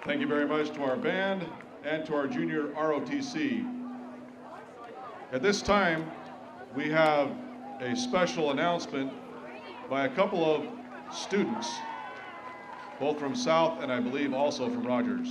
Thank you very much to our band and to our junior ROTC. At this time, we have a special announcement by a couple of students, both from South and I believe also from Rogers.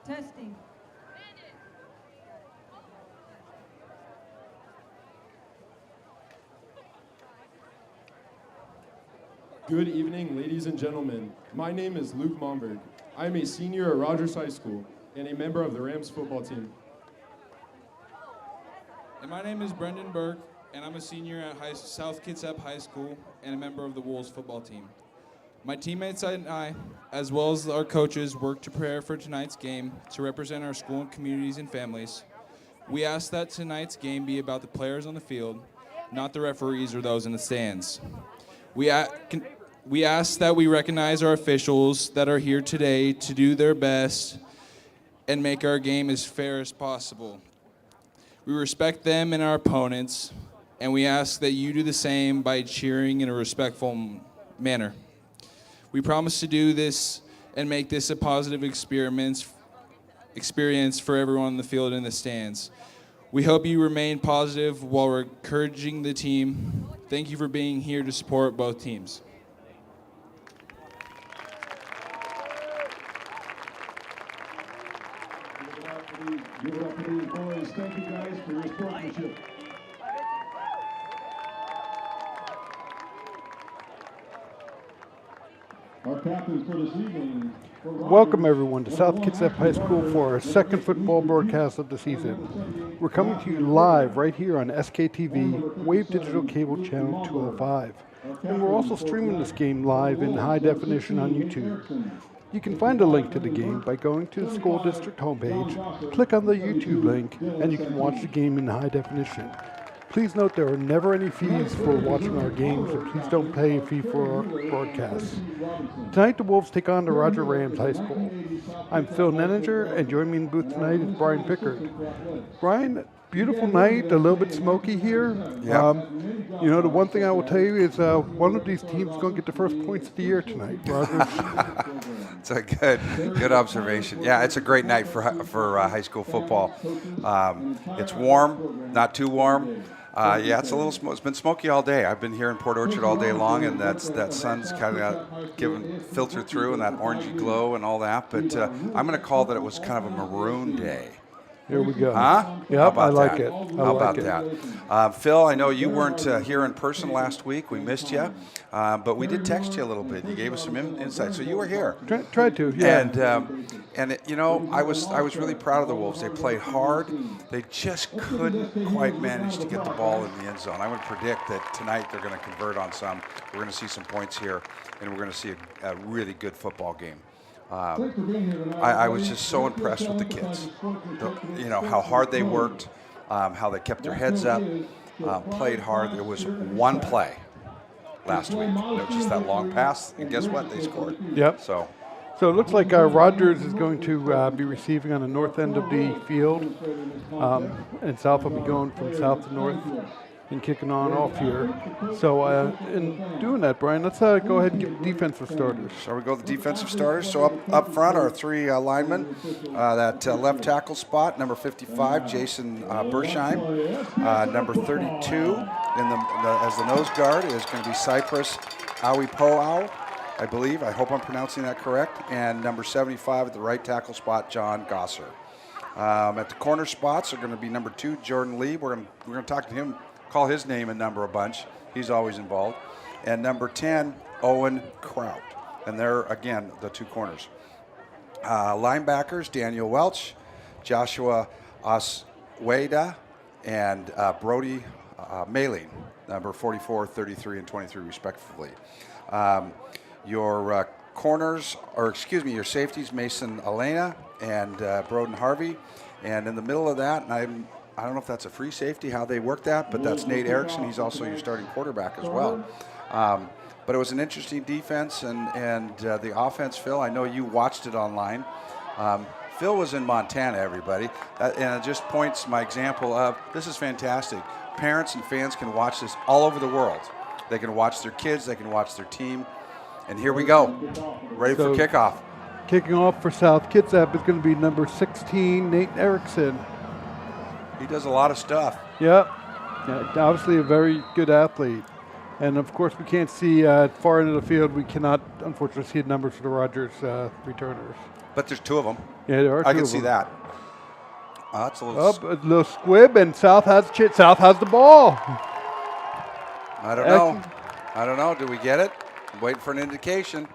Testing. Good evening, ladies and gentlemen. My name is Luke Momberg. I am a senior at Rogers High School and a member of the Rams football team. And my name is Brendan Burke, and I'm a senior at South Kitsap High School and a member of the Wolves football team. My teammates and I, as well as our coaches, work to prepare for tonight's game to represent our school and communities and families. We ask that tonight's game be about the players on the field, not the referees or those in the stands. We ask that we recognize our officials that are here today to do their best and make our game as fair as possible. We respect them and our opponents, and we ask that you do the same by cheering in a respectful manner. We promise to do this and make this a positive experience for everyone in the field and in the stands. We hope you remain positive while we're encouraging the team. Thank you for being here to support both teams. Give it up for these boys. Thank you guys for your sportsmanship. Our captains for this evening. Welcome everyone to South Kitsap High School for our second football broadcast of the season. We're coming to you live right here on SKTV, Wave Digital Cable Channel 205. And we're also streaming this game live in high definition on YouTube. You can find a link to the game by going to the school district homepage, click on the YouTube link, and you can watch the game in high definition. Please note there are never any fees for watching our games, and please don't pay a fee for our broadcasts. Tonight the Wolves take on the Roger Rams High School. I'm Phil Nenninger, and joining me in the booth tonight is Brian Pickard. Brian, beautiful night, a little bit smoky here. Yeah. You know, the one thing I will tell you is one of these teams is going to get the first points of the year tonight, Rogers. It's a good observation. Yeah, it's a great night for high school football. It's warm, not too warm. Yeah, it's a little. It's been smoky all day. I've been here in Port Orchard all day long, and that sun's kind of filtered through, and that orangey glow and all that. But I'm going to call that it was kind of a maroon day. Here we go. Huh? Yep, I like it. How about that? Phil, I know you weren't here in person last week. We missed you, but we did text you a little bit. You gave us some insight, so you were here. Tried to, yeah. And you know, I was really proud of the Wolves. They played hard. They just couldn't quite manage to get the ball in the end zone. I would predict that tonight they're going to convert on some. We're going to see some points here, and we're going to see a really good football game. I was just so impressed with the kids. You know, how hard they worked, how they kept their heads up, played hard. There was one play last week. It was just that long pass, and guess what? They scored. Yep. So it looks like Rogers is going to be receiving on the north end of the field, and South will be going from south to north. and kicking on off here. So in doing that, Brian, let's go ahead and give defensive starters. Shall we go with the defensive starters? So up front are three linemen. That left tackle spot, number 55, Jason Bersheim. Number 32 as the nose guard is going to be Cypress Awipoau, I believe. I hope I'm pronouncing that correct. And number 75 at the right tackle spot, John Gosser. At the corner spots are going to be number 2, Jordan Lee. We're going to talk to him, call his name and number a bunch. He's always involved. And number 10, Owen Kraut. And they're, again, the 2 corners. Linebackers, Daniel Welch, Joshua Osweda, and Brody Mailing, number 44, 33, and 23, respectively. Your corners, your safeties, Mason Elena and Broden Harvey. And in the middle of that, and I don't know if that's a free safety, how they work that, but that's Nate Erickson. He's also your starting quarterback as well. But it was an interesting defense, and the offense, Phil, I know you watched it online. Phil was in Montana, everybody, and it just points my example of this is fantastic. Parents and fans can watch this all over the world. They can watch their kids, they can watch their team, and here we go, ready for kickoff. Kicking off for South Kitsap is going to be number 16, Nate Erickson. He does a lot of stuff. Yep. Yeah, obviously a very good athlete. And of course, we can't see far into the field. We cannot, unfortunately, see the numbers for the Rogers returners. But there's 2 of them. Yeah, there are 2 I can of see them. that. That's a little squib, and South has the ball. I don't know. Do we get it? I'm waiting for an indication.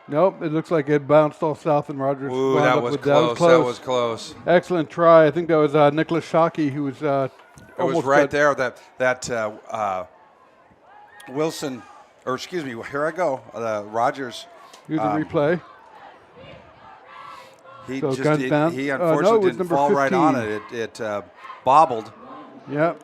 Nope, it looks like it bounced off South and Rogers. Ooh, that was close. That was close. Excellent try. I think that was Nicholas Shockey who was it was right there. That Wilson, or excuse me, here I go. Rogers. Here's a replay. He so he unfortunately didn't fall 15. Right on it. It bobbled. Yep.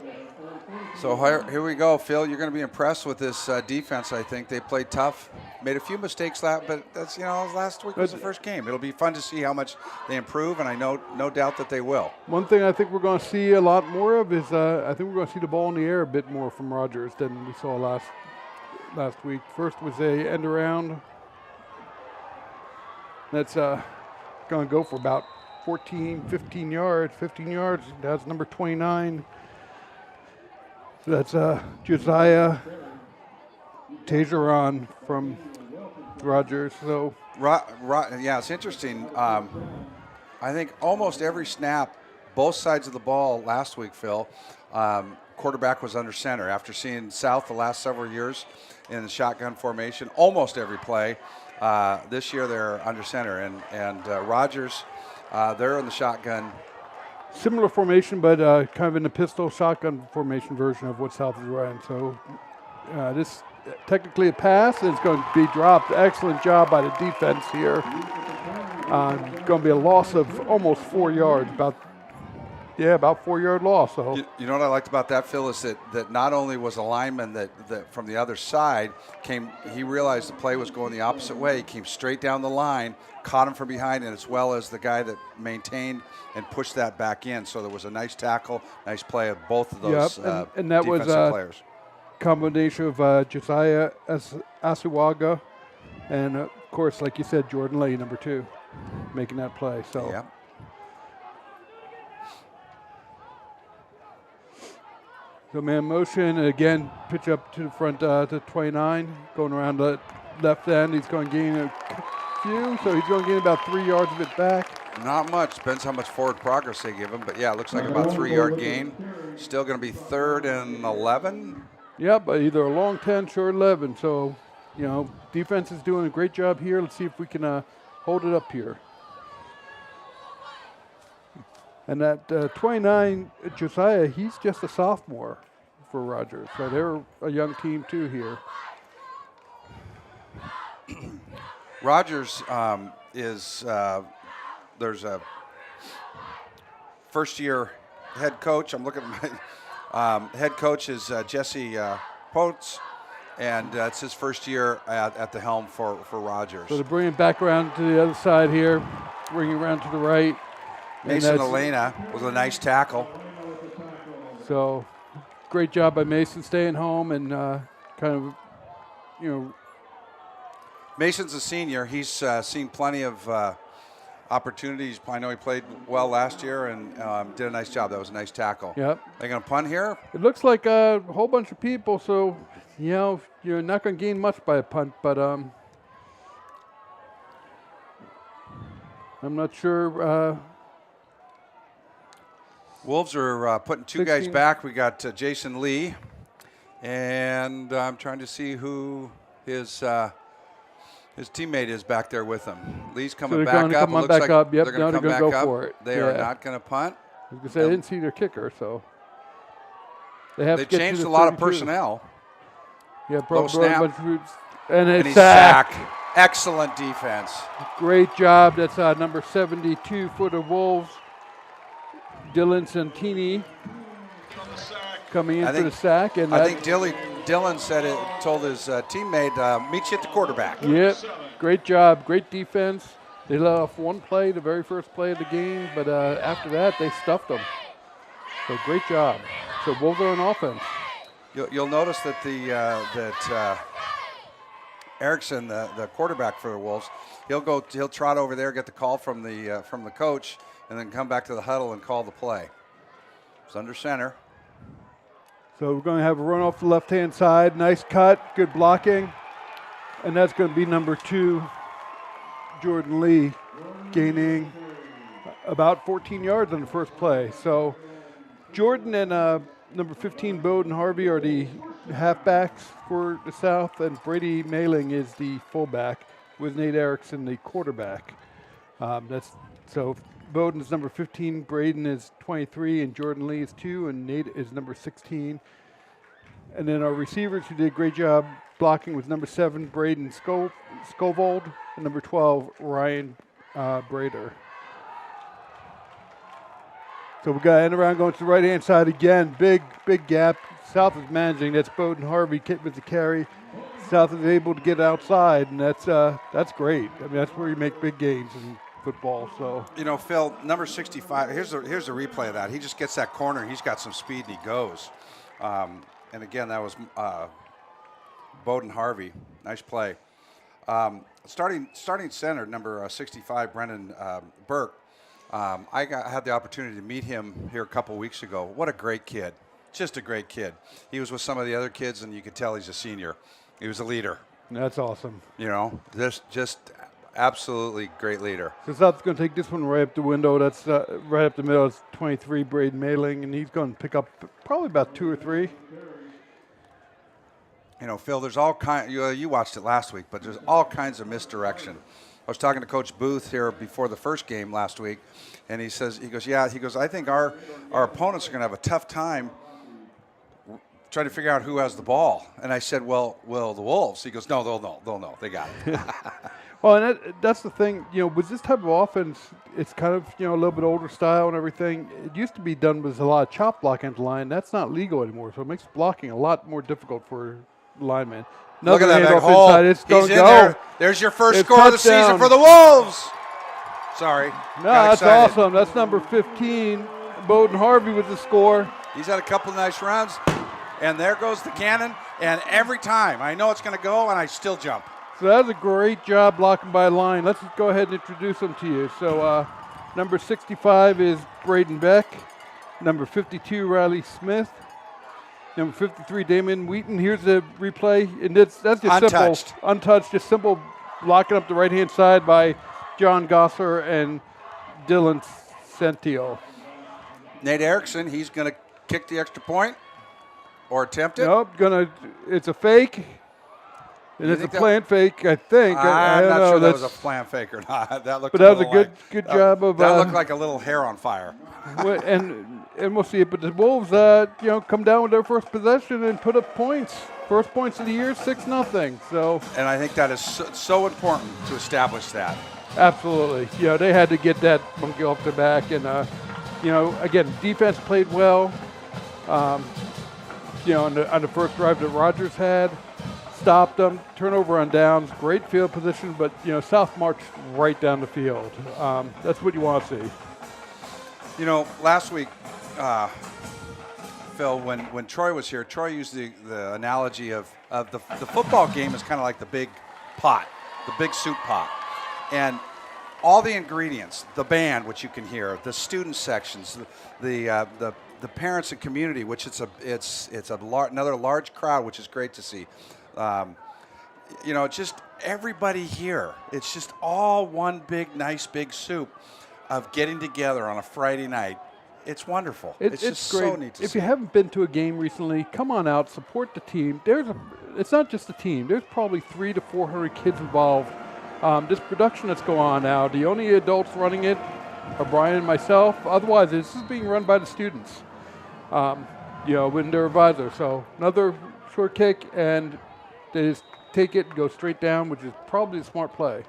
So here we go, Phil. You're going to be impressed with this defense. I think they played tough, made a few mistakes, but that's last week was the first game. It'll be fun to see how much they improve, and I know no doubt that they will. One thing I think we're going to see a lot more of is I think we're going to see the ball in the air a bit more from Rogers than we saw last week. First was a end around. That's going to go for about 15 yards. That's number 29. So that's Josiah Tejeron from Rogers. So yeah, it's interesting. I think almost every snap, both sides of the ball last week, Phil, quarterback was under center. After seeing South the last several years in the shotgun formation, almost every play. This year they're under center, and Rogers, they're in the shotgun. Similar formation, but kind of in the pistol shotgun formation version of what South is running. So this technically a pass, and it's going to be dropped. Excellent job by the defense here. Going to be a loss of almost 4 yards, about 4-yard loss. So you know what I liked about that, Phil, is that not only was a lineman that from the other side he realized the play was going the opposite way. He came straight down the line, caught him from behind, and as well as the guy that maintained and pushed that back in. So there was a nice tackle, nice play of both of those and that defensive was players. Combination of Josiah Asuwaga and, of course, like you said, Jordan Lee, number 2, making that play. So. Yeah. So man motion, again, pitch up to the front to 29, going around the left end. He's going to gain a few, so he's going to gain about 3 yards of it back. Not much, depends how much forward progress they give him, but yeah, it looks like about 3-yard gain. Still going to be 3rd and 11. Yeah, but either a long 10, short 11. So, defense is doing a great job here. Let's see if we can hold it up here. And that 29, Josiah, he's just a sophomore for Rogers. So they're a young team too here. Rogers is there's a first-year head coach. I'm looking at my head coach is Jesse Potes, and it's his first year at the helm for Rogers. So to bring it back around to the other side here, bring it around to the right. Mason Elena with a nice tackle. So great job by Mason staying home and kind of, you know. Mason's a senior. He's seen plenty of opportunities. I know he played well last year and did a nice job. That was a nice tackle. Yep. They're going to punt here. It looks like a whole bunch of people, so, you know, you're not going to gain much by a punt, but I'm not sure. Wolves are putting 2 guys back. We got Jason Lee, and I'm trying to see who his teammate is back there with him. Lee's coming back up. Come on back up. Yep, they're going to come back go up. for it. They are not going to punt. I was going to say, I didn't see their kicker, so. They changed a lot of personnel. Yeah, probably. Snap. And he's sacked. Excellent defense. Great job. That's number 72 for the Wolves. Dylan Santini coming in for the sack. And I think Dylan told his teammate, meet you at the quarterback. Yep, great job, great defense. They let off one play, the very first play of the game, but after that, they stuffed them. So great job. So Wolves are on offense. You'll notice that Erickson, the quarterback for the Wolves, he'll trot over there, get the call from the coach, and then come back to the huddle and call the play. It's under center. So we're going to have a run off the left-hand side. Nice cut, good blocking. And that's going to be number 2, Jordan Lee, gaining about 14 yards on the first play. So Jordan and number 15, Bowden Harvey, are the halfbacks for the South, and Brady Mailing is the fullback, with Nate Erickson the quarterback. So Bowden's number 15, Braden is 23, and Jordan Lee is 2, and Nate is number 16. And then our receivers who did a great job blocking was number 7, Braden Scovold, and number 12, Ryan Brader. So we got end around going to the right-hand side again. Big gap. South is managing. That's Bowden Harvey with the carry. South is able to get outside, and that's great. I mean, that's where you make big gains in football. So Phil, number 65. Here's a replay of that. He just gets that corner. He's got some speed, and he goes. And again, that was Bowden Harvey. Nice play. Starting center, number 65, Brendan Burke. I had the opportunity to meet him here a couple weeks ago. What a great kid. Just a great kid. He was with some of the other kids, and you could tell he's a senior. He was a leader. That's awesome. Just absolutely great leader. So South's going to take this one right up the window. That's right up the middle. It's 23, Braden Mailing, and he's going to pick up probably about 2 or 3. Phil, there's all kinds. You watched it last week, but there's all kinds of misdirection. I was talking to Coach Booth here before the first game last week, and he goes, I think our opponents are going to have a tough time trying to figure out who has the ball. And I said, well, the Wolves. He goes, no, they'll know. They got it. Well, and that's the thing, with this type of offense, it's kind of, a little bit older style and everything. It used to be done with a lot of chop blocking at the line. That's not legal anymore, so it makes blocking a lot more difficult for linemen. Look at that big hole. He's in there. There's your first score of the season for the Wolves. Sorry. No, that's awesome. That's number 15, Bowden Harvey with the score. He's had a couple of nice runs, and there goes the cannon. And every time, I know it's going to go, and I still jump. So that was a great job blocking by line. Let's just go ahead and introduce them to you. So number 65 is Braden Beck. Number 52, Riley Smith. Number 53, Damon Wheaton. Here's the replay. And that's just untouched. Simple. Untouched. Just simple blocking up the right-hand side by John Gosser and Dylan Sentio. Nate Erickson, he's going to kick the extra point or attempt it. Nope, it's a fake. And it's a plant fake, I think. I'm not sure that was a plant fake or not. That looked. But that was a good job of. That looked like a little hair on fire. and we'll see it. But the Wolves, come down with their first possession and put up points. First points of the year, 6-0. So. And I think that is so important to establish that. Absolutely. They had to get that monkey off their back, and again, defense played well. On the first drive that Rogers had. Stopped them, turnover on downs, great field position, but South marched right down the field. That's what you want to see. You know, last week, Phil, when Troy was here, Troy used the analogy of the football game is kind of like the big pot, the big soup pot. And all the ingredients, the band, which you can hear, the student sections, the parents and community, which another large crowd, which is great to see. You know, just everybody here. It's just all one big, nice, big soup of getting together on a Friday night. It's wonderful. It's just great. so neat to If see. you haven't been to a game recently, come on out, support the team. It's not just the team. There's probably 300 to 400 kids involved. This production that's going on now, the only adults running it are Brian and myself. Otherwise, this is being run by the students, you know, with their advisor. So another short kick, and they just take it and go straight down, which is probably a smart play.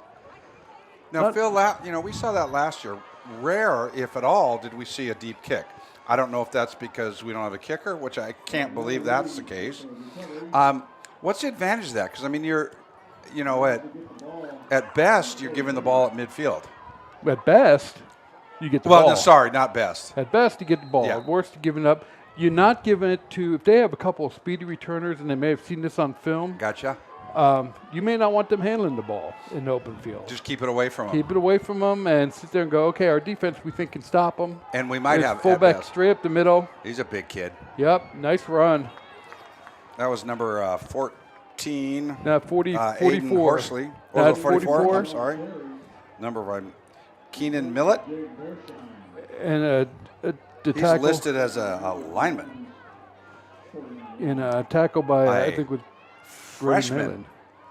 Now, Phil, you know, we saw that last year. Rare, if at all, did we see a deep kick. I don't know if that's because we don't have a kicker, which I can't believe that's the case. What's the advantage of that? Because, I mean, you know, at best, you're giving the ball at midfield. At best, you get the ball. Well, no, sorry, not best. At best, you get the ball. Yeah. At worst, you're giving it up. You're not giving it to, if they have a couple of speedy returners and they may have seen this on film, Gotcha. you may not want them handling the ball in the open field. Just keep it away from them. Keep it away from them and sit there and go, okay, our defense we think can stop them. And we might have fullback at best. straight up the middle. He's a big kid. Yep, nice run. That was number 14. Now 44. Aiden Horsley. No, Oh, 44. 44. I'm sorry. Number one. Keenan Millett. And the He's tackle. listed as a lineman. In a tackle by, I think, with Freshman.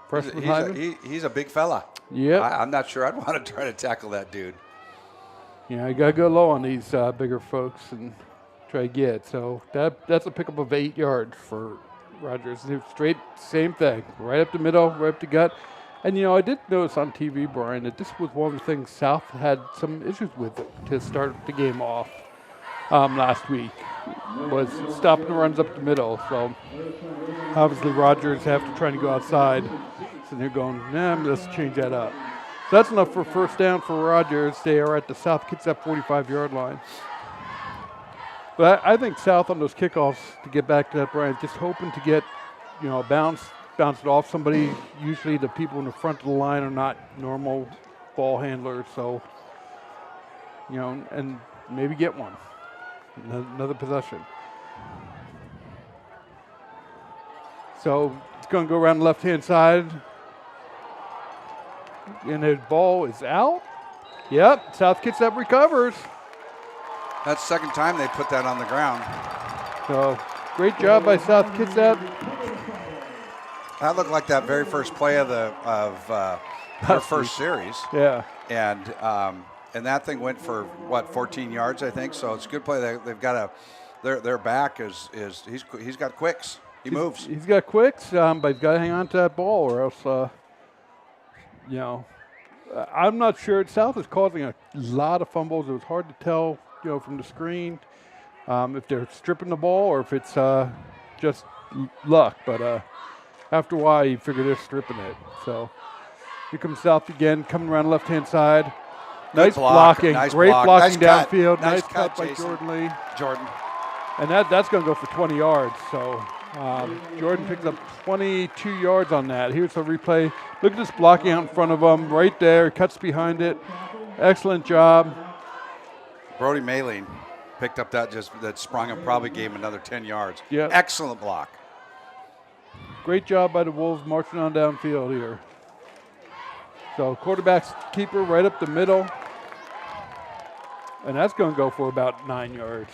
Freshman lineman. He's a big fella. Yep. I'm not sure I'd want to try to tackle that dude. Yeah, you got to go low on these bigger folks and try to get. So that's a pickup of 8 yards for Rogers. Straight, same thing. Right up the middle, right up the gut. And, you know, I did notice on TV, Brian, that this was one of the things South had some issues with to start the game off last week, was stopping the runs up the middle. So obviously Rogers have to try to go outside. So they're going, let's change that up. So that's enough for first down for Rogers. They are at the South Kitsap 45-yard line. But I think South on those kickoffs, to get back to that, Brian, just hoping to get, you know, bounce it off somebody. Usually the people in the front of the line are not normal ball handlers. So, you know, and maybe get one. Another possession. So it's going to go around the left-hand side. And the ball is out. Yep, South Kitsap recovers. That's the second time they put that on the ground. So great job by South Kitsap. That looked like that very first play of their first series. Yeah. And that thing went for 14 yards, I think. So it's a good play. They've got their back is he's got quicks. He moves. He's got quicks, but he's got to hang on to that ball, or else, you know, I'm not sure. South is causing a lot of fumbles. It was hard to tell, you know, from the screen if they're stripping the ball or if it's just luck. But after a while, you figure they're stripping it. So here comes South again, coming around the left-hand side. Nice blocking. Great blocking downfield. Nice cut by Jordan Lee. Jordan. And that's going to go for 20 yards. So Jordan picks up 22 yards on that. Here's a replay. Look at this blocking out in front of him. Right there. Cuts behind it. Excellent job. Brody Maylene picked up that sprung him, probably gave him another 10 yards. Yep. Excellent block. Great job by the Wolves marching on downfield here. So quarterback's keeper right up the middle. And that's going to go for about 9 yards.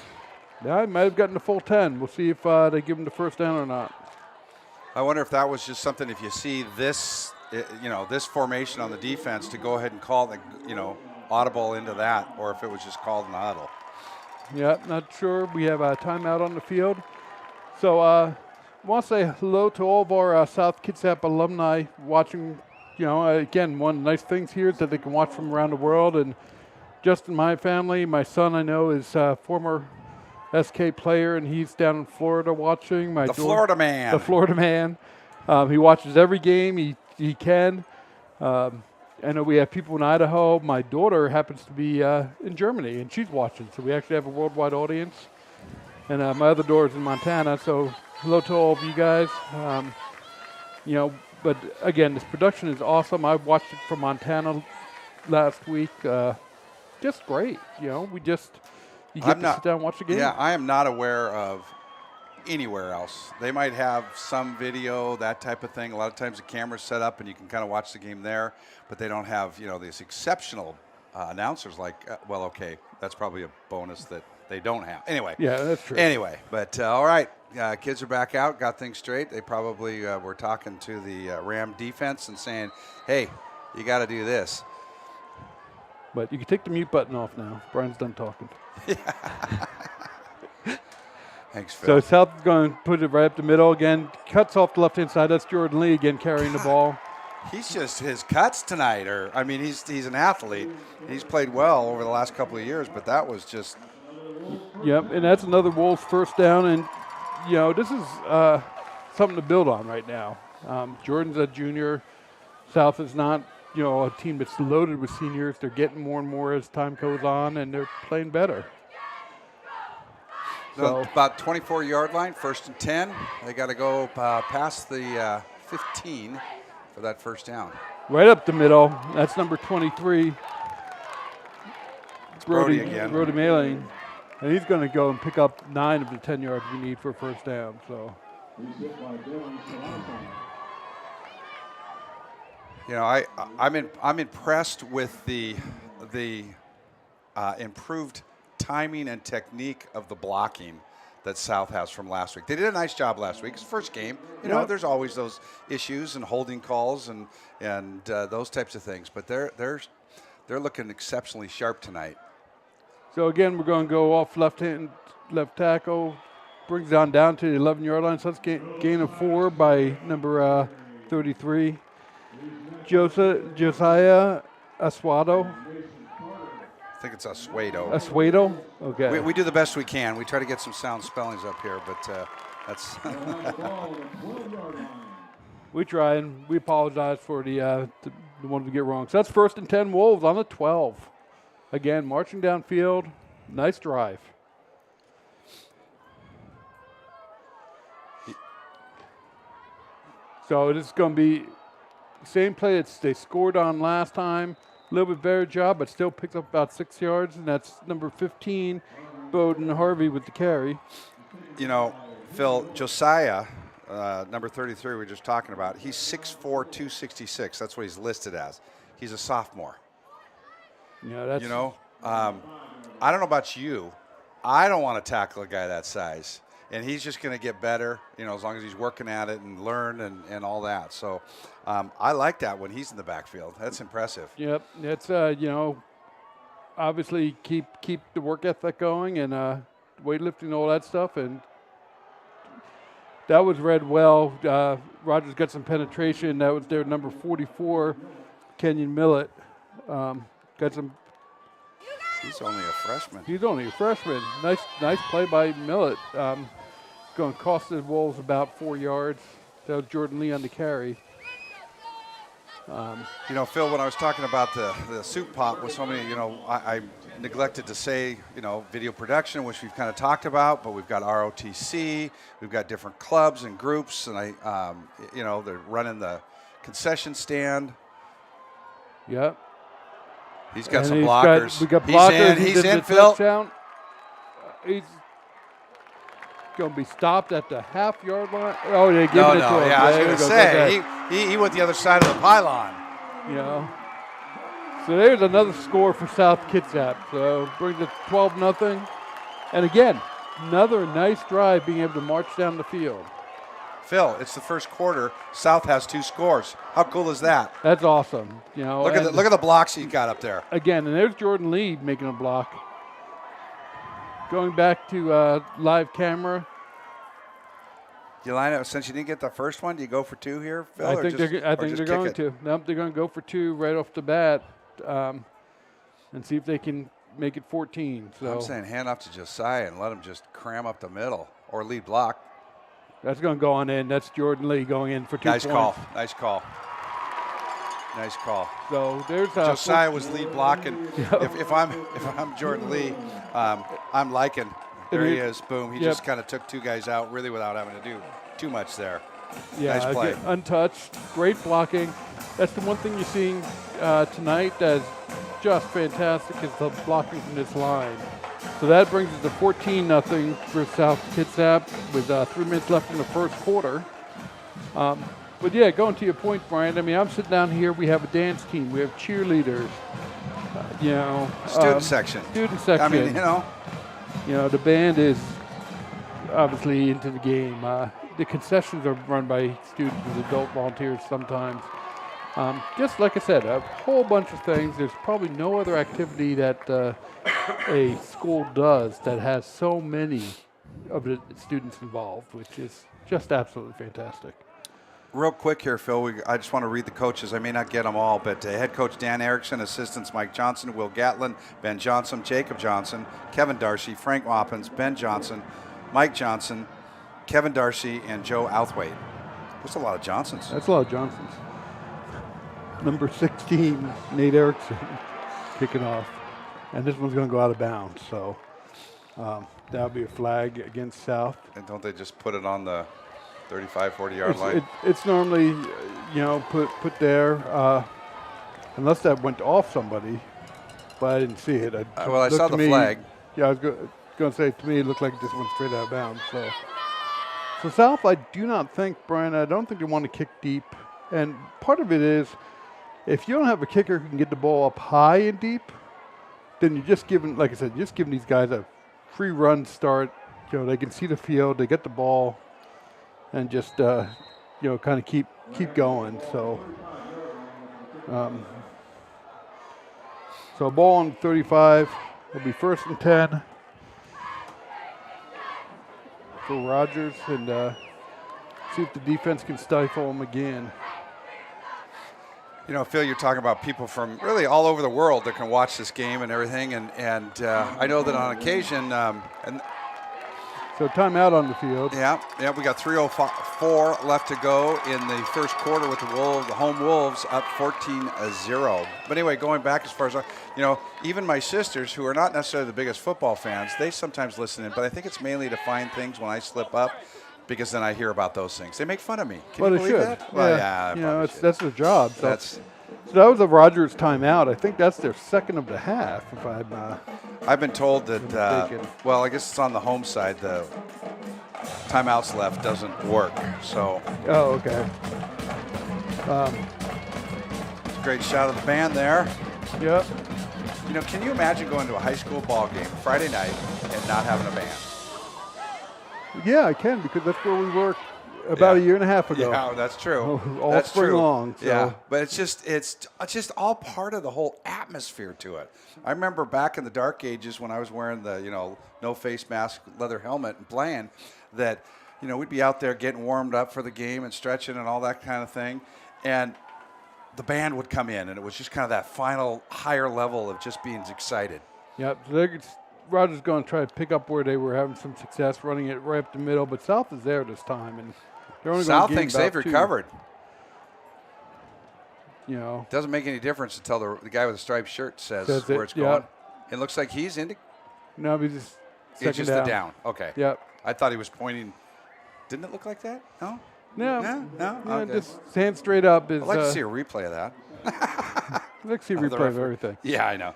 Yeah, he might have gotten the full 10. We'll see if they give him the first down or not. I wonder if that was just something, if you see this, you know, this formation on the defense, to go ahead and call the, you know, audible into that, or if it was just called in the huddle. Yeah, not sure. We have a timeout on the field. So I want to say hello to all of our South Kitsap alumni watching. You know, again, one of the nice things here is that they can watch from around the world. And just in my family, my son I know is a former SK player, and he's down in Florida watching. The Florida man. The Florida man. He watches every game he can. I know we have people in Idaho. My daughter happens to be in Germany, and she's watching. So we actually have a worldwide audience. And my other daughter's in Montana. So hello to all of you guys. You know, but again, this production is awesome. I watched it from Montana last week. Just great. You know, you get to sit down and watch the game. Yeah, I am not aware of anywhere else. They might have some video, that type of thing. A lot of times the camera's set up and you can kind of watch the game there, but they don't have, you know, these exceptional announcers like, well, okay, that's probably a bonus that they don't have. Anyway. Yeah, that's true. Anyway, but all right, kids are back out, got things straight. They probably were talking to the Ram defense and saying, hey, you got to do this. But you can take the mute button off now. Brian's done talking. Thanks, Phil. So South is going to put it right up the middle again. Cuts off the left-hand side. That's Jordan Lee again carrying the ball. He's just his cuts tonight. He's an athlete. He's played well over the last couple of years, but that was just. Yep, and that's another Wolves first down. And, you know, this is something to build on right now. Jordan's a junior. South is not, you know, a team that's loaded with seniors. They're getting more and more as time goes on, and they're playing better. So about 24-yard line, 1st and 10. They got to go past the 15 for that first down. Right up the middle. That's number 23. It's Brody again. Brody Mailing. And he's going to go and pick up 9 of the 10 yards we need for a first down. So, you know, I'm impressed with the improved timing and technique of the blocking that South has from last week. They did a nice job last week. It's the first game. You know, there's always those issues and holding calls and those types of things. But they're looking exceptionally sharp tonight. So again, we're going to go off left tackle, brings down to the 11-yard line. So that's gain of 4 by number 33, Josiah Asuado. I think it's Asuedo. Asuedo? Okay. We do the best we can. We try to get some sound spellings up here, but that's. We try, and we apologize for the one we get wrong. So that's 1st and 10 Wolves on the 12. Again, marching downfield. Nice drive. So it is going to be the same play they scored on last time. A little bit better job, but still picks up about 6 yards, and that's number 15, Bowden Harvey with the carry. You know, Phil, Josiah, number 33 we were just talking about, he's 6'4", 266. That's what he's listed as. He's a sophomore. Yeah, that's. You know, I don't know about you. I don't want to tackle a guy that size. And he's just going to get better, you know, as long as he's working at it and learn and all that. So I like that when he's in the backfield. That's impressive. Yep, that's you know, obviously keep the work ethic going and weightlifting, all that stuff, and that was read well. Rogers got some penetration. That was their number 44, Kenyon Millett. Got some. He's only a freshman. He's only a freshman. Nice play by Millett. Going to cost the Wolves about 4 yards. That was Jordan Lee on the carry. You know, Phil, when I was talking about the soup pot with so many, you know, I neglected to say, you know, video production, which we've kind of talked about, but we've got ROTC, we've got different clubs and groups, and you know, they're running the concession stand. Yep. He's got some blockers. We got blockers. He's in, Phil. He's going to be stopped at the half-yard line. Oh, they're giving it to him. Yeah, I was going to say, he went the other side of the pylon. Yeah. So there's another score for South Kitsap. So brings it 12-0. And again, another nice drive being able to march down the field. Phil, it's the first quarter. South has 2 scores. How cool is that? That's awesome. You know, look at the blocks he got up there. Again, and there's Jordan Lee making a block. Going back to live camera. Do you line up since you didn't get the first one? Do you go for 2 here, Phil? I think they're going to. Nope, they're going to go for 2 right off the bat, and see if they can make it 14. So I'm saying hand off to Josiah and let him just cram up the middle or lead block. That's going to go on in. That's Jordan Lee going in for 2 points. Nice call. Nice call. So there's Josiah was lead blocking. If I'm Jordan Lee, I'm liking. There he is. Boom. He just kind of took two guys out really without having to do too much there. Yeah, nice play. Untouched. Great blocking. That's the one thing you're seeing tonight that's just fantastic is the blocking from this line. So that brings us to 14-0 for South Kitsap with 3 minutes left in the first quarter. But yeah, going to your point, Brian, I mean, I'm sitting down here, we have a dance team, we have cheerleaders, Student section. Student section. I mean, the band is obviously into the game. The concessions are run by students and adult volunteers sometimes. Just like I said, a whole bunch of things. There's probably no other activity that a school does that has so many of the students involved, which is just absolutely fantastic. Real quick here, Phil, I just want to read the coaches. I may not get them all, but head coach Dan Erickson, assistants Mike Johnson, Will Gatlin, Ben Johnson, Jacob Johnson, Kevin Darcy, Frank Wappens, Ben Johnson, Mike Johnson, Kevin Darcy, and Joe Outhwaite. That's a lot of Johnsons. That's a lot of Johnsons. Number 16, Nate Erickson, kicking off. And this one's going to go out of bounds, so that'll be a flag against South. And don't they just put it on the 35, 40-yard line? It's normally, put there, unless that went off somebody, but I didn't see it. I saw the flag. Yeah, I was going to say, to me, it looked like it just went straight out of bounds. So South, I do not think, Brian, I don't think they want to kick deep. And part of it is, if you don't have a kicker who can get the ball up high and deep, then you're just giving, like I said, just giving these guys a free run start. They can see the field, they get the ball, and just kind of keep going. So a ball on 35 will be 1st and 10 for Rogers, and see if the defense can stifle them again. Phil, you're talking about people from really all over the world that can watch this game and everything, and I know that on occasion, so timeout on the field. Yeah, we got 3:04 left to go in the first quarter with the home Wolves up 14-0. But anyway, going back as far as, even my sisters, who are not necessarily the biggest football fans, they sometimes listen in, but I think it's mainly to find things when I slip up, because then I hear about those things. They make fun of me. Can you believe that? Well, yeah, that's their job. So that was a Rogers timeout. I think that's their second of the half, if I've been told that, I guess it's on the home side, the timeouts left doesn't work, so. Oh, okay. It's a great shot of the band there. Yep. Can you imagine going to a high school ball game Friday night and not having a band? Yeah, I can, because that's where we were about a year and a half ago. Yeah, that's true. All that's spring true. long. So. Yeah, but it's just all part of the whole atmosphere to it. I remember back in the dark ages when I was wearing the no face mask, leather helmet, and playing, that we'd be out there getting warmed up for the game and stretching and all that kind of thing, and the band would come in, and it was just kind of that final higher level of just being excited. Yep. So Rogers going to try to pick up where they were having some success, running it right up the middle, but South is there this time, and they're only South going to thinks they've recovered. Doesn't make any difference until the guy with the striped shirt says where it's going. It looks like he's into. No, he's just it's just down. the down. Okay. Yep. I thought he was pointing. Didn't it look like that? No. No. Okay. Just hand straight up is. I'd like to see a replay of that. I'd like to see a replay of everything. Yeah, I know.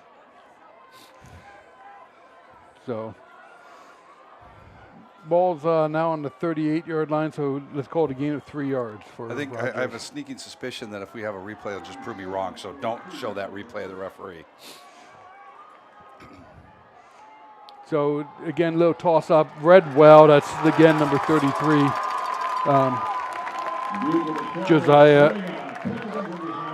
So, ball's now on the 38-yard line, so let's call it a gain of 3 yards for I think Rogers. I have a sneaking suspicion that if we have a replay, it'll just prove me wrong, so don't show that replay of the referee. So, again, little toss-up. Read well. That's, again, number 33. Josiah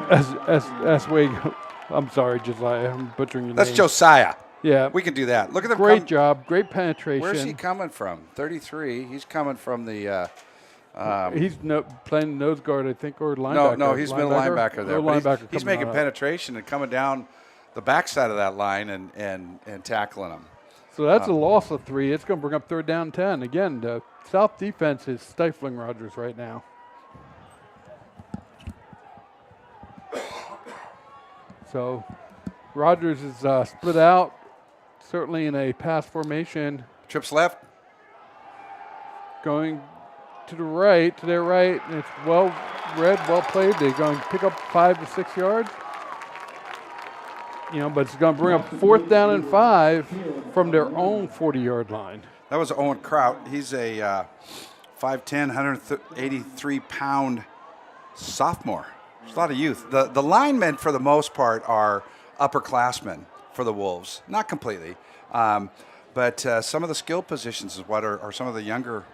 Aswig. I'm sorry, Josiah. I'm butchering your name. That's Josiah. Yeah. We can do that. Look at the great job. Great penetration. Where's he coming from? 33. He's coming from the. He's playing nose guard, I think, or linebacker. No, he's middle linebacker there. Linebacker he's making penetration and coming down the backside of that line and tackling him. So that's a loss of 3. It's going to bring up 3rd down 10. Again, the South defense is stifling Rogers right now. So Rogers is split out, certainly in a pass formation, Trips left. going to the right, to their right, and it's well read, well played. They're going to pick up 5 to 6 yards. But it's going to bring up 4th down and 5 from their own 40-yard line. That was Owen Kraut. He's a 5'10", 183-pound sophomore. There's a lot of youth. The linemen, for the most part, are upperclassmen for the Wolves. Not completely. But some of the skill positions is what are some of the younger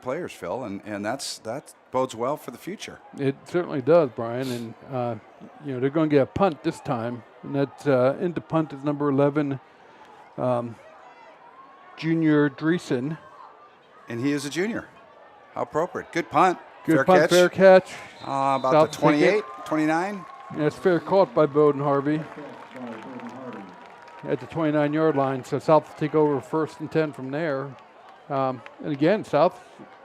players, Phil, and that bodes well for the future. It certainly does, Brian. And, they're going to get a punt this time. And that's into punt is number 11, Junior Dreesen. And he is a junior. How appropriate. Good punt. Good fair punt, catch. fair catch. About South the 28, 29. Yeah, it's fair caught by Bowden Harvey at the 29-yard line. So South will take over 1st and 10 from there. And again, South's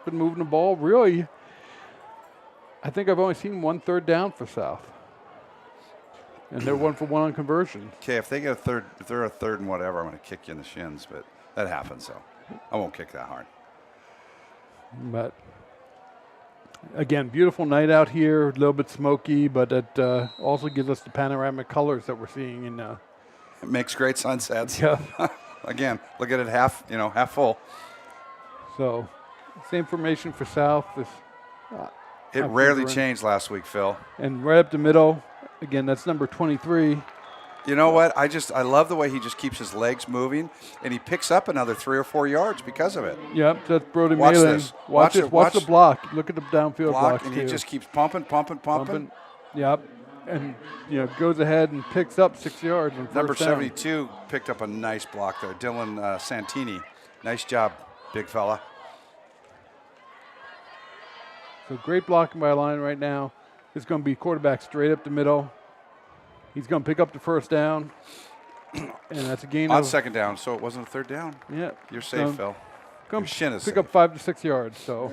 been moving the ball really. I think I've only seen 1 third down for South. And they're 1 for 1 on conversion. Okay, if they get a third, if they're a third and whatever, I'm going to kick you in the shins, but that happens, so I won't kick that hard. But again, beautiful night out here, a little bit smoky, but it also gives us the panoramic colors that we're seeing in. It makes great sunsets. Yeah. Again, look at it half full. So, same formation for South. It rarely changed last week, Phil. And right up the middle, again, that's number 23. You know what? I love the way he just keeps his legs moving, and he picks up another 3 or 4 yards because of it. Yep, that's Brody Watch Malin. this. Watch the block. Look at the downfield blocks, and too. he just keeps pumping. Yep, and goes ahead and picks up 6 yards on Number first down. 72 picked up a nice block there. Dylan Santini. Nice job, big fella. So great blocking by line right now. It's going to be quarterback straight up the middle. He's going to pick up the first down, and that's a gain On of 2nd down, so it wasn't a 3rd down. Yeah, You're safe, Phil. Come Your shin is pick safe. up 5 to 6 yards. So,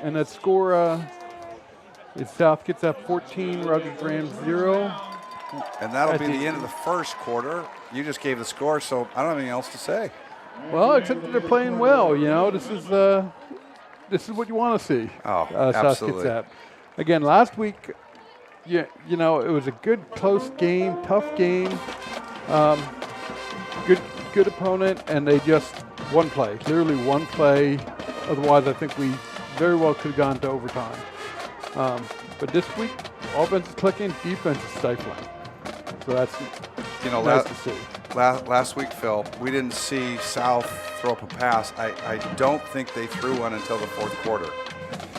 and that score is South Kitsap 14, Rogers Rams 0. And that'll At be the- the end of the first quarter. You just gave the score, so I don't have anything else to say. Well, except that they're playing well. This is what you want to see. Oh, South absolutely. Kitsap. Again, last week, it was a good, close game, tough game, good opponent, and they just one play, literally one play. Otherwise, I think we very well could have gone to overtime. But this week, offense is clicking, defense is stifling. So that's nice to see. Last week, Phil, we didn't see South throw up a pass. I don't think they threw one until the 4th quarter.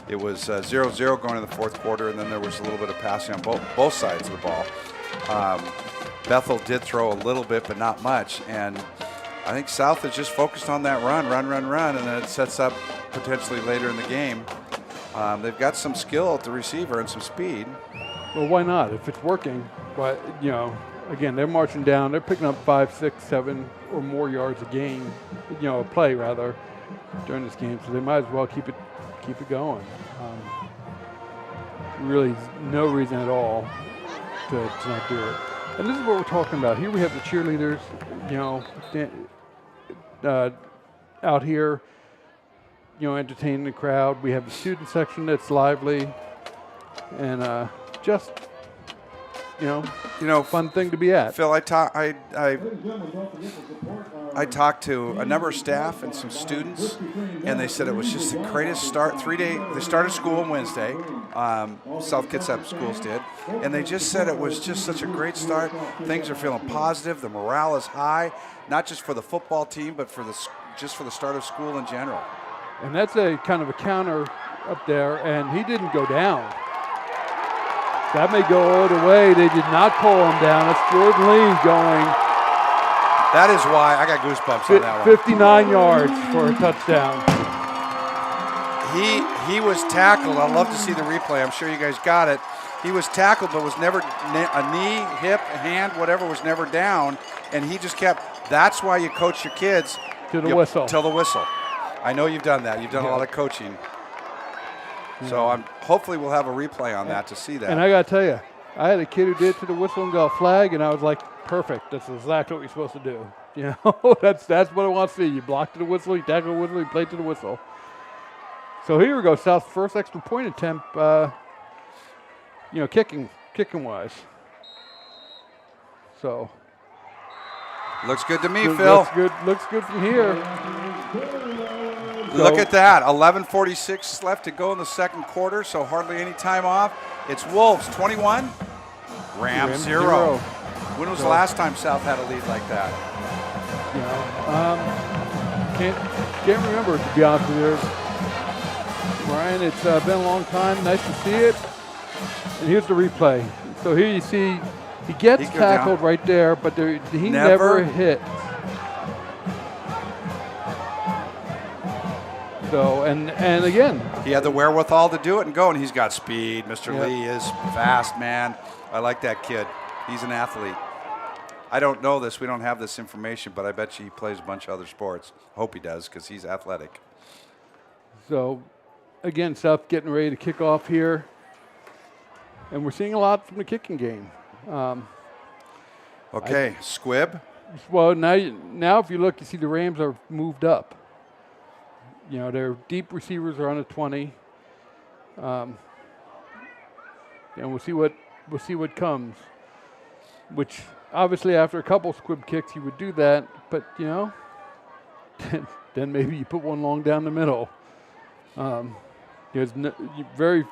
It was 0-0 going into the 4th quarter, and then there was a little bit of passing on both sides of the ball. Bethel did throw a little bit, but not much. And I think South is just focused on that run, and then it sets up potentially later in the game. They've got some skill at the receiver and some speed. Well, why not? If it's working, but again, they're marching down. They're picking up 5, 6, 7 or more yards a game, a play rather, during this game. So they might as well keep it going. Really, no reason at all to not do it. And this is what we're talking about. Here we have the cheerleaders, out here, entertaining the crowd. We have the student section that's lively, and just fun thing to be at. Phil, I talked to a number of staff and some students, and they said it was just the greatest start. 3 day. They started school on Wednesday. South Kitsap schools did, and they just said it was just such a great start. Things are feeling positive. The morale is high, not just for the football team, but just for the start of school in general. And that's a kind of a counter up there, and he didn't go down. That may go all the way. They did not pull him down. It's Jordan Lee going. That is why I got goosebumps on that one. 59 yards for a touchdown. He was tackled. I'd love to see the replay. I'm sure you guys got it. He was tackled, but was never a knee, hip, a hand, whatever was never down, and he just kept. That's why you coach your kids To the whistle. Till the whistle. I know you've done that. You've done a lot of coaching. So hopefully we'll have a replay on that to see that. And I got to tell you, I had a kid who did it to the whistle and got a flag, and I was like, perfect. That's exactly what you're supposed to do. You know, that's what I want to see. You block to the whistle, you tackle the whistle, you play to the whistle. So here we go, South's first extra point attempt, kicking wise. So. Looks good to me, Phil. Looks good from here. Look at that, 11:46 left to go in the second quarter, so hardly any time off. It's Wolves 21, Rams 0. When was the last time South had a lead like that? Can't remember, to be honest with you. Brian, it's been a long time. Nice to see it. And here's the replay. So here you see he gets tackled right there, but he never hit. So, and again. He had the wherewithal to do it and go, and he's got speed. Mr. Lee is fast, man. I like that kid. He's an athlete. I don't know this. We don't have this information, but I bet you he plays a bunch of other sports. Hope he does, because he's athletic. So, again, South getting ready to kick off here. And we're seeing a lot from the kicking game. Okay, squib. Well, now if you look, you see the Rams are moved up. You know, their deep receivers are on a 20. And we'll see what comes. Which obviously after a couple squib kicks you would do that, but you know, then maybe you put one long down the middle. There's very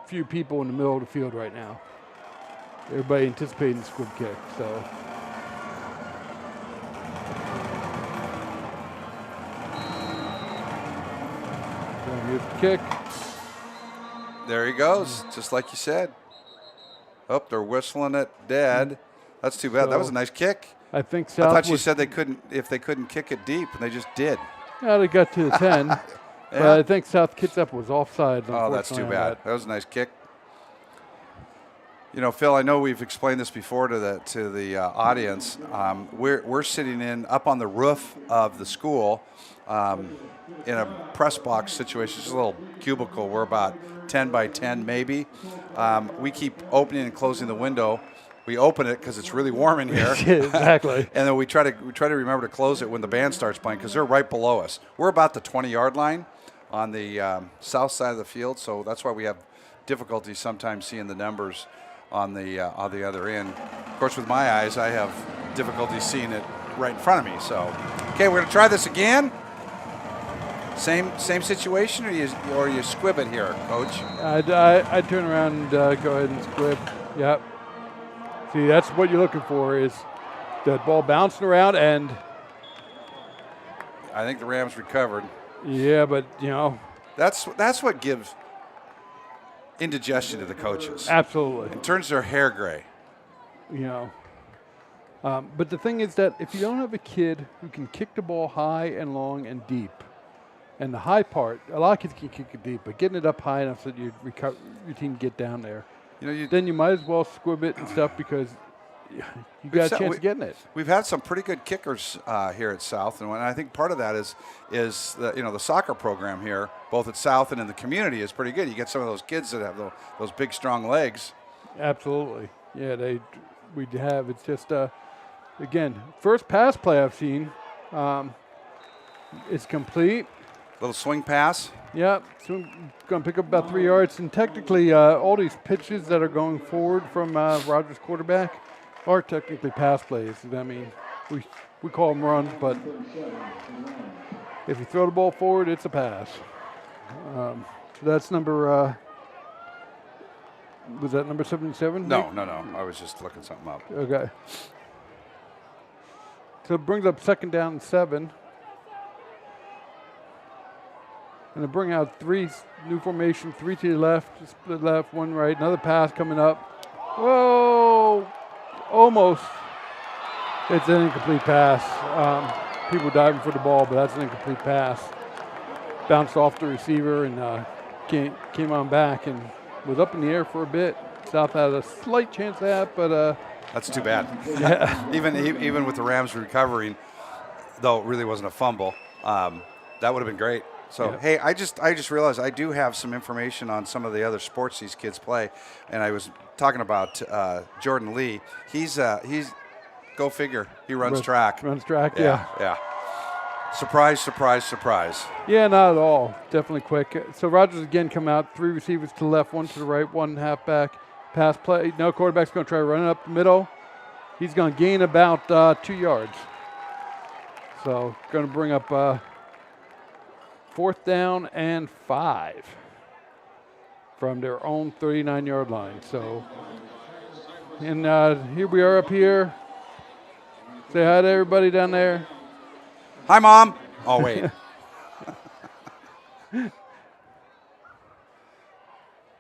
few people in the middle of the field right now. Everybody anticipating the squib kick, so. Here's the kick. There he goes, just like you said. Oh, they're whistling it dead. That's too bad. So that was a nice kick. I think South. I thought you said they couldn't kick it deep, and they just did. Yeah, they got to the 10. Yeah. But I think South Kitsap was offside. Oh, that's too bad. That was a nice kick. You know, Phil, I know we've explained this before to the audience. We're sitting up on the roof of the school in a press box situation. It's a little cubicle. We're about 10 by 10 maybe. We keep opening and closing the window. We open it because it's really warm in here. Exactly. And then we try to remember to close it when the band starts playing because they're right below us. We're about the 20-yard line on the south side of the field, so that's why we have difficulty sometimes seeing the numbers on the other end. Of course, with my eyes, I have difficulty seeing it right in front of me. So, okay, we're gonna try this again. Same situation, or you squib it here, Coach? I turn around and go ahead and squib. Yep. See, that's what you're looking for is that ball bouncing around, and I think the Rams recovered. Yeah, but you know, that's what gives indigestion to the coaches. Absolutely. It turns their hair gray. You know. But the thing is that if you don't have a kid who can kick the ball high and long and deep, and the high part, a lot of kids can kick it deep, but getting it up high enough so that your team can get down there, then you might as well squib it and stuff because you got a chance of getting it. We've had some pretty good kickers here at South, and I think part of that is the soccer program here, both at South and in the community, is pretty good. You get some of those kids that have those big, strong legs. Absolutely, yeah. We have. It's just again, first pass play I've seen. It's complete. Little swing pass. Yep, so going to pick up about 3 yards. And technically, all these pitches that are going forward from Rogers' quarterback are technically pass plays. I mean, we call them runs, but if you throw the ball forward, it's a pass. So that's number. Was that number 77? No. I was just looking something up. Okay. So it brings up 2nd down and 7. And to bring out new formation, 3 to the left, split left, 1 right, another pass coming up. Whoa! Almost. It's an incomplete pass. People diving for the ball, but that's an incomplete pass. Bounced off the receiver and came on back and was up in the air for a bit. South had a slight chance at that, but that's too bad. Yeah. even with the Rams recovering, though it really wasn't a fumble, that would have been great. So, yeah. Hey, I just realized I do have some information on some of the other sports these kids play, and I was talking about Jordan Lee. He's go figure. He runs track. Runs track, yeah. Yeah. Surprise, surprise, surprise. Yeah, not at all. Definitely quick. So Rogers again come out, 3 receivers to the left, 1 to the right, 1 halfback. Pass play. No, quarterback's going to try to run it up the middle. He's going to gain about 2 yards. So going to bring up 4th down and 5 from their own 39-yard line. So, and here we are up here. Say hi to everybody down there. Hi, Mom. Oh, wait.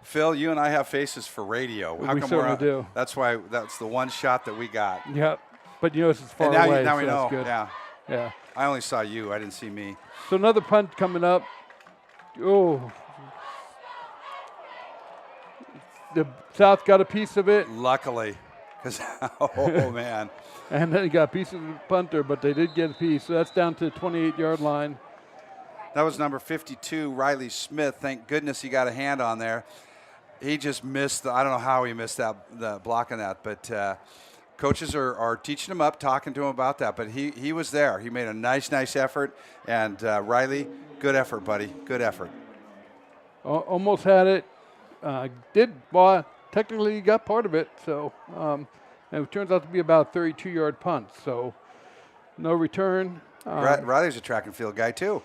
Phil, you and I have faces for radio. We certainly do. That's why that's the one shot that we got. Yep. But you know this is far And now, away. now we so know. that's good. Yeah. Yeah. I only saw you. I didn't see me. So another punt coming up. Oh. The South got a piece of it. Luckily. Because, oh, man. And then he got a piece of the punter, but they did get a piece. So that's down to the 28-yard line. That was number 52, Riley Smith. Thank goodness he got a hand on there. He just missed. I don't know how he missed the block on that, but coaches are teaching him up, talking to him about that. But he was there. He made a nice effort. And Riley, good effort, buddy. Good effort. Almost had it. Technically he got part of it. So and it turns out to be about a 32-yard punt. So no return. Riley's a track and field guy too.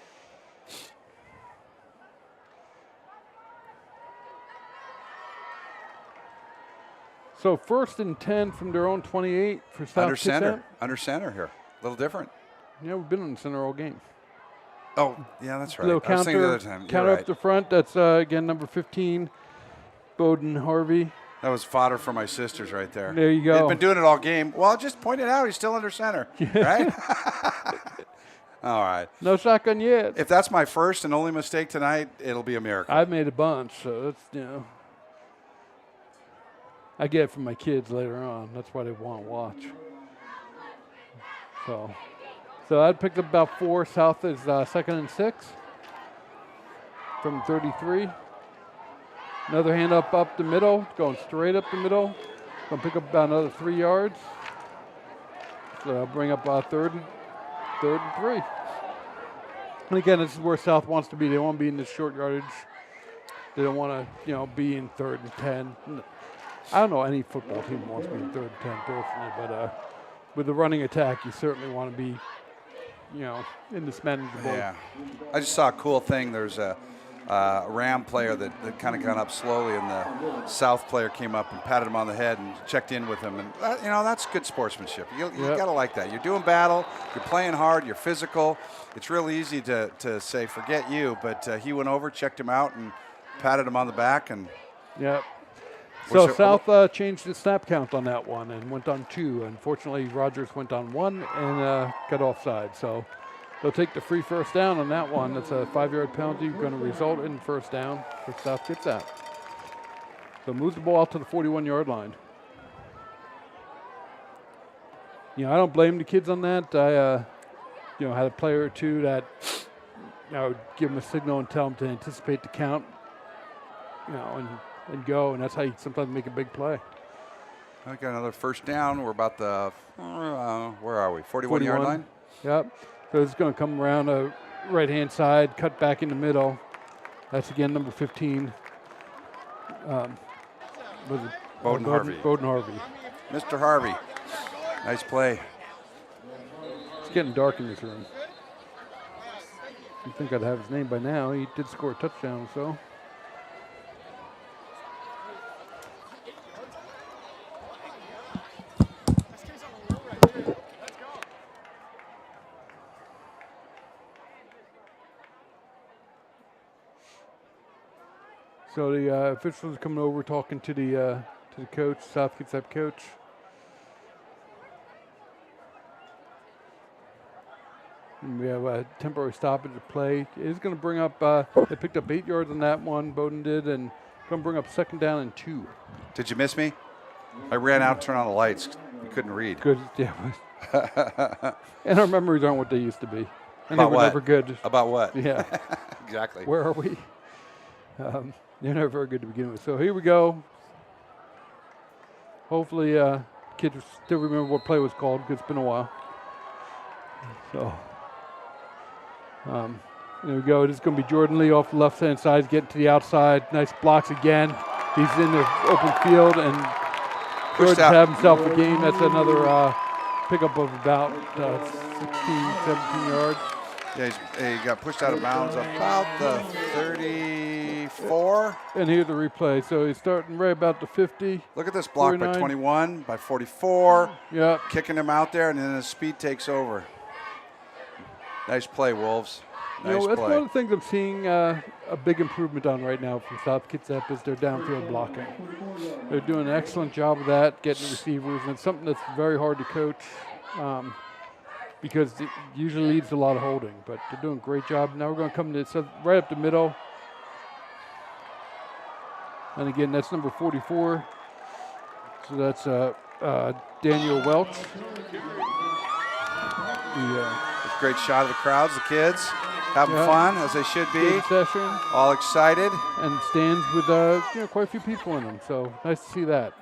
So 1st and 10 from their own 28 for South Under Kitsap. center. Under center here. A little different. Yeah, we've been on the center all game. Oh, yeah, that's right. Little I was thinking the counter, other time. You're counter right. up the front. That's, again, number 15, Bowden Harvey. That was fodder for my sisters right there. There you go. He's been doing it all game. Well, just point it out. He's still under center, right? All right. No shotgun yet. If that's my first and only mistake tonight, it'll be a miracle. I've made a bunch, so that's, I get it from my kids later on. That's why they want to watch. So I'd pick up about 4. South is 2nd and 6 from 33. Another hand up the middle, going straight up the middle. Gonna pick up about another 3 yards. So I'll bring up 3rd and 3. And again, this is where South wants to be. They want to be in this short yardage. They don't want to, be in 3rd and 10. I don't know any football team wants to be in 3rd and 10 personally, but with the running attack, you certainly want to be, in this manageable. Yeah. I just saw a cool thing. There's a Ram player that kind of got up slowly, and the South player came up and patted him on the head and checked in with him. And, that's good sportsmanship. You got to like that. You're doing battle. You're playing hard. You're physical. It's really easy to say, forget you. But he went over, checked him out, and patted him on the back. And Yep. So South changed the snap count on that one and went on 2. Unfortunately, Rogers went on 1 and got offside. So they'll take the free 1st down on that one. That's a 5-yard penalty, going to result in 1st down for South Kitsap. So moves the ball out to the 41-yard line. I don't blame the kids on that. I, had a player or two that, I would give them a signal and tell them to anticipate the count, and go, and that's how you sometimes make a big play. I got another 1st down. We're about the, where are we, 41-yard line? Yep. So it's going to come around the right-hand side, cut back in the middle. That's, again, number 15. Bowden Harvey. Bowden Harvey. Mr. Harvey. Nice play. It's getting dark in this room. You'd think I'd have his name by now. He did score a touchdown, so. So the officials are coming over, talking to the coach, South Kitsap coach. And we have a temporary stoppage of play. It's going to bring up. They picked up 8 yards on that one. Bowden did, and going to bring up 2nd down and 2. Did you miss me? I ran out, turned on the lights. You couldn't read. Good, yeah. And our memories aren't what they used to be. And About they were what? never good. About what? Yeah. Exactly. Where are we? They're never very good to begin with. So here we go. Hopefully, kids still remember what play was called, because it's been a while. So, there we go. This is going to be Jordan Lee off the left-hand side, getting to the outside. Nice blocks again. He's in the open field, and Jordan's have himself a game. That's another pickup of about 16, 17 yards. Yeah, he got pushed out of bounds about the 34. And here's the replay. So he's starting right about the 50. Look at this block 49. by 21, by 44. Yep. Kicking him out there, and then his speed takes over. Nice play, Wolves. Nice That's play. one of the things I'm seeing a big improvement on right now from South Kitsap is their downfield blocking. They're doing an excellent job of that, getting the receivers, and it's something that's very hard to coach because it usually leads to a lot of holding, but they're doing a great job. Now we're going to come to right up the middle. And again, that's number 44. So that's Daniel Welch. Great shot of the crowds, the kids having fun, as they should be. Good session. All excited. And stands with quite a few people in them, so nice to see that.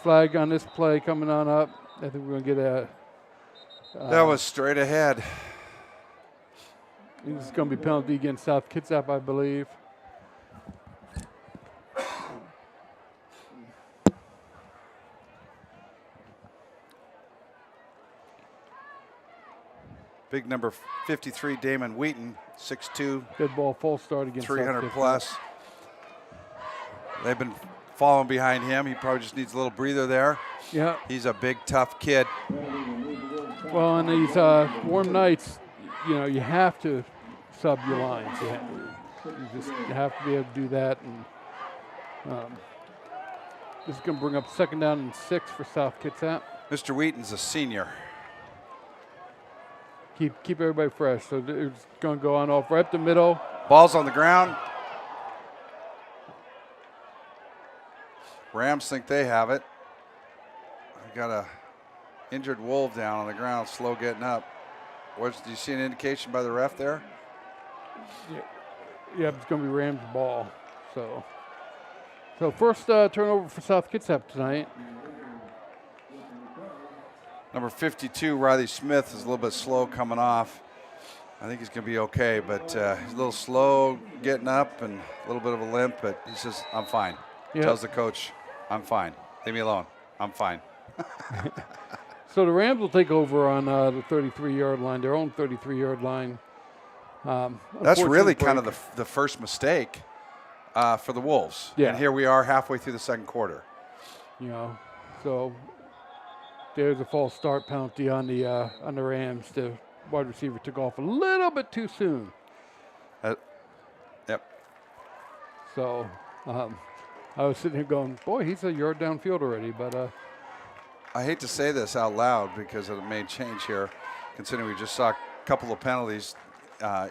Flag on this play coming on up. I think we're going to get a... that was straight ahead. This is going to be penalty against South Kitsap, I believe. Big number 53, Damon Wheaton, 6'2". Good ball, false start against 300 plus. They've been following behind him. He probably just needs a little breather there. Yeah. He's a big, tough kid. Well, on these warm nights, you have to sub your lines. You have to be able to do that. And this is going to bring up 2nd down and 6 for South Kitsap. Mr. Wheaton's a senior. Keep everybody fresh. So it's going to go on off right up the middle. Ball's on the ground. Rams think they have it. We got a injured Wolf down on the ground, slow getting up. Do you see an indication by the ref there? Yeah, it's going to be Rams' ball. So first turnover for South Kitsap tonight. Number 52, Riley Smith, is a little bit slow coming off. I think he's going to be okay, but he's a little slow getting up and a little bit of a limp, but he says, I'm fine. Yep. Tells the coach, I'm fine. Leave me alone. I'm fine. So the Rams will take over on the 33-yard line, their own 33-yard line. That's really kind of the first mistake for the Wolves. Yeah. And here we are halfway through the second quarter. So there's a false start penalty on the Rams. The wide receiver took off a little bit too soon. Yep. So I was sitting here going, boy, he's a yard downfield already. But I hate to say this out loud because of the main change here, considering we just saw a couple of penalties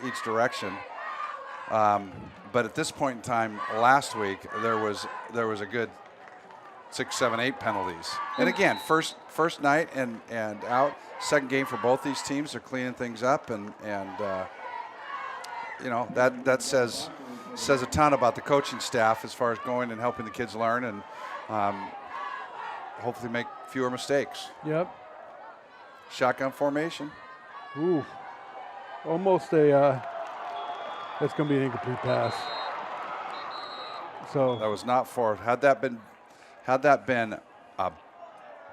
each direction. But at this point in time, last week there was a good 6, 7, 8 penalties. And again, first night and out, second game for both these teams. They're cleaning things up, and that says a ton about the coaching staff as far as going and helping the kids learn and hopefully make fewer mistakes. Yep. Shotgun formation. Ooh, almost a. That's going to be an incomplete pass. So that was not forward. Had that been a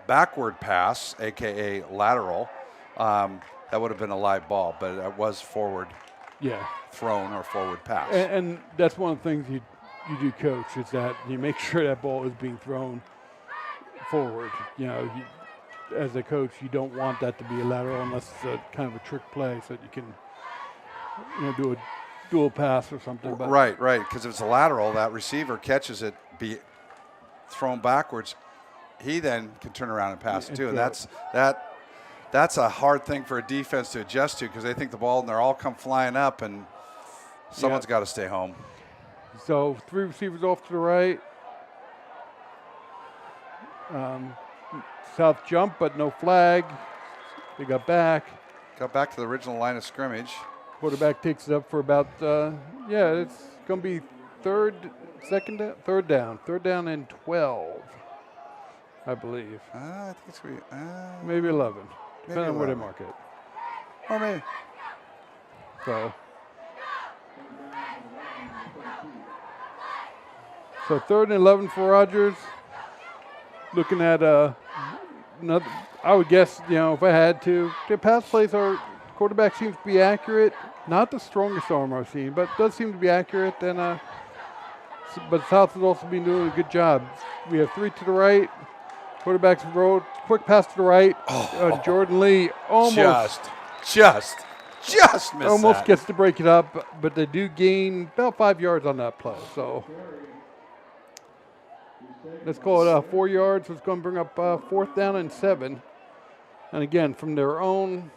backward pass, aka lateral, that would have been a live ball. But it was forward. Yeah. Thrown or forward pass. And that's one of the things you do coach is that you make sure that ball is being thrown forward. As a coach, you don't want that to be a lateral unless it's a kind of a trick play so that you can do a dual pass or something. But right. Because if it's a lateral, that receiver catches it, be thrown backwards. He then can turn around and pass it too, and that's a hard thing for a defense to adjust to because they think the ball and they're all come flying up, and someone's got to stay home. So 3 receivers off to the right. South jump, but no flag. They got back. Got back to the original line of scrimmage. Quarterback takes it up for about, it's going to be third down and 12, I believe. I think it's going to be Maybe 11, depending on where they 11. mark it. or maybe. So 3rd and 11 for Rogers. Looking at another, I would guess, if I had to, the pass plays are, quarterback seems to be accurate. Not the strongest arm I've seen, but does seem to be accurate. And but South has also been doing a good job. We have 3 to the right. Quarterback's rolled, quick pass to the right. Jordan Lee almost just missed almost that. gets to break it up, but they do gain about 5 yards on that play. So let's call it 4 yards. It's going to bring up 4th down and 7. And again, from their own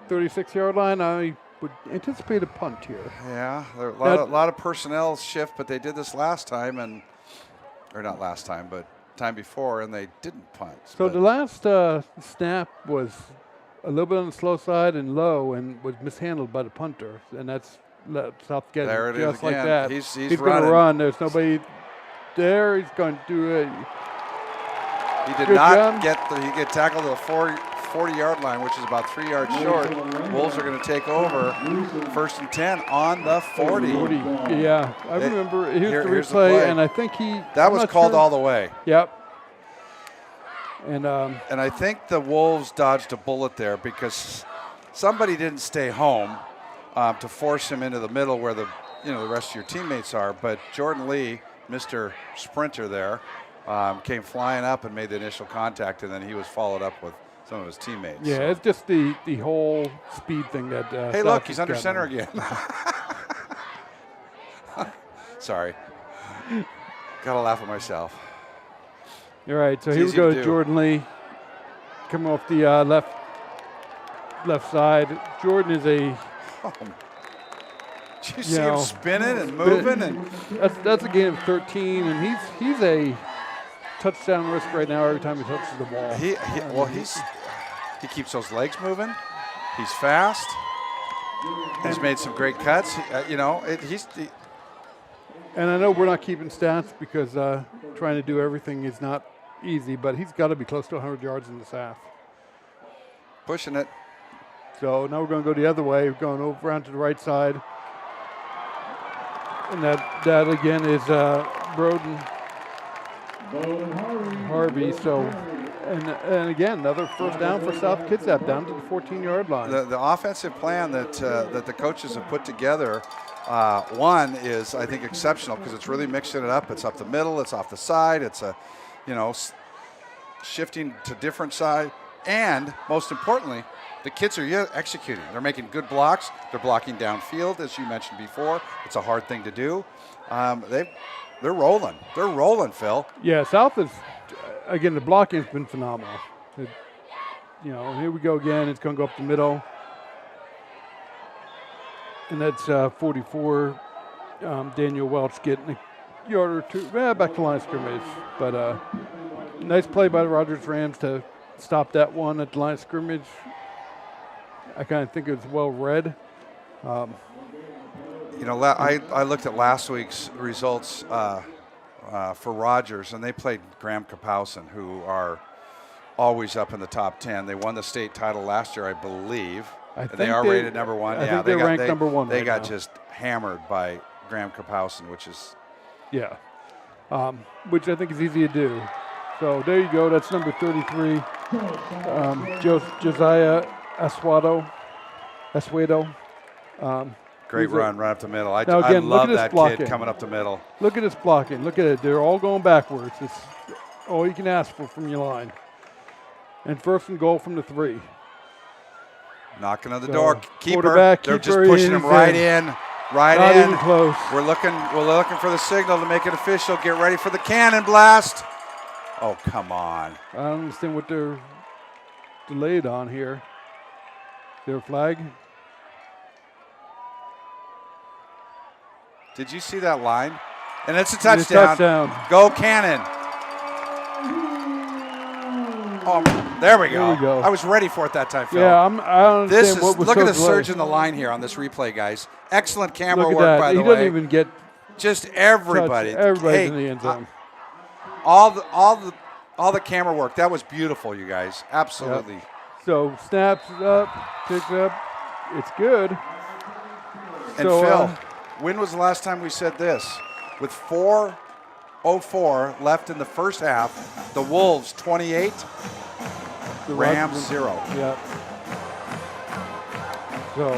36-yard line, I would anticipate a punt here. Yeah, there are a lot of personnel shift, but they did this last time, or not last time, but time before, and they didn't punt. So the last snap was a little bit on the slow side and low, and was mishandled by the punter, and that's let South get There it is just like again. that. He's going to running. run. There's nobody there. He's going to do it. He did Good not job. he get tackled to the 40-yard line, which is about 3 yards short. Wolves are going to take over 1st and 10 on the 40. 40. Yeah, I remember. Here's the here's the replay, play. and I think That was called all the way. Yep. And And I think the Wolves dodged a bullet there because somebody didn't stay home to force him into the middle where the rest of your teammates are. But Jordan Lee, Mr. Sprinter there, came flying up and made the initial contact, and then he was followed up with some of his teammates. yeah, it's just the whole speed thing that. Hey, South look, he's has under got center on. again. Sorry. Gotta laugh at myself. All right, so It's here we easy go. to do. Jordan Lee coming off the left side. Jordan is a Did you see him spinning and moving? And that's a gain of 13, and he's a touchdown risk right now every time he touches the ball. He keeps those legs moving. He's fast. He's made some great cuts. And I know we're not keeping stats because trying to do everything is not easy, but he's got to be close to 100 yards in this half. Pushing it. So now we're going to go the other way. We're going over around to the right side. And that again is Broden Harvey. So, and again, another 1st down for South Kitsap, down to the 14-yard line. The offensive plan that the coaches have put together, one is, I think, exceptional because it's really mixing it up. It's up the middle. It's off the side. It's shifting to different side. And most importantly, the kids are executing. They're making good blocks. They're blocking downfield, as you mentioned before. It's a hard thing to do. They're rolling. They're rolling, Phil. Yeah, South is, again, the blocking's been phenomenal. Here we go again. It's going to go up the middle. And that's 44. Daniel Welch getting a yard or two. Back to line of scrimmage. But nice play by the Rogers Rams to stop that one at the line of scrimmage. I kind of think it was well read. I looked at last week's results for Rogers, and they played Graham Kapowson, who are always up in the top 10. They won the state title last year, I believe. They are rated number 1. I think they're ranked number 1 They right got now. just hammered by Graham Kapowson, which is Yeah, which I think is easy to do. So there you go. That's number 33, Josiah Asuedo. great run right up the middle. I Now again, look love at this that blocking. kid coming up the middle. Look at this blocking. Look at it. They're all going backwards. It's all you can ask for from your line. And 1st and goal from the 3. Knocking on the So, door. Keeper. quarterback, They're just keeper, pushing him he's right in. in. Right Not in. even close. We're looking for the signal to make it official. Get ready for the cannon blast. Oh, come on. I don't understand what they're delayed on here. Their flag. Did you see that line? And it's a It's a touchdown. touchdown. Go Cannon. Oh, there we go. There we go. I was ready for it that time, Phil. Yeah, I don't understand This is what was look so at the delayed. surge in the line here on this replay, guys. Excellent camera Look at work, that. by He the doesn't way. even get Just everybody. Everybody's Hey, in the end zone. all the camera work. That was beautiful, you guys. Absolutely. Yep. So snaps it up, picks it up. It's good. And So, Phil, when was the last time we said this? With 4:04 left in the first half, the Wolves 28, the Rams 0. Yep. So,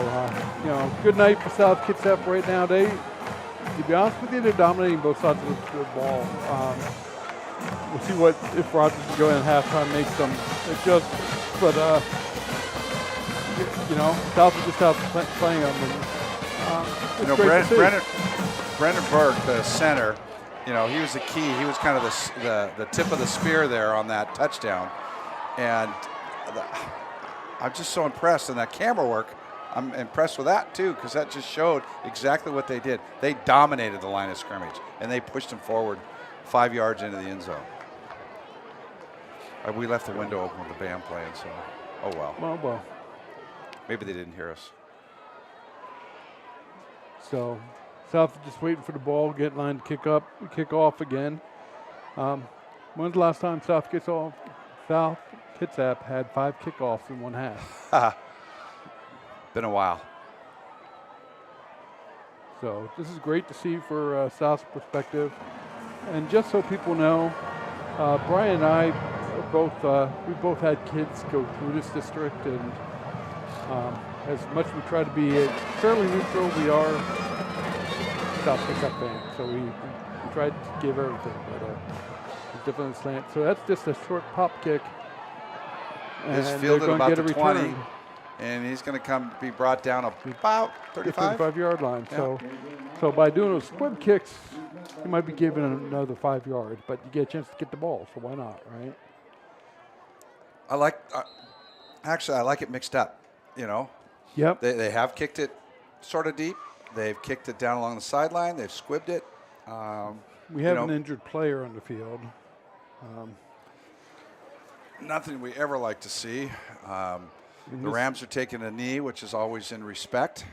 good night for South Kitsap right now. To be honest with you, they're dominating both sides of the ball. We'll see if Rogers can go in at halftime, make some adjustments. But, South is just out playing them. And, Brendan Burke, the center, he was the key. He was kind of the tip of the spear there on that touchdown. And I'm just so impressed. And that camera work, I'm impressed with that too, because that just showed exactly what they did. They dominated the line of scrimmage, and they pushed them forward 5 yards into the end zone. We left the window open with the band playing, so oh well. Well. Maybe they didn't hear us. So South is just waiting for the ball, get line to kick off again. When's the last time South Kitsap had 5 kickoffs in one half? Been a while. So this is great to see for South's perspective. And just so people know, Brian and I we both had kids go through this district, and as much as we try to be fairly neutral, we are South Kitsap fans. So we tried to give everything, but it's different slant. So that's just a short pop kick. He's And fielded they're going about to the get a 20, return. and he's going to be brought down about 35. 35-yard line. Yeah. So by doing those squib kicks, you might be given another 5 yards, but you get a chance to get the ball, so why not, right? I like it mixed up, Yep. They have kicked it sort of deep. They've kicked it down along the sideline. They've squibbed it. We have an injured player on the field. Nothing we ever like to see. The Rams are taking a knee, which is always in respect.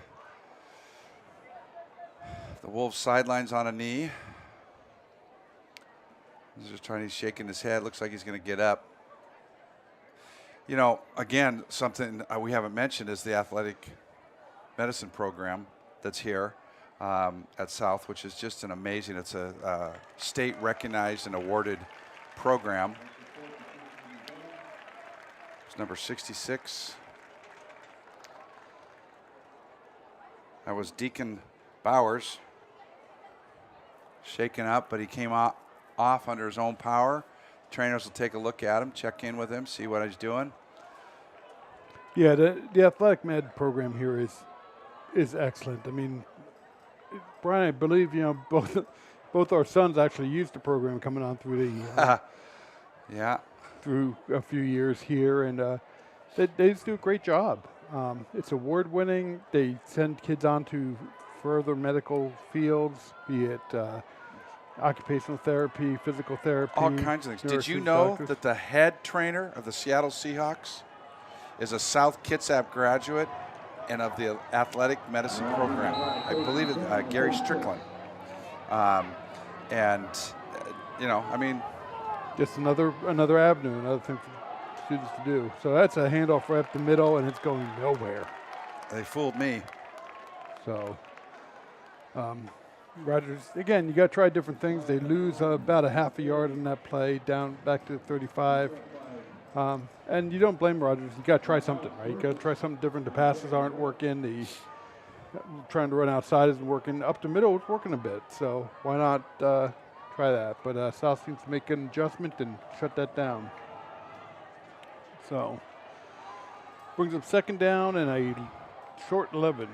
The Wolves sidelines on a knee. He's shaking his head. Looks like he's going to get up. Again, something we haven't mentioned is the athletic medicine program that's here at South, which is just an amazing, it's a state recognized and awarded program. It's number 66. That was Deacon Bowers, shaken up, but he came off under his own power. Trainers will take a look at him, check in with him, see what he's doing. Yeah, the athletic med program here is excellent. I mean, Brian, I believe both our sons actually used the program coming on through the through a few years here, and they just do a great job. It's award-winning. They send kids on to further medical fields, be it occupational therapy, physical therapy. All kinds of things. Did you know that the head trainer of the Seattle Seahawks is a South Kitsap graduate and of the athletic medicine program? I believe it, Gary Strickland. Just another avenue, another thing for students to do. So that's a handoff right up the middle, and it's going nowhere. They fooled me. So, Rogers, again, you got to try different things. They lose about a half a yard in that play, down back to the 35. And you don't blame Rogers. You got to try something, right? You got to try something different. The passes aren't working. The trying to run outside isn't working. Up the middle, it's working a bit. So why not try that? But South seems to make an adjustment and shut that down. So brings up second down and a short 11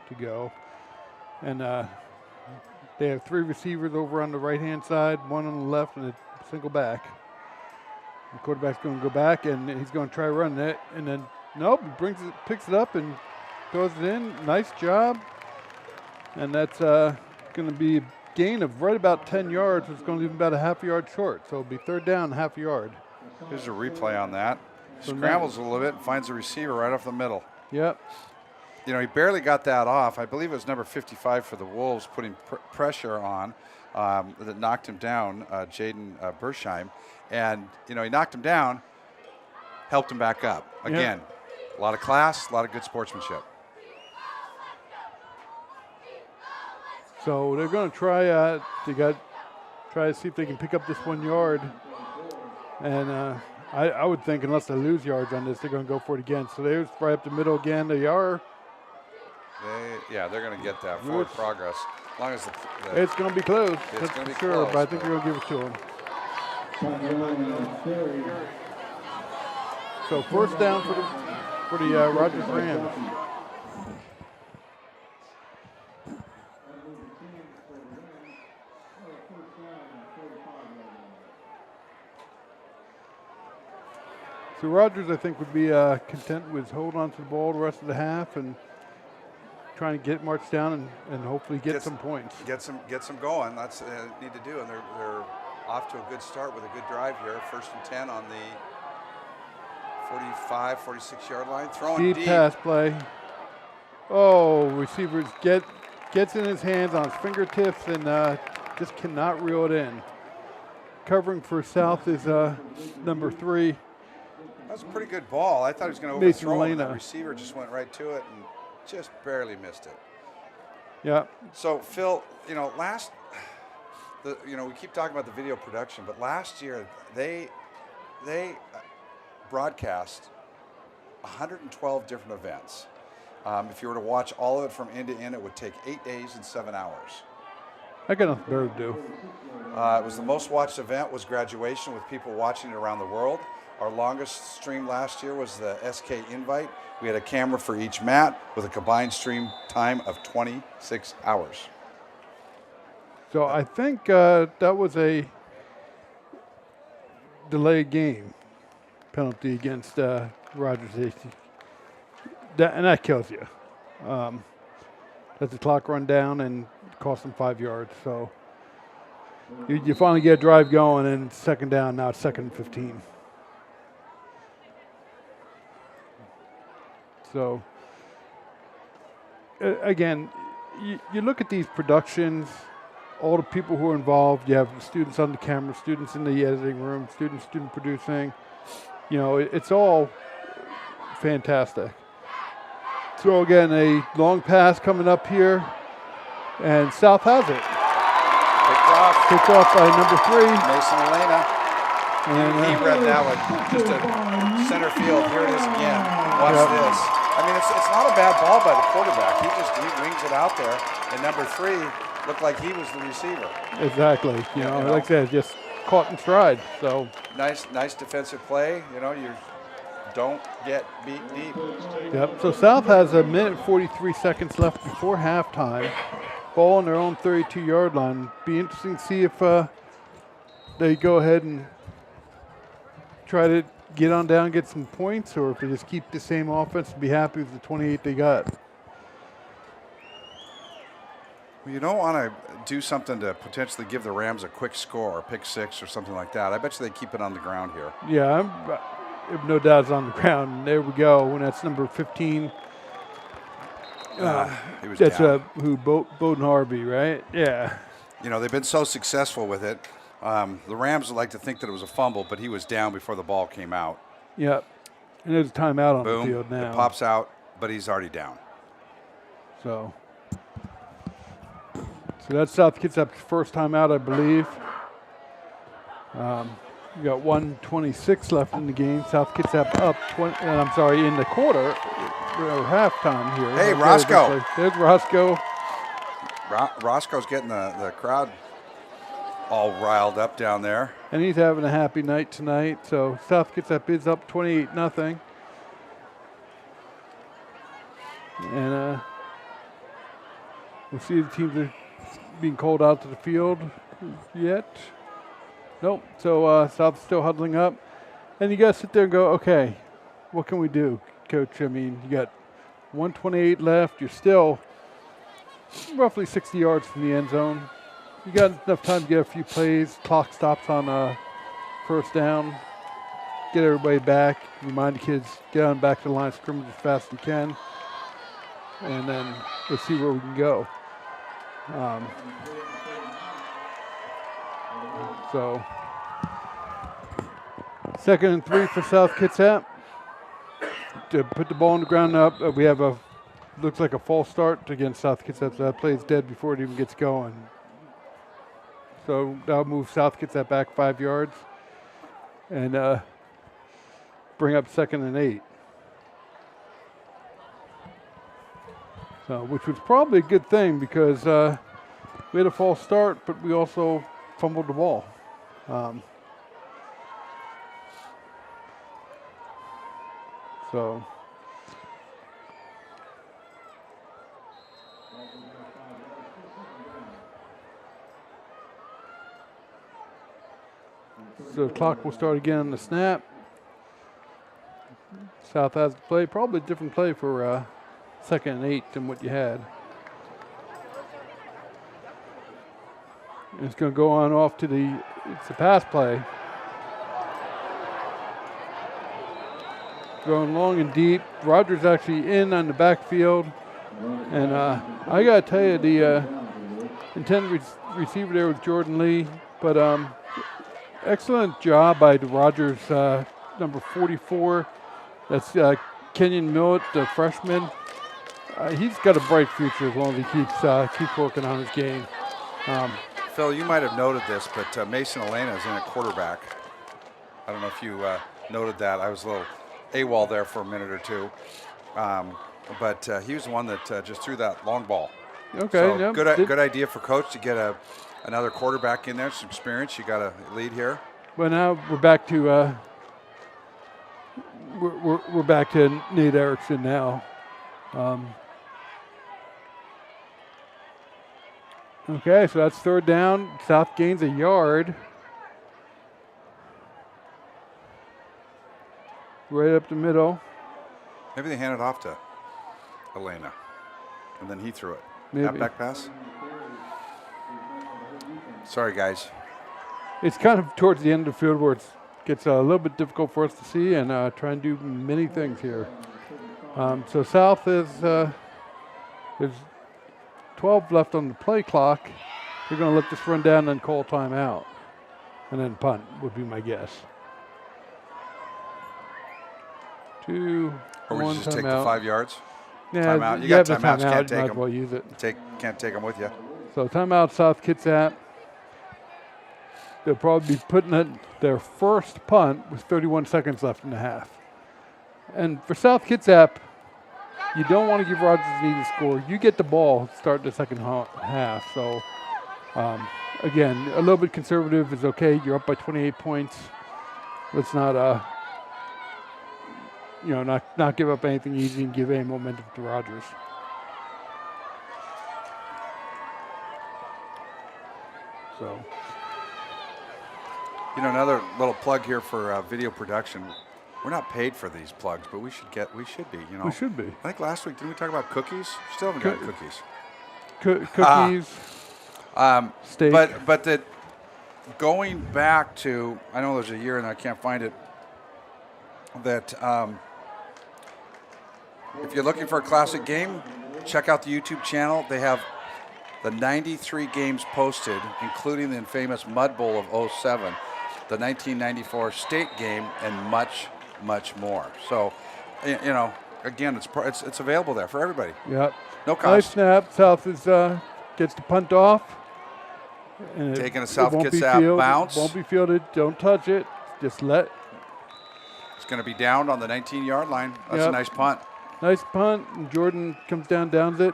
to go. And they have 3 receivers over on the right-hand side, 1 on the left, and a single back. The quarterback's going to go back, and he's going to try running it, and then nope, he picks it up and throws it in. Nice job. And that's going to be a gain of right about 10 yards. It's going to leave him about a half a yard short, so it'll be third down, half a yard. Here's a replay on that. Scrambles a little bit and finds a receiver right off the middle. Yep. you know, he barely got that off. I believe it was number 55 for the Wolves putting pressure on that knocked him down, Jaden Bersheim. And, you know, he knocked him down, helped him back up. Again, a lot of class, a lot of good sportsmanship. So they're going to try to see if they can pick up this 1 yard. And I would think unless they lose yards on this, they're going to go for it again. So there's right up the middle again. They are. They're going to get that forward progress. As long as It's going to be close. It's going to be sure, close, but I think we're going to give it to them. So first down for the Rogers Rams. So Rogers, I think, would be content with holding on to the ball the rest of the half and trying to march down and hopefully get some points. Get some going. That's what they need to do, and they're off to a good start with a good drive here. 1st and 10 on the 45, 46-yard line. Throwing deep. Pass play. Oh, receiver gets in his hands on his fingertips and just cannot reel it in. Covering for South is number 3. That was a pretty good ball. I thought he was going to overthrow it. The receiver just went right to it and just barely missed it. Yeah. So, Phil, you know, we keep talking about the video production, but last year they broadcast 112 different events. If you were to watch all of it from end to end, it would take 8 days and 7 hours. I got nothing better to do. It was the most watched event was graduation with people watching it around the world. Our longest stream last year was the SK Invite. We had a camera for each mat with a combined stream time of 26 hours. So I think that was a delayed game penalty against Rogers Hasty. And that kills you. Let the clock run down and cost them 5 yards. So you finally get a drive going, and second down, now it's 2nd and 15. So, again, you look at these productions, all the people who are involved. You have students on the camera, students in the editing room, student producing. You know, it's all fantastic. So, again, a long pass coming up here, and South has it. Picked off by number 3. Mason Elena. And he read that one. Just a center field. Here it is again. Watch this. I mean, it's not a bad ball by the quarterback. He wings it out there. And number 3 looked like he was the receiver. Exactly. You know, like I said, just caught in stride. So nice defensive play. You know, you don't get beat deep. Yep. So South has 1:43 seconds left before halftime. Ball on their own 32-yard line. Be interesting to see if they go ahead and try to get on down, get some points, or if they just keep the same offense and be happy with the 28 they got. Well, you don't want to do something to potentially give the Rams a quick score or pick 6 or something like that. I bet you they keep it on the ground here. Yeah, I have no doubt it's on the ground. And there we go. When that's number 15. He was that's down. Bowden Harvey, right? Yeah. You know, they've been so successful with it. The Rams would like to think that it was a fumble, but he was down before the ball came out. Yep. And there's a timeout on Boom, the field now. it pops out, but he's already down. So that's South Kitsap's first time out, I believe. We got 1:26 left in the game. South Kitsap up 20. In the quarter or halftime here. Hey, Roscoe. There's Roscoe. Roscoe's getting the crowd all riled up down there. And he's having a happy night tonight. So South Kitsap is up 28-0. And we'll see the teams are being called out to the field yet. Nope. So South's still huddling up. And you got to sit there and go, okay, what can we do, Coach? I mean, you got 1:28 left. You're still roughly 60 yards from the end zone. You got enough time to get a few plays. Clock stops on first down. Get everybody back. Remind the kids, get on back to the line of scrimmage as fast as you can. and then let's see where we can go. So 2nd and 3 for South Kitsap. To put the ball on the ground up, we have looks like a false start against South Kitsap, so that play's dead before it even gets going. So that'll move South Kitsap back 5 yards and bring up 2nd and 8. So, which was probably a good thing because we had a false start, but we also fumbled the ball. So the clock will start again on the snap. South has to play, probably a different play for 2nd and 8 than what you had. And it's going to go on off to it's a pass play. Going long and deep. Rogers actually in on the backfield. And I got to tell you, the intended receiver there was Jordan Lee. But excellent job by the Rogers number 44. That's Kenyon Millett, the freshman. He's got a bright future as long as he keeps working on his game. Phil, you might have noted this, but Mason Elena is in at quarterback. I don't know if you noted that. I was a little AWOL there for a minute or two. But he was the one that just threw that long ball. Okay. So yep. good idea for coach to get another quarterback in there, some experience. You got a lead here. Well, now we're back to we're back to Nate Erickson now. Okay, so that's 3rd down. South gains a yard. Right up the middle. Maybe they handed off to Elena, and then he threw it. Maybe. That back pass? Sorry, guys. It's kind of towards the end of the field where it gets a little bit difficult for us to see and try and do many things here. So South is there's 12 left on the play clock. They're going to let this run down and call timeout. And then punt would be my guess. 2, Or 1 would you just timeout. take the 5 yards? Yeah, Timeout. You have got the timeouts, timeout. can't take Might as them. well use it. Can't take them with you. So timeout South Kitsap. They'll probably be putting it their first punt with 31 seconds left in the half. And for South Kitsap, you don't want to give Rogers an easy score. You get the ball, start the second half. So again, a little bit conservative is okay. You're up by 28 points. Let's not not give up anything easy and give any momentum to Rogers. So, Another little plug here for video production. We're not paid for these plugs, but we should be. we should be. I think last week didn't we talk about cookies? Still haven't got cookies. Cookies, steak. But that going back to, I know there's a year and I can't find it. That if you're looking for a classic game, check out the YouTube channel. They have the 93 games posted, including the infamous Mud Bowl of 07, the 1994 state game, and much, much more. So, again, it's available there for everybody. Yep. No Nice cost. snap. South is gets the punt off. And Taking a it South won't be Kitsap fielded. bounce. Won't be fielded. Don't touch it. Just let. It's going to be down on the 19-yard line. That's Yep. a nice punt. Nice punt. And Jordan comes down, downs it.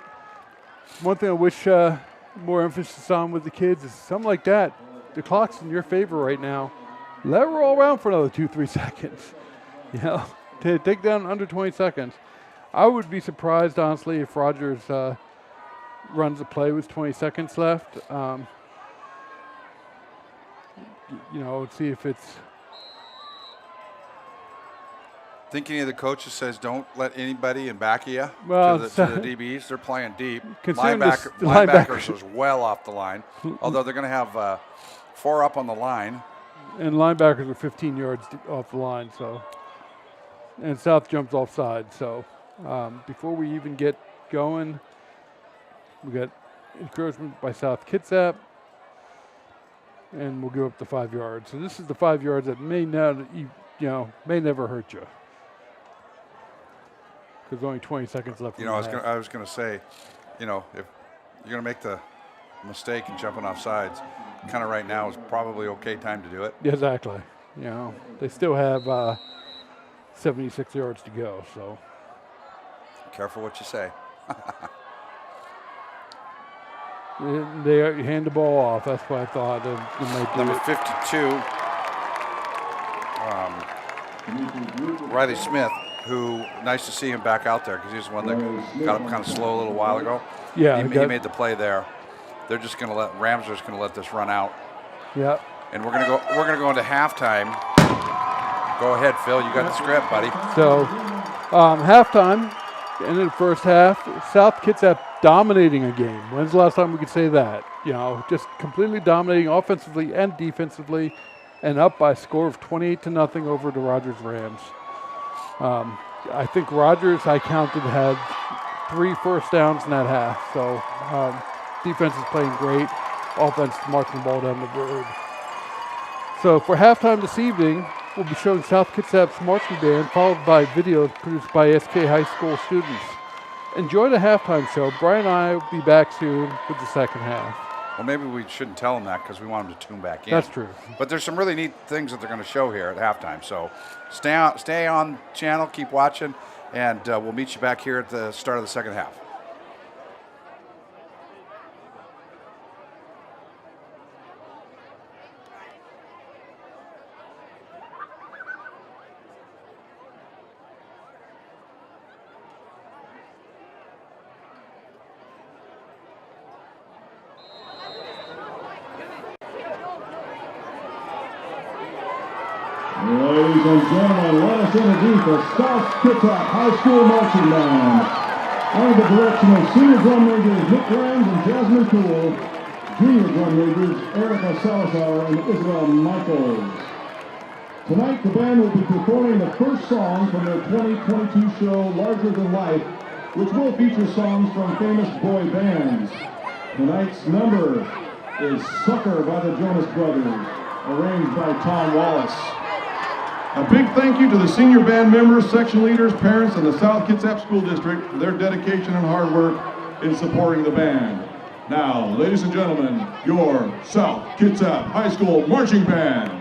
One thing I wish more emphasis on with the kids is something like that. The clock's in your favor right now. Let it roll around for another 2-3 seconds. Take down under 20 seconds. I would be surprised, honestly, if Rogers runs a play with 20 seconds left. See if it's. Think any of the coaches says don't let anybody in back of you Well, to the DBs. They're playing deep. Considering the Linebackers was well off the line, although they're going to have 4 up on the line. And linebackers are 15 yards off the line, so. And South jumps offside, so before we even get going. We got encouragement by South Kitsap, and we'll give up the 5 yards. So this is the 5 yards that may not, may never hurt you. Because only 20 seconds left. I was going to say, if you're going to make the mistake in jumping off sides, kind of right now is probably okay time to do it. Yeah, exactly. They still have 76 yards to go, so. Careful what you say. They hand the ball off. That's what I thought. They might do Number it. 52, Riley Smith, who, nice to see him back out there because he was the one that got up kind of slow a little while ago. Yeah, he made the play there. They're just going to Rams are just going to let this run out. Yeah. And we're gonna go into halftime. Go ahead, Phil. You got the script, buddy. So, halftime, end of the first half. South Kitsap dominating a game. When's the last time we could say that? Just completely dominating offensively and defensively, and up by a score of 28-0 over the Rogers Rams. I think Rogers, I counted, had 3 first downs in that half. So, defense is playing great. Offense marching the ball down the road. So for halftime this evening, we'll be showing South Kitsap's marching band, followed by videos produced by SK High School students. Enjoy the halftime show. Brian and I will be back soon with the second half. Well, maybe we shouldn't tell them that because we want them to tune back in. That's true. But there's some really neat things that they're going to show here at halftime. So stay on channel, keep watching, and we'll meet you back here at the start of the second half. Ladies and gentlemen, let us introduce the South Kitsap High School Marching Band. Under the direction of senior drum majors Nick Rams and Jasmine Poole, junior drum majors Erica Salazar and Isabel Michaels. Tonight, the band will be performing the first song from their 2022 show, Larger Than Life, which will feature songs from famous boy bands. Tonight's number is Sucker by the Jonas Brothers, arranged by Tom Wallace. A big thank you to the senior band members, section leaders, parents, and the South Kitsap School District for their dedication and hard work in supporting the band. Now, ladies and gentlemen, your South Kitsap High School Marching Band.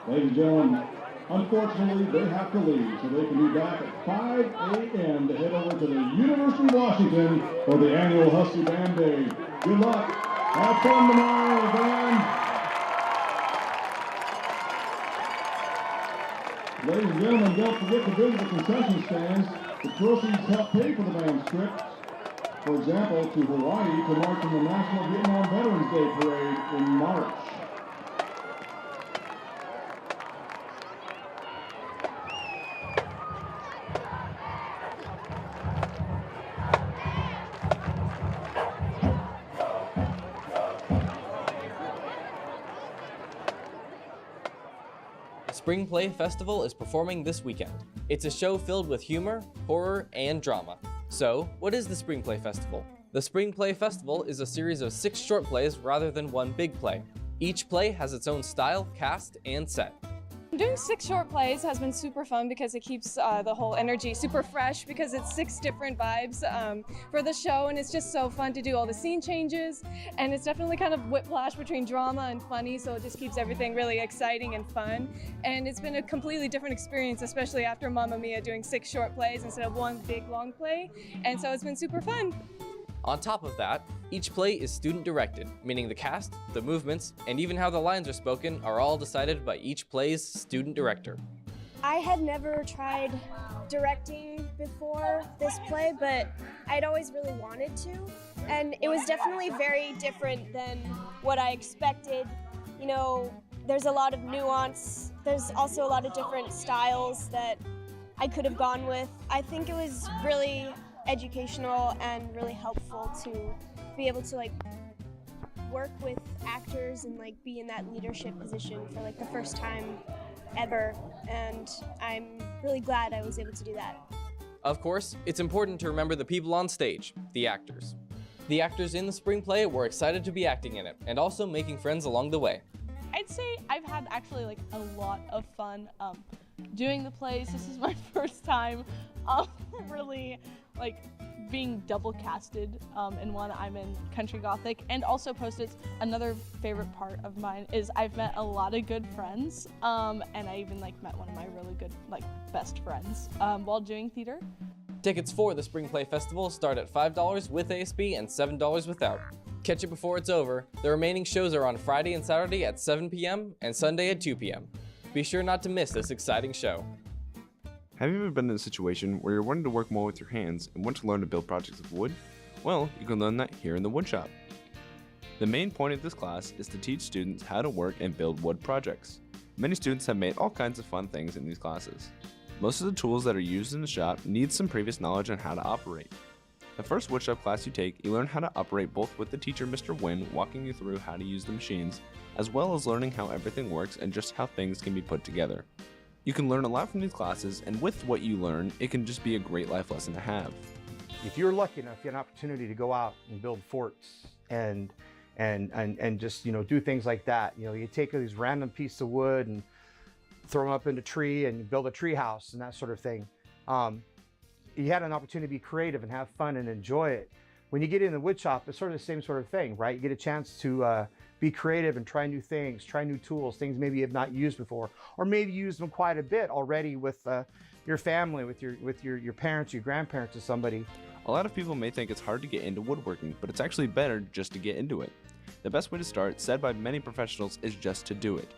Ladies and gentlemen, unfortunately, they have to leave, so they can be back at 5 a.m. to head over to the University of Washington for the annual Husky Band Day. Good luck. Have fun tomorrow, band. Ladies and gentlemen, don't forget to visit the concession stands. The proceeds help pay for the band's trips. For example, to Hawaii to march in the National Vietnam Veterans Day Parade in March. Spring Play Festival is performing this weekend. It's a show filled with humor, horror, and drama. So, what is the Spring Play Festival? The Spring Play Festival is a series of 6 short plays rather than one big play. Each play has its own style, cast, and set. Doing 6 short plays has been super fun because it keeps the whole energy super fresh because it's 6 different vibes for the show, and it's just so fun to do all the scene changes, and it's definitely kind of whiplash between drama and funny, so it just keeps everything really exciting and fun. And it's been a completely different experience, especially after Mamma Mia, doing 6 short plays instead of one big long play, and so it's been super fun. On top of that, each play is student-directed, meaning the cast, the movements, and even how the lines are spoken are all decided by each play's student director. I had never tried directing before this play, but I'd always really wanted to, and it was definitely very different than what I expected. You know, there's a lot of nuance, there's also a lot of different styles that I could have gone with. I think it was really educational and really helpful to be able to work with actors and be in that leadership position for the first time ever, and I'm really glad I was able to do that. Of course, it's important to remember the people on stage, the actors. The actors in the spring play were excited to be acting in it and also making friends along the way. I'd say I've had actually a lot of fun doing the plays. This is my first time really being double casted in one. I'm in Country Gothic and also Post-its. Another favorite part of mine is I've met a lot of good friends, and I even met one of my really good best friends while doing theater. Tickets for the Spring Play Festival start at $5 with ASB and $7 without. Catch it before it's over. The remaining shows are on Friday and Saturday at 7 p.m. and Sunday at 2 p.m. Be sure not to miss this exciting show. Have you ever been in a situation where you're wanting to work more with your hands and want to learn to build projects with wood? Well, you can learn that here in the woodshop. The main point of this class is to teach students how to work and build wood projects. Many students have made all kinds of fun things in these classes. Most of the tools that are used in the shop need some previous knowledge on how to operate. The first woodshop class you take, you learn how to operate both with the teacher Mr. Wynn walking you through how to use the machines, as well as learning how everything works and just how things can be put together. You can learn a lot from these classes, and with what you learn, it can just be a great life lesson to have. If you're lucky enough, you get an opportunity to go out and build forts and just do things like that. You take these random pieces of wood and throw them up in a tree and build a tree house and that sort of thing. You had an opportunity to be creative and have fun and enjoy it. When you get in the wood shop, it's sort of the same sort of thing, right? You get a chance to be creative and try new things, try new tools, things maybe you have not used before, or maybe use them quite a bit already with your family, with your parents, your grandparents, or somebody. A lot of people may think it's hard to get into woodworking, but it's actually better just to get into it. The best way to start, said by many professionals, is just to do it.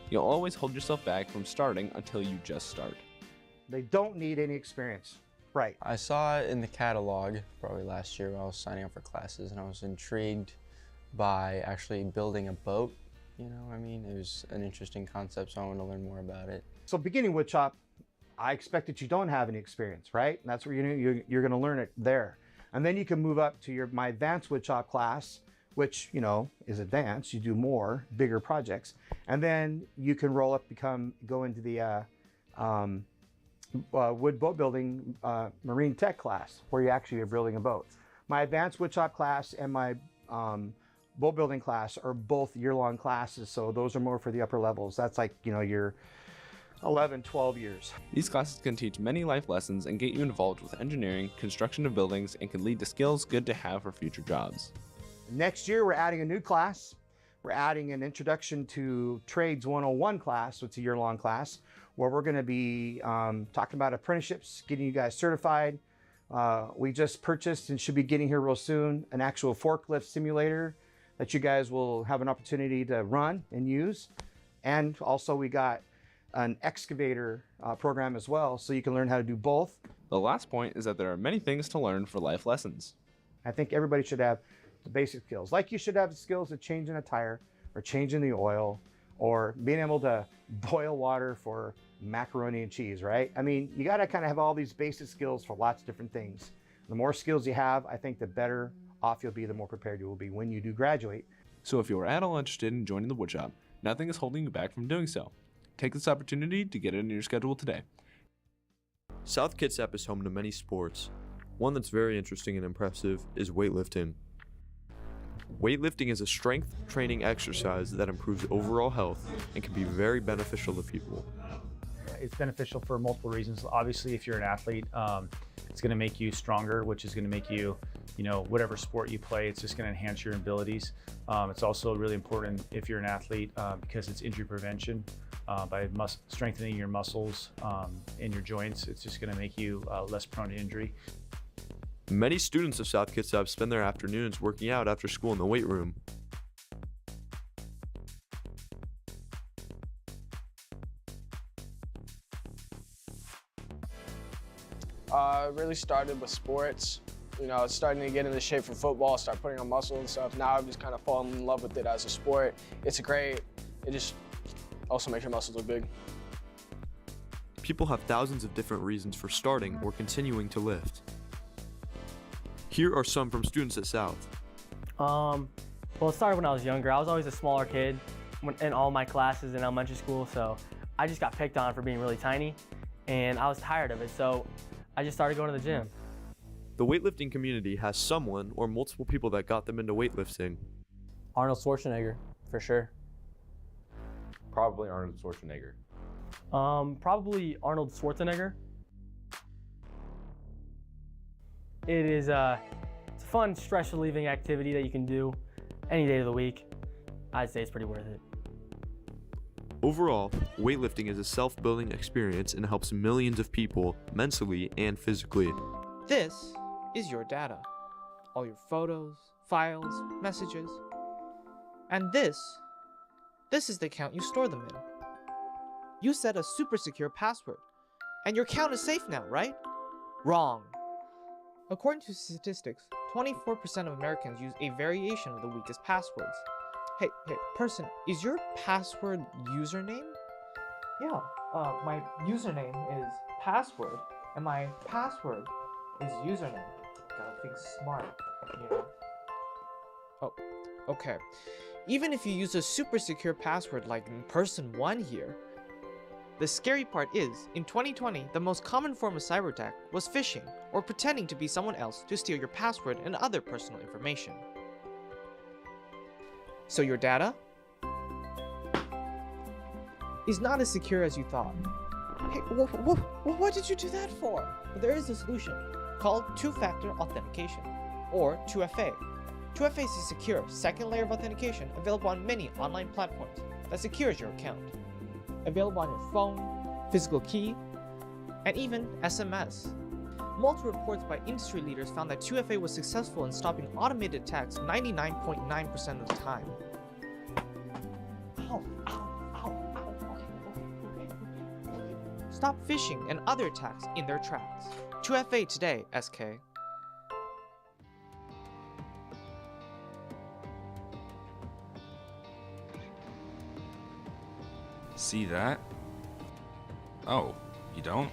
You'll always hold yourself back from starting until you just start. They don't need any experience. Right. I saw it in the catalog probably last year when I was signing up for classes, and I was intrigued by actually building a boat. It was an interesting concept, so I wanted to learn more about it. So beginning woodshop, I expect that you don't have any experience, right? And that's where you're going to learn it there. And then you can move up to my advanced woodshop class, which is advanced. You do more, bigger projects. And then you can roll up, go into the wood boat building marine tech class, where you actually are building a boat. My advanced woodshop class and my boat building class are both year-long classes, so those are more for the upper levels. That's your 11, 12 years. These classes can teach many life lessons and get you involved with engineering, construction of buildings, and can lead to skills good to have for future jobs. Next year, we're adding a new class. we're adding an Introduction to Trades 101 class, so it's a year-long class, where we're going to be talking about apprenticeships, getting you guys certified. We just purchased and should be getting here real soon an actual forklift simulator that you guys will have an opportunity to run and use. And also we got an excavator program as well, so you can learn how to do both. The last point is that there are many things to learn for life lessons. I think everybody should have the basic skills. Like you should have the skills of changing a tire or changing the oil or being able to boil water for macaroni and cheese, right? I mean, you gotta kind of have all these basic skills for lots of different things. The more skills you have, I think the better off you'll be, the more prepared you will be when you do graduate. So if you are at all interested in joining the woodshop, nothing is holding you back from doing so. Take this opportunity to get it in your schedule today. South Kitsap is home to many sports. One that's very interesting and impressive is weightlifting. Weightlifting is a strength training exercise that improves overall health and can be very beneficial to people. It's beneficial for multiple reasons. Obviously, if you're an athlete, it's going to make you stronger, which is going to make you, whatever sport you play, it's just going to enhance your abilities. It's also really important if you're an athlete because it's injury prevention. By strengthening your muscles and your joints, it's just going to make you less prone to injury. Many students of South Kitsap spend their afternoons working out after school in the weight room. It really started with sports. Starting to get into shape for football, start putting on muscle and stuff. Now I've just kind of fallen in love with it as a sport. It's great. It just also makes your muscles look big. People have thousands of different reasons for starting or continuing to lift. Here are some from students at South. Well, it started when I was younger. I was always a smaller kid in all my classes in elementary school, so I just got picked on for being really tiny, and I was tired of it, so I just started going to the gym. The weightlifting community has someone or multiple people that got them into weightlifting. Arnold Schwarzenegger, for sure. Probably Arnold Schwarzenegger. Probably Arnold Schwarzenegger. It's a fun, stress relieving activity that you can do any day of the week. I'd say it's pretty worth it. Overall, weightlifting is a self-building experience and helps millions of people mentally and physically. This is your data. All your photos, files, messages. And this is the account you store them in. You set a super secure password, and your account is safe now, right? Wrong. According to statistics, 24% of Americans use a variation of the weakest passwords. Hey, person, is your password username? Yeah, my username is password, and my password is username. Gotta think smart, Oh, okay. Even if you use a super secure password like person 1 here, the scary part is, in 2020, the most common form of cyber attack was phishing, or pretending to be someone else to steal your password and other personal information. So your data is not as secure as you thought. Hey, what did you do that for? There is a solution called two-factor authentication, or 2FA. 2FA is a secure second layer of authentication available on many online platforms that secures your account. Available on your phone, physical key, and even SMS. Multiple reports by industry leaders found that 2FA was successful in stopping automated attacks 99.9% of the time. Stop phishing and other attacks in their tracks. 2FA today, SK. See that? Oh, you don't?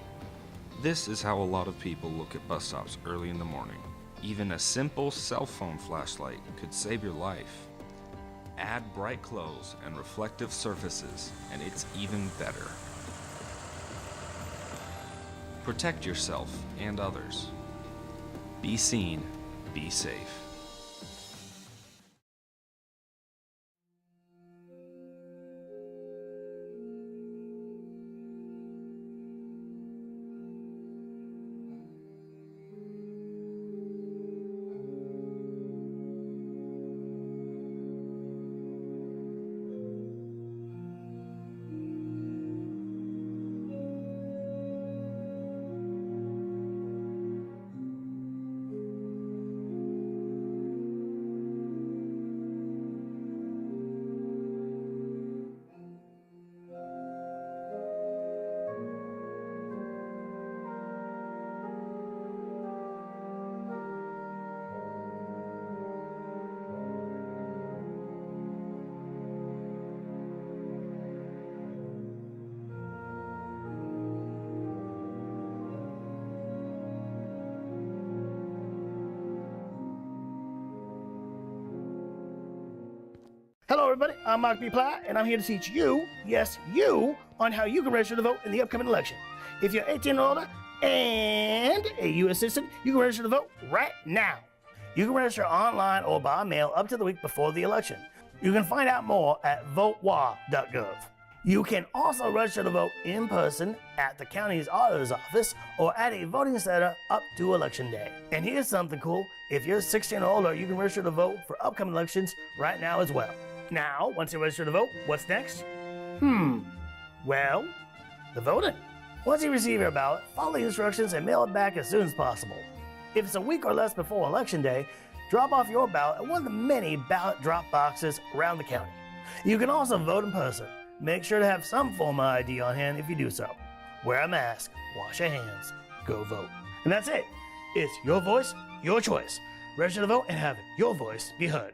This is how a lot of people look at bus stops early in the morning. Even a simple cell phone flashlight could save your life. Add bright clothes and reflective surfaces, and it's even better. Protect yourself and others. Be seen, be safe. Hello, everybody. I'm Mark B. Ply, and I'm here to teach you, yes, you, on how you can register to vote in the upcoming election. If you're 18 or older and a U.S. citizen, you can register to vote right now. You can register online or by mail up to the week before the election. You can find out more at votewa.gov. You can also register to vote in person at the county's auditor's office or at a voting center up to Election Day. And here's something cool. If you're 16 or older, you can register to vote for upcoming elections right now as well. Now, once you register to vote, what's next? Well, the voting. Once you receive your ballot, follow the instructions and mail it back as soon as possible. If it's a week or less before Election Day, drop off your ballot at one of the many ballot drop boxes around the county. You can also vote in person. Make sure to have some form of ID on hand if you do so. Wear a mask, wash your hands, go vote. And that's it. It's your voice, your choice. Register to vote and have your voice be heard.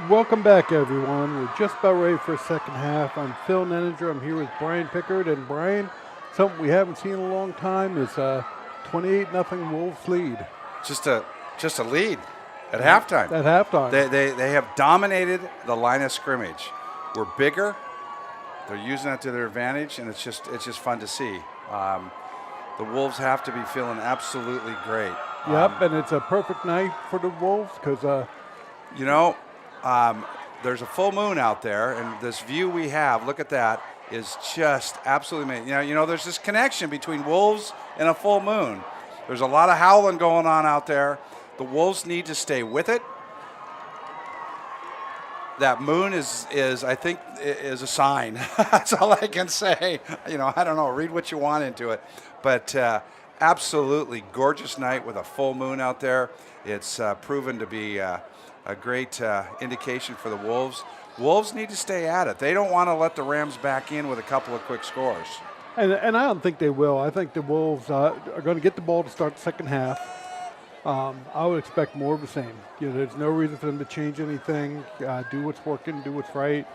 Welcome back, everyone. We're just about ready for a second half. I'm Phil Nenninger. I'm here with Brian Pickard. And Brian, something we haven't seen in a long time is a 28-0 Wolves lead. Just a lead at halftime. At halftime. They have dominated the line of scrimmage. We're bigger. They're using that to their advantage, and it's just fun to see. The Wolves have to be feeling absolutely great. Yep, and it's a perfect night for the Wolves because, there's a full moon out there, and this view we have, look at that, is just absolutely amazing. You know, there's this connection between Wolves and a full moon. There's a lot of howling going on out there. The Wolves need to stay with it. That moon is I think, is a sign. That's all I can say. I don't know. Read what you want into it. But absolutely gorgeous night with a full moon out there. It's proven to be a great indication for the Wolves. Wolves need to stay at it. They don't want to let the Rams back in with a couple of quick scores. and I don't think they will. I think the Wolves are going to get the ball to start the second half. I would expect more of the same. There's no reason for them to change anything. Do what's working, do what's right.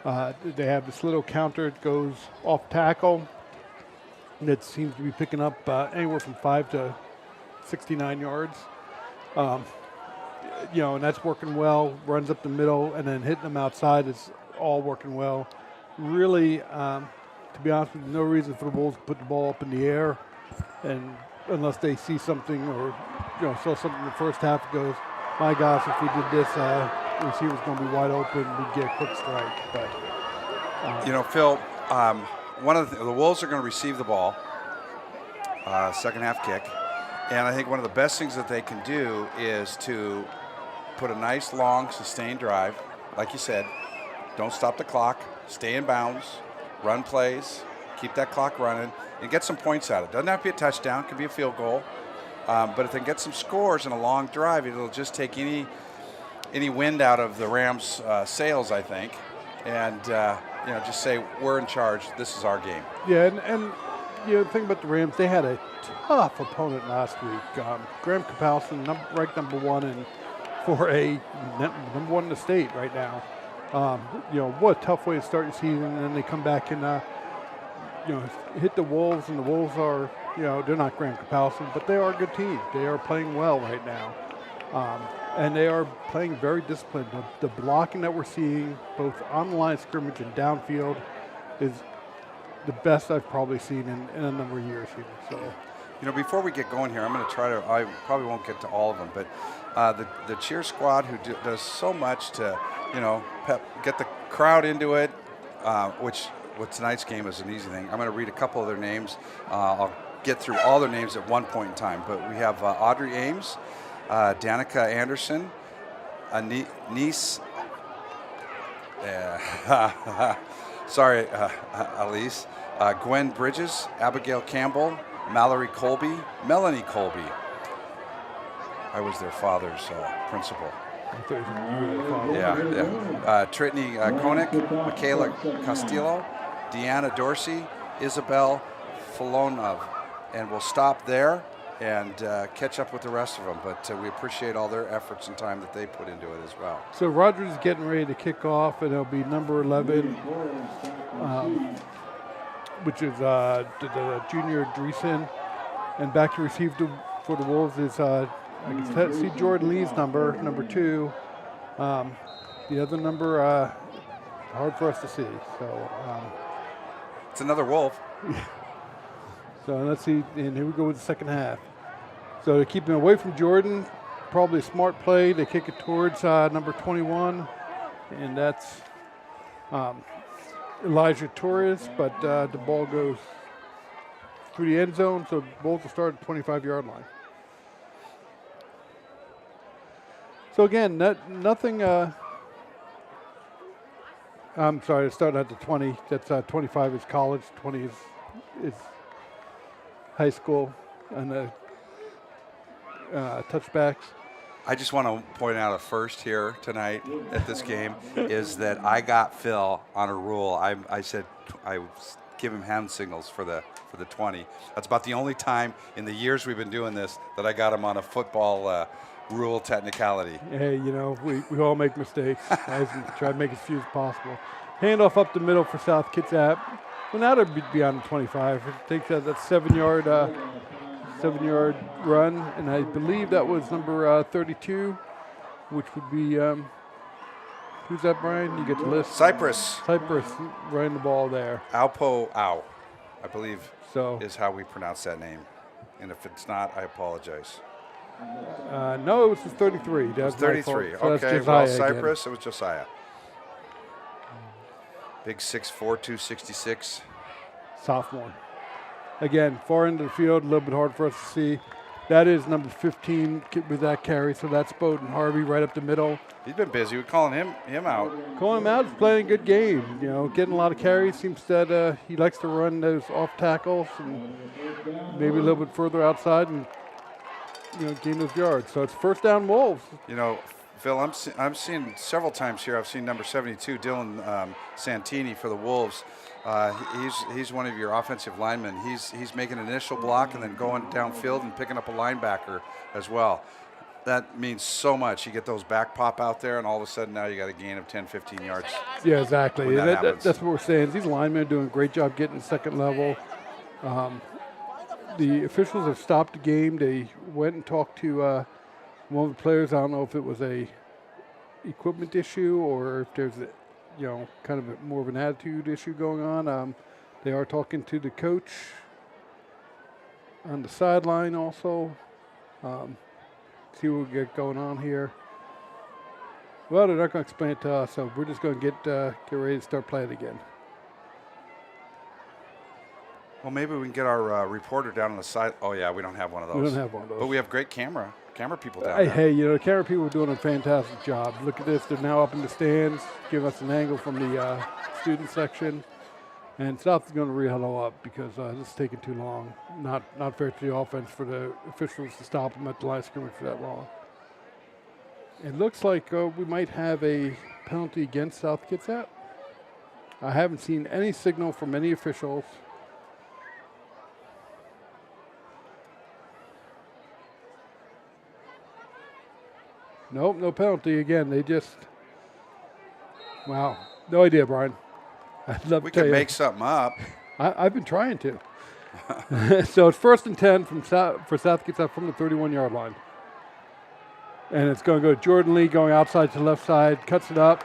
They have this little counter. It goes off tackle. That seems to be picking up anywhere from 5 to 69 yards. And that's working well. Runs up the middle and then hitting them outside is all working well. Really, to be honest with you, no reason for the Wolves to put the ball up in the air, and unless they see something or saw something in the first half that goes, my gosh, if we did this, the receiver's going to be wide open, we'd get a quick strike. But Phil, one of the Wolves are going to receive the ball, second half kick, and I think one of the best things that they can do is to put a nice long sustained drive, like you said. Don't stop the clock, stay in bounds, run plays, keep that clock running, and get some points out of it. Doesn't have to be a touchdown, could be a field goal. But if they get some scores in a long drive, it'll just take any wind out of the Rams' sails, I think, and just say we're in charge. This is our game. Yeah, and the thing about the Rams, they had a tough opponent last week. Graham Kapowski, ranked number one and for a number one in the state right now. What a tough way to start the season, and then they come back and hit the Wolves, and the Wolves are. They're not Graham Kapowski, but they are a good team. They are playing well right now. And they are playing very disciplined. The blocking that we're seeing, both on the line of scrimmage and downfield, is the best I've probably seen in a number of years here. So, before we get going here, I'm going to try to, I probably won't get to all of them, but the cheer squad who does so much to, get the crowd into it, which with tonight's game is an easy thing. I'm going to read a couple of their names. I'll get through all their names at one point in time, but we have Audrey Ames, Danica Anderson, Niece, sorry, Elise, Gwen Bridges, Abigail Campbell, Mallory Colby, Melanie Colby, I was their father's principal. I thought you were the father. Yeah. Tritney Koenig, Michaela Castillo, Deanna Dorsey, Isabel Filonov. And we'll stop there and catch up with the rest of them. But we appreciate all their efforts and time that they put into it as well. So Rogers is getting ready to kick off, and it'll be number 11, which is the junior Dreesen. And back to receive for the Wolves is, I can see Jordan Lee's number 2. The other number, hard for us to see. So it's another Wolf. So let's see, and here we go with the second half. So to keep him away from Jordan, probably a smart play. They kick it towards number 21, and that's Elijah Torres, but the ball goes through the end zone, so Wolves will start at the 25-yard line. So again, nothing. I'm sorry, it's starting at the 20. That's 25 is college, 20 is high school, and the touchbacks. I just want to point out a first here tonight at this game is that I got Phil on a rule. I said I give him hand signals for the 20. That's about the only time in the years we've been doing this that I got him on a football rule technicality. Hey, you know, we all make mistakes. I try to make as few as possible. Handoff up the middle for South Kitsap. Well, now they're beyond the 25. I think that's 7-yard run, and I believe that was number 32, which would be who's that, Brian? You get the list. Cypress running the ball there. Alpo Au, I believe, so is how we pronounce that name. And if it's not, I apologize. No, it was just 33. That's 33. So okay, well, Cypress, it was Josiah. Big 6'4", 266. Sophomore. Again, far end of the field, a little bit hard for us to see. That is number 15 with that carry, so that's Bowden Harvey right up the middle. He's been busy. We're calling him out. Calling him out. He's playing a good game. You know, getting a lot of carries. Seems that he likes to run those off tackles and maybe a little bit further outside and, you know, gain those yards. So it's first down Wolves. You know, Phil, I'm seeing several times here. I've seen number 72, Dylan Santini for the Wolves. He's one of your offensive linemen. He's making an initial block and then going downfield and picking up a linebacker as well. That means so much. You get those back pop out there, and all of a sudden now you got a gain of 10, 15 yards. Yeah, exactly. That's what we're saying. These linemen are doing a great job getting second level. The officials have stopped the game. They went and talked to one of the players. I don't know if it was a equipment issue or if there's kind of more of an attitude issue going on. They are talking to the coach on the sideline also. See what we get going on here. Well, they're not going to explain it to us, so we're just going to get ready to start playing again. Well, maybe we can get our reporter down on the side. Oh, yeah, we don't have one of those. We don't have one of those. But we have great camera people down there. Hey, the camera people are doing a fantastic job. Look at this. They're now up in the stands, giving us an angle from the student section. And South is going to re-hello up because this is taking too long. Not fair to the offense for the officials to stop them at the line of scrimmage for that long. It looks like we might have a penalty against South Kitsap. I haven't seen any signal from any officials. Nope, no penalty again. They just, wow, no idea, Brian. I'd love we to tell could you. make something up. I've been trying to. So it's 1st and 10 for South Kitsap from the 31-yard line. And it's going to go Jordan Lee going outside to the left side, cuts it up.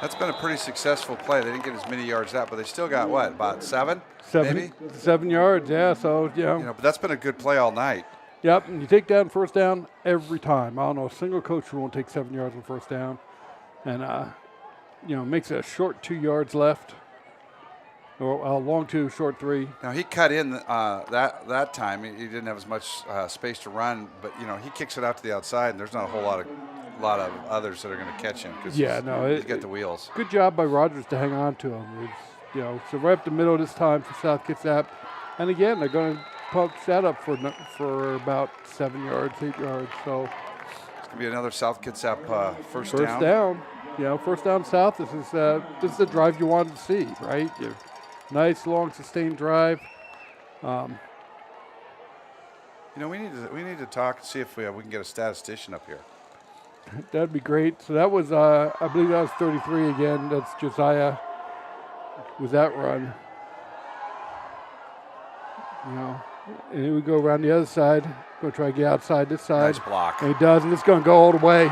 That's been a pretty successful play. They didn't get as many yards out, but they still got, what, about 7? 7 yards, yeah. So, but that's been a good play all night. Yep, and you take down first down every time. I don't know a single coach who won't take 7 yards on first down. And, makes it a short 2 yards left. Or a long 2, short 3. Now, he cut in that time. He didn't have as much space to run, but, he kicks it out to the outside, and there's not a whole lot of others that are going to catch him because he's got the wheels. Good job by Rogers to hang on to him. So right up the middle this time for South Kitsap. And again, they're going to pokes that up for about 7 yards, 8 yards. So it's gonna be another South Kitsap first down. First down. You know, first down South. This is the drive you wanted to see, right? Nice long sustained drive. You know, we need to talk and see if we can get a statistician up here. That'd be great. So that was, I believe that was 33 again. That's Josiah. Was that run? You know, and then we go around the other side. Go try to get outside this side. Nice block. And he does, and it's going to go all the way.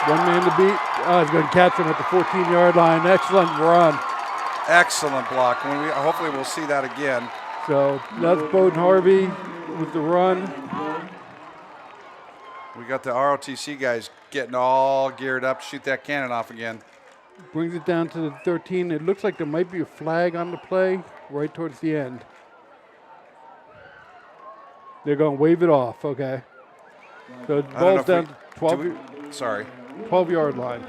One man to beat. Oh, he's going to catch him at the 14-yard line. Excellent run. Excellent block. Hopefully we'll see that again. So that's Bowden Harvey with the run. We got the ROTC guys getting all geared up to shoot that cannon off again. Brings it down to the 13. It looks like there might be a flag on the play right towards the end. They're going to wave it off, okay. So the ball's down to 12-yard line.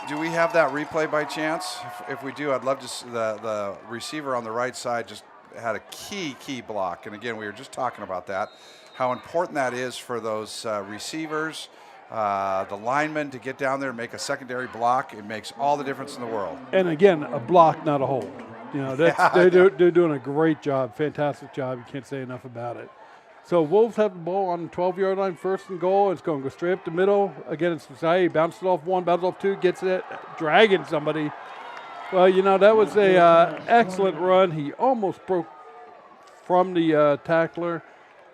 Do we have that replay by chance? If we do, I'd love to see the receiver on the right side just had a key block. And again, we were just talking about that, how important that is for those receivers, the linemen to get down there and make a secondary block. It makes all the difference in the world. And again, a block, not a hold. You know, they're doing a great job, fantastic job. You can't say enough about it. So Wolves have the ball on the 12-yard line, first and goal. It's going to go straight up the middle. Again, it's Josiah. He bounces it off one, bounces off two, gets it, dragging somebody. Well, you know, that was a excellent run. He almost broke from the tackler.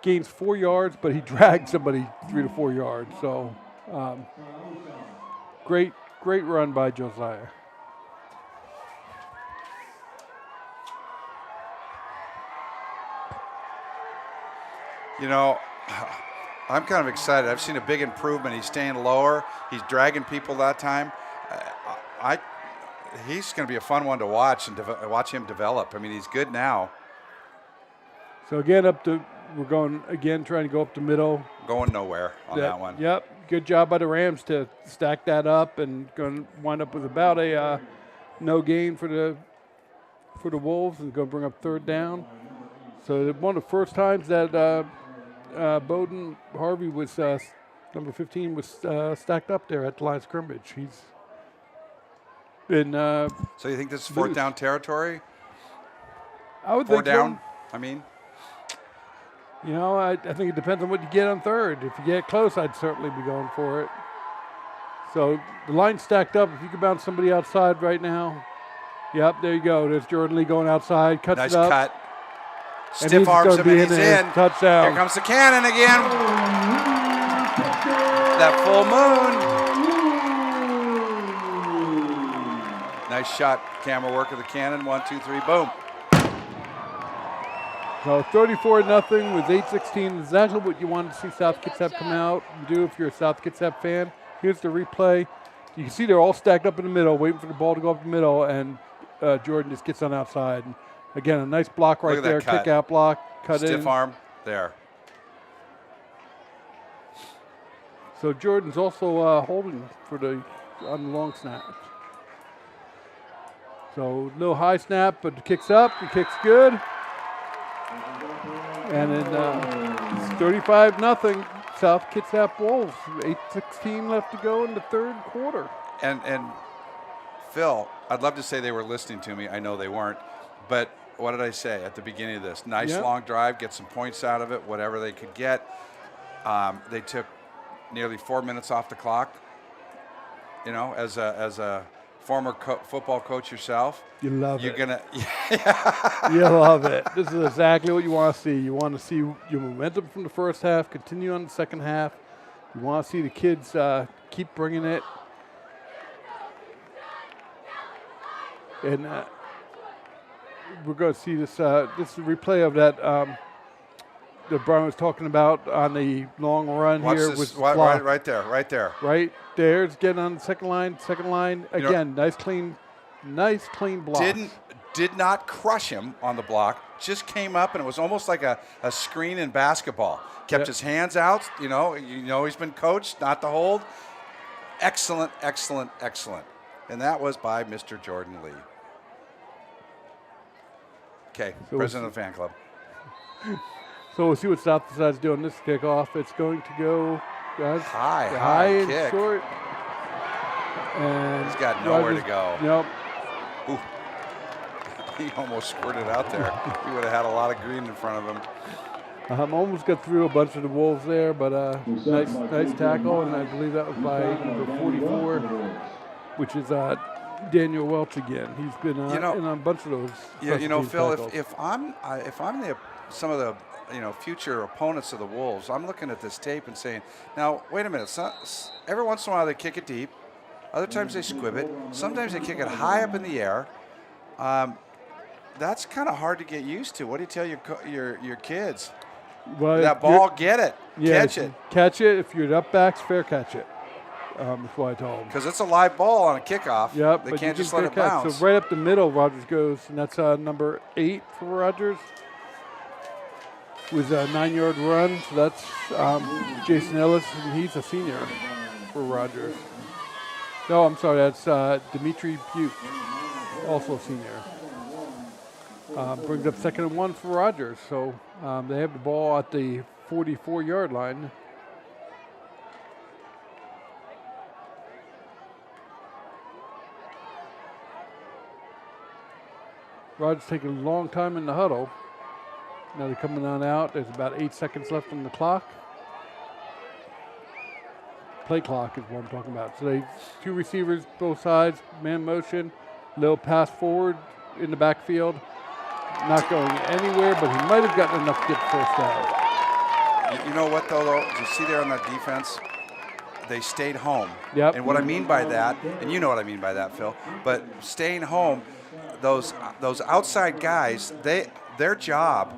Gains 4 yards, but he dragged somebody 3 to 4 yards. So great run by Josiah. You know, I'm kind of excited. I've seen a big improvement. He's staying lower. He's dragging people that time. He's going to be a fun one to watch and watch him develop. I mean, he's good now. So again, we're going again, trying to go up the middle. Going nowhere on that one. Yep, good job by the Rams to stack that up and going to wind up with about a no gain for the Wolves and going to bring up third down. So one of the first times that Bowden Harvey was number 15 was stacked up there at the line of scrimmage. He's been. So you think this is fourth down territory? I would think so. down. I mean, you know, I think it depends on what you get on third. If you get close, I'd certainly be going for it. So the line's stacked up. If you could bounce somebody outside right now. Yep, there you go. There's Jordan Lee going outside, cuts nice it up. Cut. Stiff arms him and he's in. Touchdown. Here comes the cannon again. That full moon. Nice shot. Camera work of the cannon. 1, 2, 3, boom. So 34-0 with 8:16. Exactly what you wanted to see South Kitsap come out and do if you're a South Kitsap fan. Here's the replay. You can see they're all stacked up in the middle, waiting for the ball to go up the middle, and Jordan just gets on outside. And again, a nice block right there, kick out block, cut in. Stiff arm, there. So Jordan's also holding on the long snap. So no high snap, but the kick's up, the kick's good. And then it's 35-0, South Kitsap Wolves. 8:16 left to go in the third quarter. And Phil, I'd love to say they were listening to me. I know they weren't. But what did I say at the beginning of this? Nice long drive, get some points out of it, whatever they could get. They took nearly 4 minutes off the clock. You know, as a former football coach yourself, you love you're it. Gonna, You love it. This is exactly what you want to see. You want to see your momentum from the first half continue on the second half. You want to see the kids keep bringing it. And we're going to see this. This is a replay of that that Brian was talking about on the long run. Watch here. this, Was right there. Right there. It's getting on the second line. Again, nice clean block. Did not crush him on the block. Just came up, and it was almost like a screen in basketball. Kept his hands out. You know he's been coached not to hold. Excellent. And that was by Mr. Jordan Lee. Okay, So president of the fan club. So we'll see what South decides to do on this kickoff. It's going to go, guys, High and kick. short. And He's got nowhere to Rogers- go. Yep. Ooh. He almost squirted out there. He would have had a lot of green in front of him. Almost got through a bunch of the Wolves there, but nice tackle, and I believe that was by number 44, which is Daniel Welch again. He's been in a bunch of those. Phil, tackles. if I'm some of the future opponents of the Wolves, I'm looking at this tape and saying, now wait a minute. Every once in a while they kick it deep, other times they squib it. Sometimes they kick it high up in the air. That's kind of hard to get used to. What do you tell your kids? Well, that ball, get it, catch it. Catch it. If you're up backs, fair catch it. That's what I told him. Because it's a live ball on a kickoff. Yep, They but can't you just can let it fair catch. bounce. So right up the middle, Rogers goes, and that's number 8 for Rogers. With a 9-yard run. So that's Jason Ellis, and he's a senior for Rogers. No, I'm sorry, that's Dimitri Butte, also a senior. Brings up 2nd and 1 for Rogers. So they have the ball at the 44-yard line. Rogers taking a long time in the huddle. Now they're coming on out. There's about 8 seconds left on the clock. Play clock is what I'm talking about. So they 2 receivers, both sides, man motion, little pass forward in the backfield. Not going anywhere, but he might have gotten enough to get the first down. You know what, though? Did you see there on that defense? They stayed home. Yep. And what I mean by that, and you know what I mean by that, Phil, but staying home, those outside guys, their job,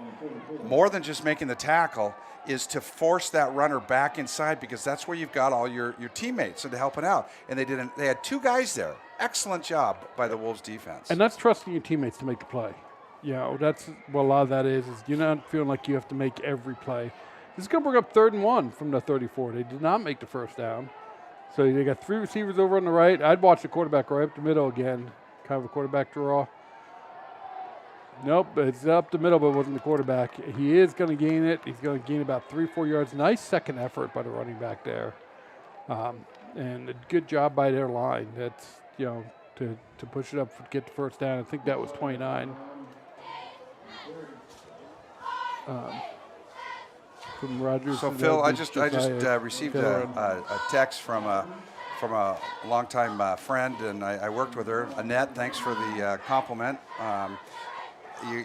more than just making the tackle, is to force that runner back inside, because that's where you've got all your teammates and helping out. And they had 2 guys there. Excellent job by the Wolves defense. And that's trusting your teammates to make the play. That's what a lot of that is you're not feeling like you have to make every play. This is going to bring up 3rd and 1 from the 34. They did not make the first down. So they got 3 receivers over on the right. I'd watch the quarterback right up the middle again. Kind of a quarterback draw. Nope, it's up the middle, but it wasn't the quarterback. He is going to gain it. He's going to gain about 3-4 yards. Nice second effort by the running back there. And a good job by their line. That's, to push it up, get the first down. I think that was 29. From Rogers. So Phil, I just received a text from a longtime friend, and I worked with her, Annette. Thanks for the compliment.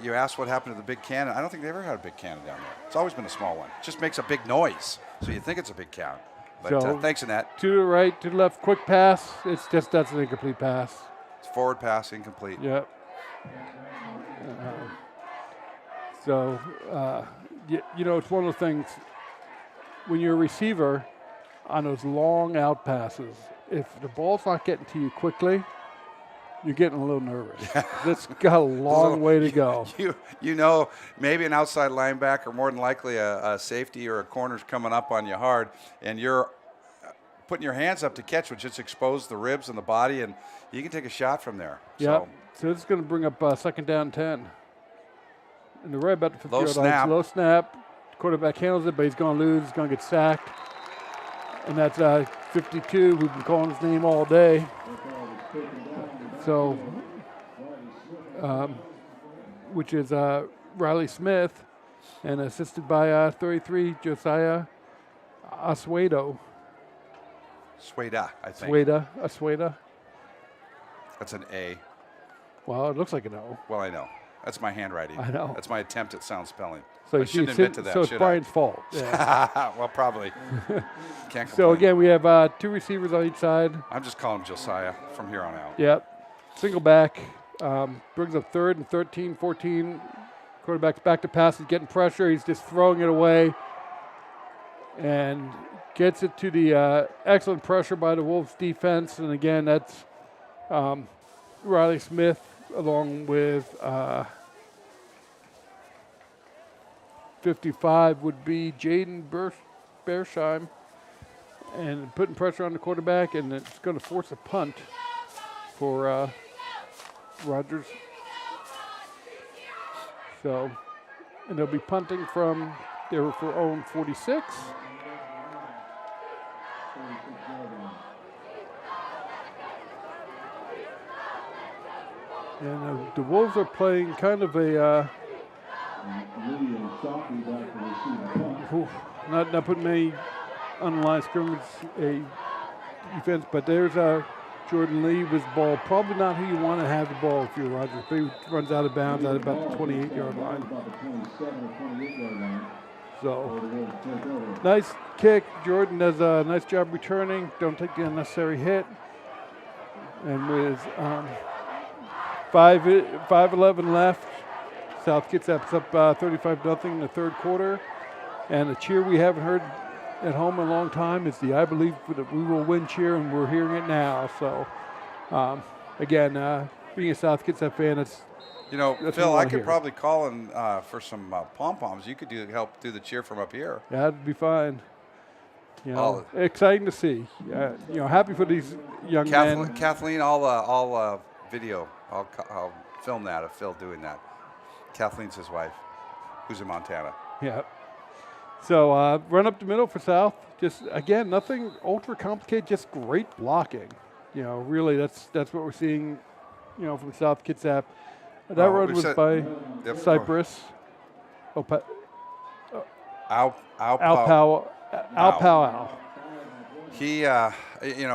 You asked what happened to the big cannon. I don't think they ever had a big cannon down there. It's always been a small one. It just makes a big noise, so you think it's a big cannon. But So, thanks, Annette. To the right, to the left, quick pass. That's an incomplete pass. It's forward pass, incomplete. Yep. It's one of the things, when you're a receiver on those long out passes, if the ball's not getting to you quickly, you're getting a little nervous. It's got a long way to go. Maybe an outside linebacker, more than likely a safety or a corner's coming up on you hard, and you're putting your hands up to catch, which just expose the ribs and the body, and you can take a shot from there. Yep. So it's going to bring up 2nd down 10. And they're right about the 50 Low yard line. snap. Low snap. Quarterback handles it, but he's going to lose. He's going to get sacked. And that's 52. We've been calling his name all day. So, which is Riley Smith, and assisted by 33, Josiah Asuedo. Sueda, I think. Asueda. That's an A. Well, it looks like an O. Well, I know. That's my handwriting. I know. That's my attempt at sound spelling. So I shouldn't admit to that, so it's should Brian's I? fault. Yeah. Well, probably. Can't So complain. again, we have 2 receivers on each side. I'm just calling him Josiah from here on out. Yep. Single back. Brings up 3rd and 13, 14. Quarterback's back to pass. He's getting pressure. He's just throwing it away. And gets it to the excellent pressure by the Wolves defense. And again, that's Riley Smith along with 55 would be Jaden Bersheim. And putting pressure on the quarterback, and it's going to force a punt for Rogers. So, and they'll be punting from their own 46. And the Wolves are playing kind of a not putting many on the line of scrimmage a defense, but there's Jordan Lee with the ball. Probably not who you want to have the ball if you're Rogers. But he runs out of bounds at about the 28-yard line. So, nice kick. Jordan does a nice job returning. Don't take the unnecessary hit. And with 5:11 left, South Kitsap's up 35-0 in the third quarter. And a cheer we haven't heard at home in a long time is the "I believe that we will win" cheer, and we're hearing it now. So, again, being a South Kitsap fan, that's Phil, I could probably call in for some pom-poms. You could help do the cheer from up here. Yeah, that'd be fine. Exciting to see. Happy for these young men. Kathleen, I'll video. I'll film that of Phil doing that. Kathleen's his wife, who's in Montana. Yeah. So run up the middle for South. Just again, nothing ultra complicated. Just great blocking. Really, that's what we're seeing. From South Kitsap. That run was by Cypress. Al. He,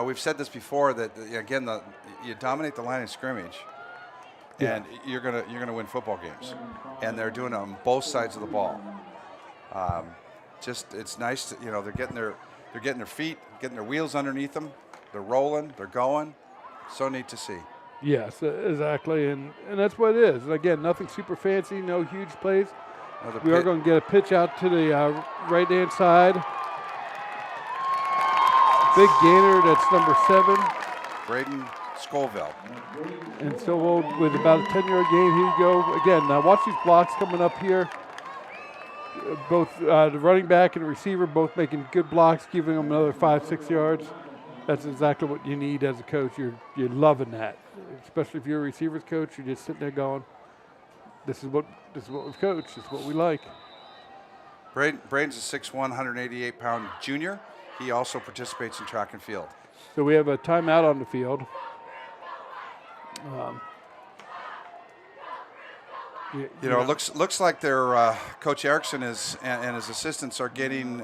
we've said this before that again, you dominate the line of scrimmage, and you're gonna win football games, and they're doing it on both sides of the ball. It's nice to, they're getting their feet, getting their wheels underneath them. They're rolling, they're going. So neat to see. Yes, exactly, and that's what it is. Again, nothing super fancy, no huge plays. We are going to get a pitch out to the right-hand side. Big gainer, that's number 7. Braden Scoville. And so with about a 10-yard gain, here you go. Again, now watch these blocks coming up here. Both the running back and the receiver both making good blocks, giving them another 5-6 yards. That's exactly what you need as a coach. You're loving that, especially if you're a receivers coach. You're just sitting there going, "This is what we've coached. This is what we like." Braden's a 6'1", 188-pound junior. He also participates in track and field. So we have a timeout on the field. It looks like their Coach Erickson and his assistants are getting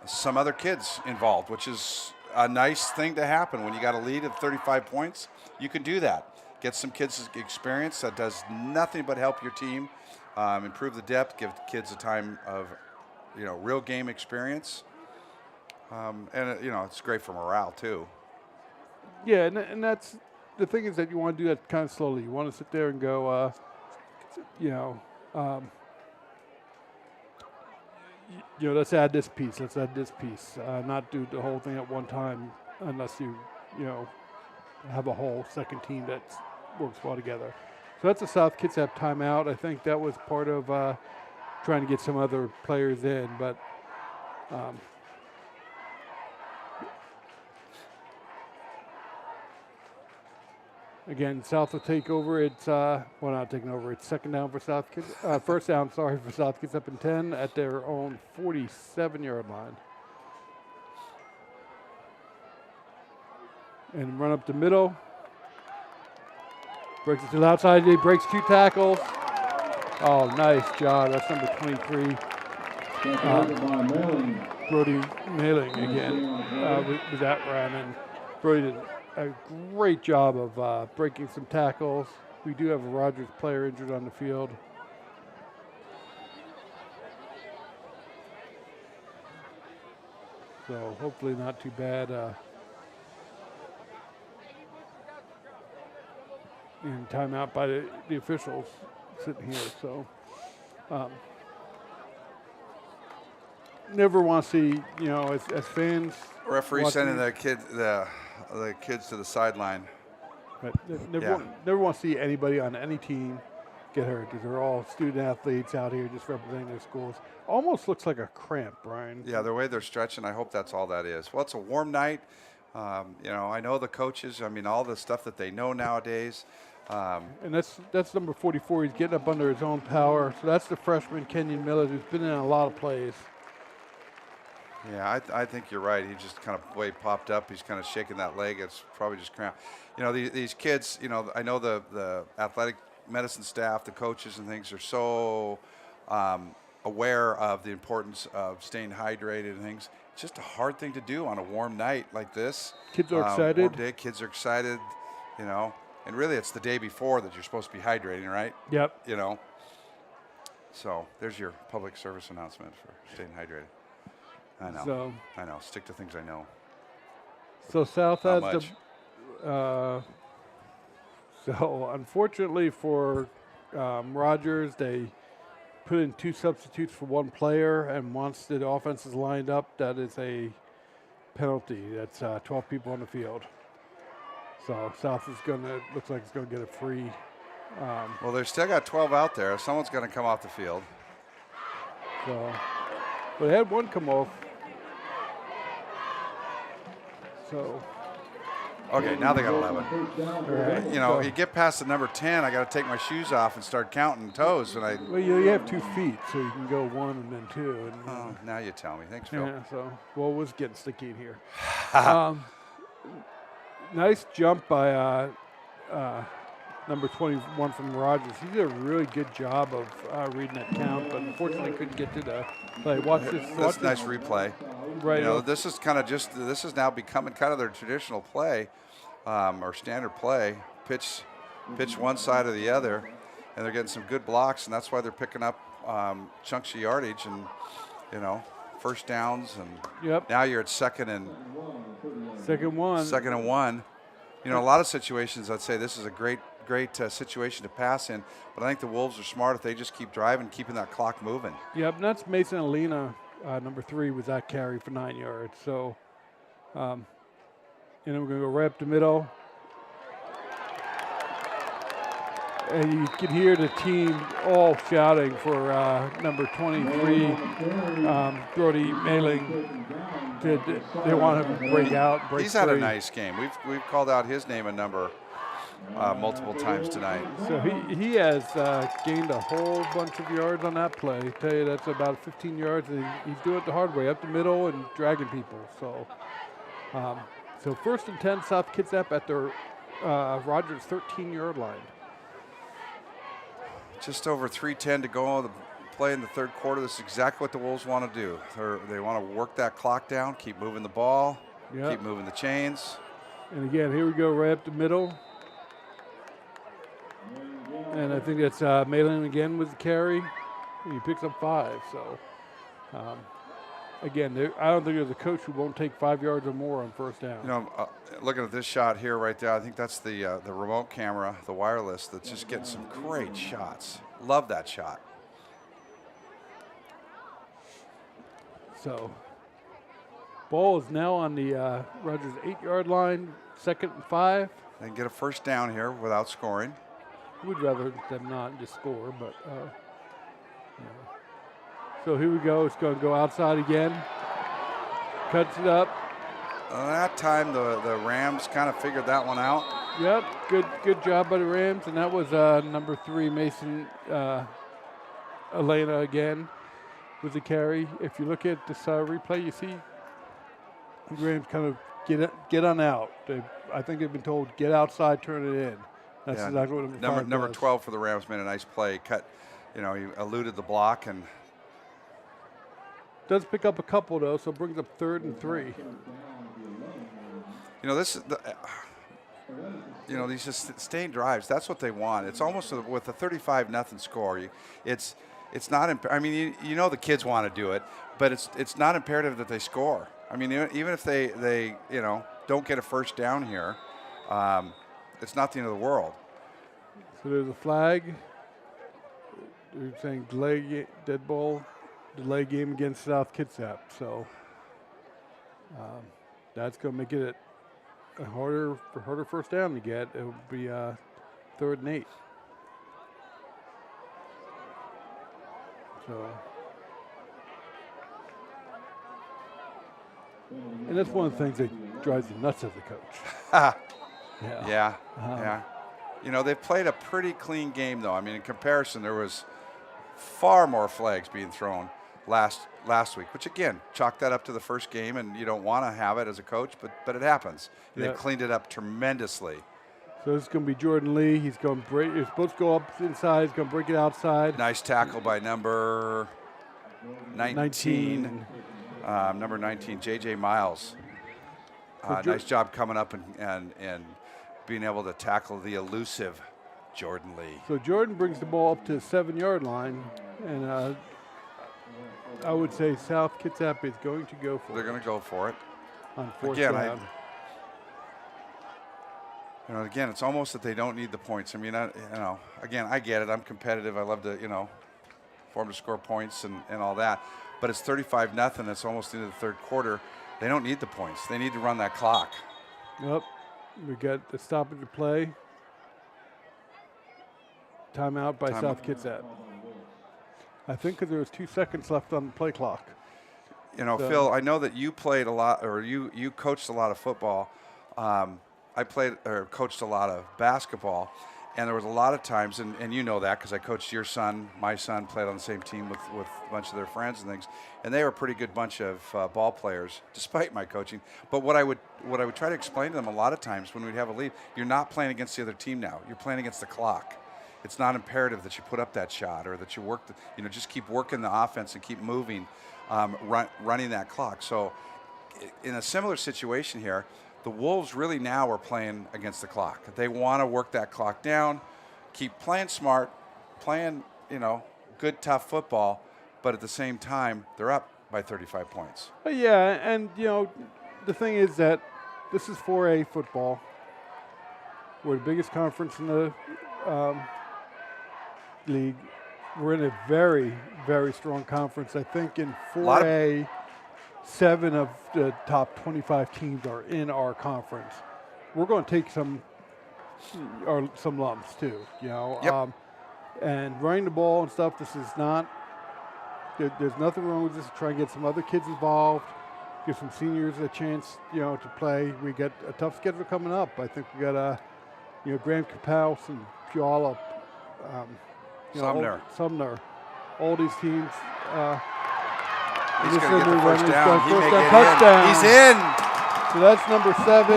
some other kids involved, which is a nice thing to happen when you got a lead of 35 points. You can do that. Get some kids experience. That does nothing but help your team, improve the depth, give kids a time of, real game experience, and it's great for morale too. Yeah, and that's the thing is that you want to do that kind of slowly. You want to sit there and go, let's add this piece. Let's add this piece. Not do the whole thing at one time, unless you have a whole second team that works well together. So that's a South Kitsap timeout. I think that was part of trying to get some other players in, but again, South will take over. It's not taking over. It's second down for South Kitsap. First down, for South Kitsap and 10 at their own 47-yard line. And run up the middle. Breaks it to the outside. He breaks 2 tackles. Oh, nice job. That's number 23. Brody Mailing again with that run. And Brody did a great job of breaking some tackles. We do have a Rogers player injured on the field. So hopefully not too bad. And timeout by the officials sitting here. So never want to see, as fans. Referee sending the kids to the sideline. But never want to see anybody on any team get hurt, because they're all student athletes out here just representing their schools. Almost looks like a cramp, Brian. Yeah, the way they're stretching, I hope that's all that is. Well, it's a warm night. I know the coaches, all the stuff that they know nowadays. And that's number 44. He's getting up under his own power. So that's the freshman, Kenyon Miller, who's been in a lot of plays. Yeah, I think you're right. He just kind of, way popped up, he's kind of shaking that leg. It's probably just cramp. You know, these kids, you know, I know the athletic medicine staff, the coaches and things are so aware of the importance of staying hydrated and things. It's just a hard thing to do on a warm night like this. Kids are excited. Warm day, kids are excited, you know. And really, it's the day before that you're supposed to be hydrating, right? Yep. You know. So there's your public service announcement for staying hydrated. I know. I know. Stick to things I know. So South Not has much. so unfortunately for Rogers, they put in 2 substitutes for 1 player, and once the offense is lined up, that is a penalty. That's 12 people on the field. So South is looks like it's gonna get a free. Well, they've still got 12 out there. Someone's going to come off the field. So, but they had 1 come off. So. Okay, now they got 11. Right, you know, so you get past the number 10, I got to take my shoes off and start counting toes. And well, you have 2 feet, so you can go 1 and then 2. And, oh, now you tell me. Thanks, Phil. Yeah, so, well, it was getting sticky in here. Nice jump by number 21 from Rogers. He did a really good job of reading that count, but unfortunately couldn't get to the play. Watch this. That's a nice replay. Right. You know, this is kind of this is now becoming kind of their traditional play or standard play. Pitch one side or the other, and they're getting some good blocks, and that's why they're picking up chunks of yardage and, you know, first downs. And yep. Now you're at second and one. You know, a lot of situations, I'd say this is a great situation to pass in, but I think the Wolves are smart if they just keep driving, keeping that clock moving. Yep, and that's Mason Alina, number 3, with that carry for 9 yards. So, and then we're going to go right up the middle. And you can hear the team all shouting for number 23, Brody Mailing. They want him to break out, break He's had a free. nice game. We've called out his name a number multiple times tonight. So he has gained a whole bunch of yards on that play. I tell you, that's about 15 yards. And he's doing it the hard way, up the middle and dragging people. So, so 1st and 10, South Kitsap at their Rogers 13-yard line. Just over 3:10 to go on the play in the 3rd quarter. This is exactly what the Wolves want to do. They want to work that clock down, keep moving the ball, keep moving the chains. And again, here we go right up the middle. And I think that's Malin again with the carry. He picks up 5. So, again, I don't think there's a coach who won't take 5 yards or more on 1st down. You know, looking at this shot here right there, I think that's the remote camera, the wireless, that's just getting some great shots. Love that shot. So, ball is now on the Rogers 8-yard line, 2nd and 5. They can get a 1st down here without scoring. Would rather them not just score, but yeah. So here we go. It's going to go outside again. Cuts it up. That time the Rams kind of figured that one out. Yep, good job by the Rams, and that was number 3 Mason Elena again with the carry. If you look at this replay, you see the Rams kind of get on out. I think they've been told get outside, turn it in. That's exactly what number 12 for the Rams made a nice play. Cut, you know, he eluded the block and does pick up a couple though, so brings up 3rd and 3. You know, this is you know, these just sustained drives. That's what they want. It's almost with a 35-0 score. It's not. I mean, you know the kids want to do it, but it's not imperative that they score. I mean, even if they you know don't get a 1st down here, it's not the end of the world. So there's a flag. They're saying dead ball, delay game against South Kitsap. So that's going to make it a harder 1st down to get. It will be 3rd and 8. So, and that's one of the things that drives you nuts as a coach. Yeah. You know, they've played a pretty clean game, though. I mean, in comparison, there was far more flags being thrown last week, which, again, chalk that up to the first game, and you don't want to have it as a coach, but it happens. Yeah. They've cleaned it up tremendously. So this is going to be Jordan Lee. He's going to break. He's supposed to go up inside. He's going to break it outside. Nice tackle by number 19. Number 19, J.J. Miles. Nice job coming up and being able to tackle the elusive Jordan Lee. So Jordan brings the ball up to the 7-yard line, and I would say South Kitsap is going to go for it. They're going to go for it. On fourth down. down. Again, it's almost that they don't need the points. I mean, again, I get it. I'm competitive. I love to, for them to score points and all that. But it's 35-0. It's almost into the third quarter. They don't need the points. They need to run that clock. Yep. We got the stoppage of play. Timeout by South Kitsap. I think because there was 2 seconds left on the play clock. Phil, I know that you played a lot, or you coached a lot of football. I played or coached a lot of basketball, and there was a lot of times, and you know that because I coached your son, my son played on the same team with a bunch of their friends and things, and they were a pretty good bunch of ball players, despite my coaching. But what I would try to explain to them a lot of times when we'd have a lead, you're not playing against the other team now. You're playing against the clock. It's not imperative that you put up that shot or that you work, just keep working the offense and keep moving, running that clock. So in a similar situation here, the Wolves really now are playing against the clock. They want to work that clock down, keep playing smart, playing, good, tough football, but at the same time, they're up by 35 points. Yeah, and, the thing is that this is 4A football. We're the biggest conference in the league. We're in a very, very strong conference. I think in 4A, 7 of the top 25 teams are in our conference. We're going to take some lumps too, Yep. And running the ball and stuff. This is not. There's nothing wrong with this. Try and get some other kids involved. Give some seniors a chance, to play. We got a tough schedule coming up. I think we got Graham Caphouse and Puyallup. Sumner. All these teams. He's going to get the first down. He may get touchdown. in. He's in. So that's number 7.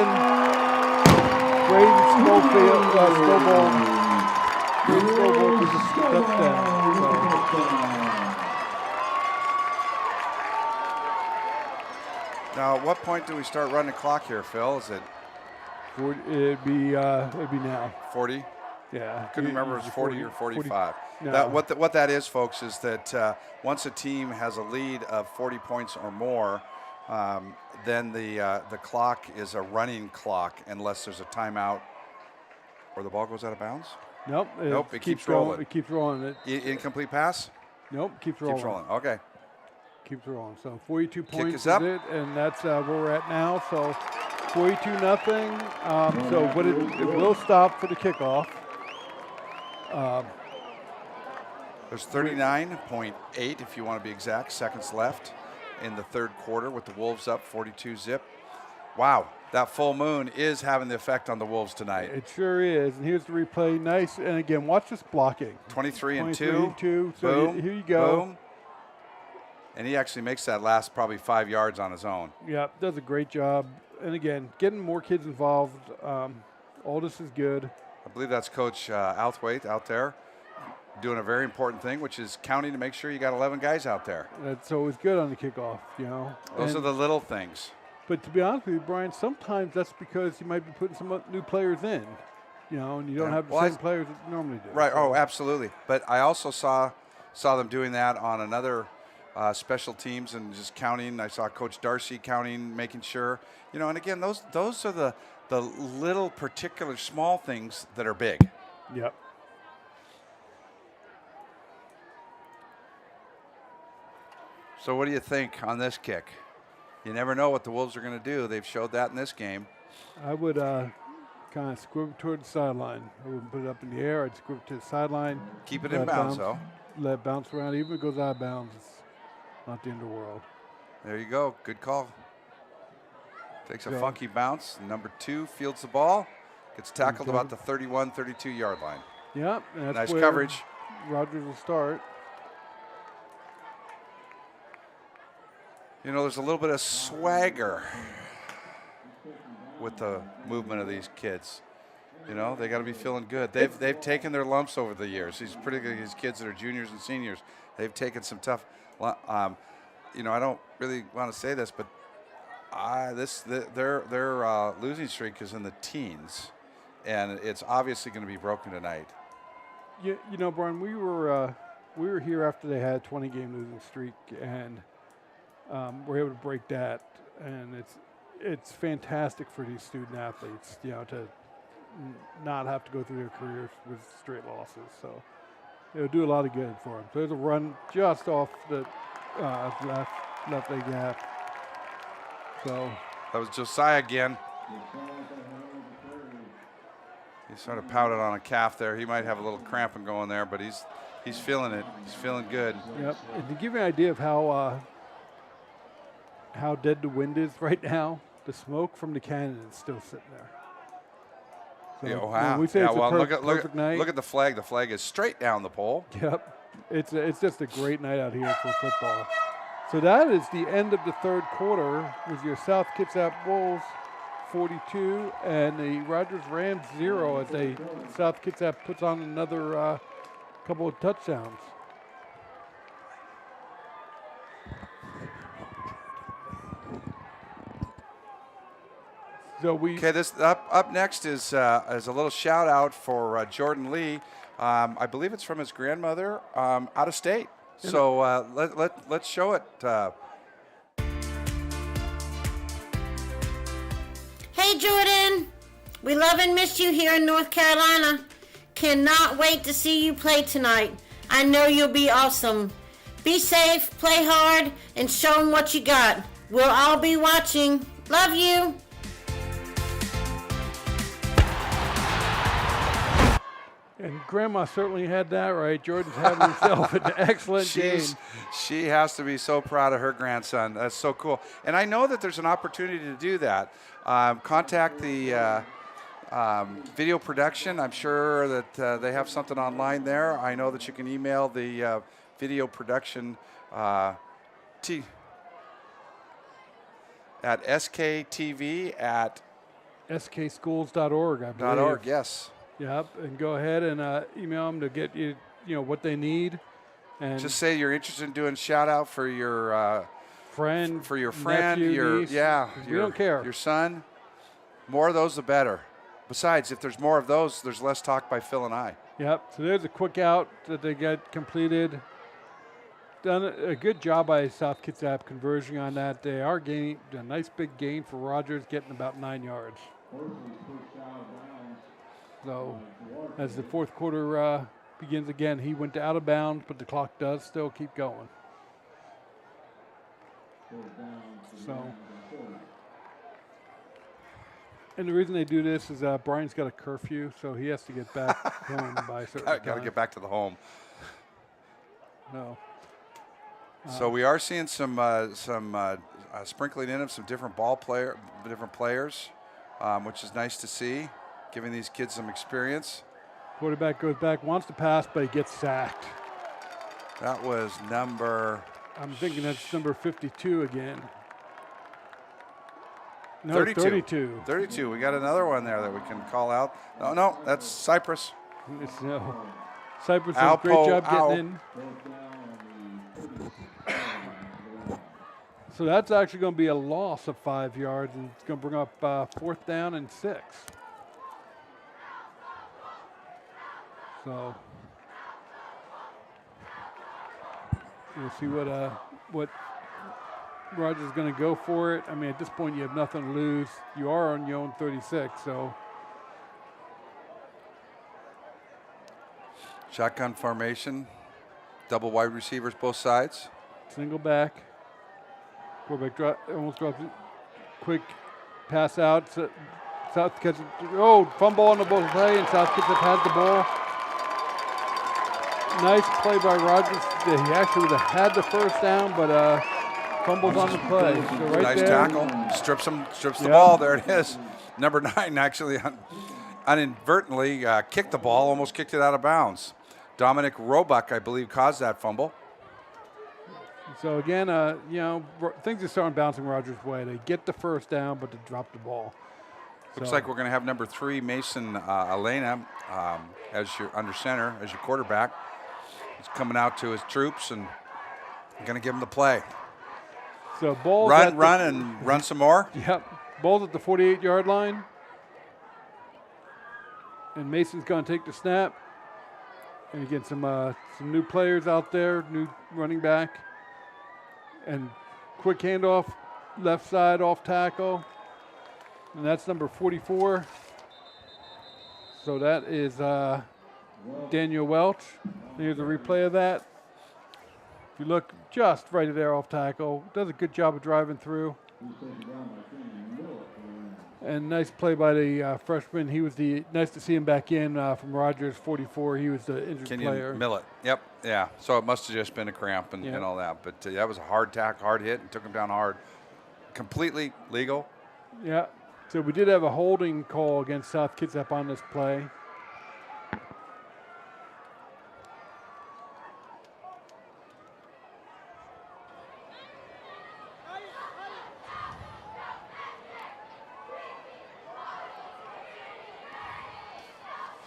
Braden Scobald. Braden Scobald with a touchdown. Now, at what point do we start running the clock here, Phil? Is it? It'd be now. 40? Yeah. Couldn't remember if it was 40 or 45. 40. No. What that is, folks, is that once a team has a lead of 40 points or more, then the clock is a running clock unless there's a timeout or the ball goes out of bounds. Nope. It keeps rolling. It keeps rolling. Incomplete pass? Nope. Keeps rolling. Keeps rolling. Okay. Keeps rolling. So 42 points is is up. it, and that's where we're at now. So 42-0. But it will stop for the kickoff. There's 39.8, if you want to be exact, seconds left in the third quarter with the Wolves up 42-0. Wow, that full moon is having the effect on the Wolves tonight. It sure is. And here's the replay. Nice. And again, watch this blocking. 23 and 2. So boom, here you go. Boom. And he actually makes that last probably 5 yards on his own. Yeah, does a great job. And again, getting more kids involved. All this is good. I believe that's Coach Althwaite out there doing a very important thing, which is counting to make sure you got 11 guys out there. That's always good on the kickoff, Those are the little things. But to be honest with you, Brian, sometimes that's because you might be putting some new players in, and you don't have the same players that you normally do. Right. Oh, absolutely. But I also saw them doing that on another special teams and just counting. I saw Coach Darcy counting, making sure, and again, those are the little particular small things that are big. Yep. So what do you think on this kick? You never know what the Wolves are going to do. They've showed that in this game. I would kind of squib it toward the sideline. I wouldn't put it up in the air. I'd squib it to the sideline. Keep it in bounds, though. Let it bounce around. Even if it goes out of bounds, it's not the end of the world. There you go. Good call. Takes a funky bounce. Number 2 fields the ball. Gets tackled about the 31, 32-yard line. Yep. That's nice where coverage. Rogers will start. You know, there's a little bit of swagger with the movement of these kids. You know, they got to be feeling good. They've taken their lumps over the years. These particularly these kids that are juniors and seniors, they've taken some tough. You know, I don't really want to say this, but their losing streak is in the teens, and it's obviously going to be broken tonight. You know, Brian, we were here after they had a 20-game losing streak, and we're able to break that, and it's fantastic for these student athletes, you know, to not have to go through their careers with straight losses. So it'll do a lot of good for them. So there's a run just off the left leg gap. So that was Josiah again. He sort of pounded on a calf there. He might have a little cramping going there, but he's feeling it. He's feeling good. Yep. And to give you an idea of how dead the wind is right now, the smoke from the cannon is still sitting there. So yeah, wow. We say it's well, a perfect night. Look at the flag. The flag is straight down the pole. Yep. It's just a great night out here for football. So that is the end of the third quarter with your South Kitsap Wolves 42 and the Rogers Rams 0 as South Kitsap puts on another couple of touchdowns. So okay, this up next is a little shout out for Jordan Lee. I believe it's from his grandmother out of state. So let's show it. Hey Jordan, we love and miss you here in North Carolina. Cannot wait to see you play tonight. I know you'll be awesome. Be safe, play hard, and show them what you got. We'll all be watching. Love you. And Grandma certainly had that right. Jordan's having himself an excellent game. She has to be so proud of her grandson. That's so cool. And I know that there's an opportunity to do that. Contact the video production. I'm sure that they have something online there. I know that you can email the video production at SKTV at skschools.org, I believe. .org, yes. Yep, and go ahead and email them to get you what they need. And just say you're interested in doing shout out for your friend, nephew, niece. we don't care. Your son. More of those, the better. Besides, if there's more of those, there's less talk by Phil and I. Yep. So there's a quick out that they got completed. Done a good job by South Kitsap conversion on that. They are gaining a nice big gain for Rogers, getting about 9 yards. So as the fourth quarter begins again, he went out of bounds, but the clock does still keep going. So, and the reason they do this is Brian's got a curfew, so he has to get back home by a certain time. Got to get back to the home. No. So we are seeing some sprinkling in of some different players, which is nice to see. Giving these kids some experience. Quarterback goes back, wants to pass, but he gets sacked. That was number... I'm thinking that's number 52 again. No, 32. 32. We got another one there that we can call out. No, that's Cypress. Cypress does a great job getting in. So that's actually going to be a loss of 5 yards, and it's going to bring up 4th down and 6. So we'll see what Rogers is going to go for it. I mean, at this point, you have nothing to lose. You are on your own 36, so. Shotgun formation, double wide receivers both sides. Single back. Quarterback almost drops it. Quick pass out. South Kitsap, fumble on the ball play, and South Kitsap has the ball. Nice play by Rogers. He actually would have had the first down, but fumbles on the play. So nice tackle. Strips the ball. There it is. Number 9 actually uninadvertently kicked the ball, almost kicked it out of bounds. Dominic Roebuck, I believe, caused that fumble. So again, things are starting bouncing Rogers' way. They get the first down, but they drop the ball. Looks like we're going to have number 3, Mason Elena, as your under center, as your quarterback. He's coming out to his troops and going to give him the play. So ball run some more. Yep, ball's at the 48-yard line, and Mason's going to take the snap. And you get some new players out there, new running back, and quick handoff, left side off tackle. And that's number 44. So that is Daniel Welch. Here's a replay of that. If you look just right there off tackle, does a good job of driving through. And nice play by the freshman. He was nice to see him back in from Rogers, 44. He was the injured player. Millet. Yep. Yeah. So it must have just been a cramp and all that. But that was a hard tackle, hard hit, and took him down hard. Completely legal. Yeah. So we did have a holding call against South Kitsap on this play.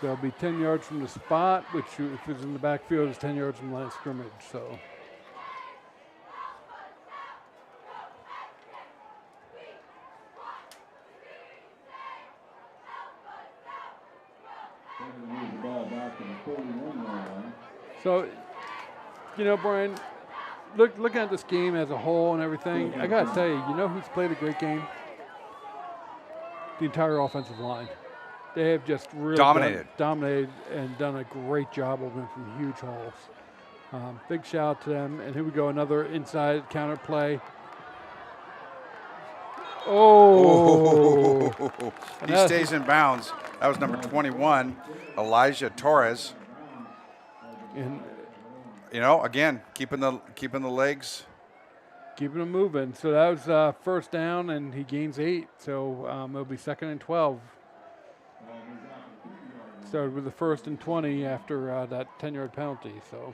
So it'll be 10 yards from the spot, which if it's in the backfield, is 10 yards from the line of scrimmage. So. So, Brian, looking at this game as a whole and everything, I got to tell you, who's played a great game? The entire offensive line. They have just really dominated and done a great job opening from huge holes. Big shout out to them. And here we go, another inside counter play. Oh! He stays in bounds. That was number 21, Elijah Torres. And again, keeping the legs, keeping them moving. So that was first down, and he gains 8. So it'll be 2nd and 12. Started with the 1st and 20 after that 10-yard penalty. So,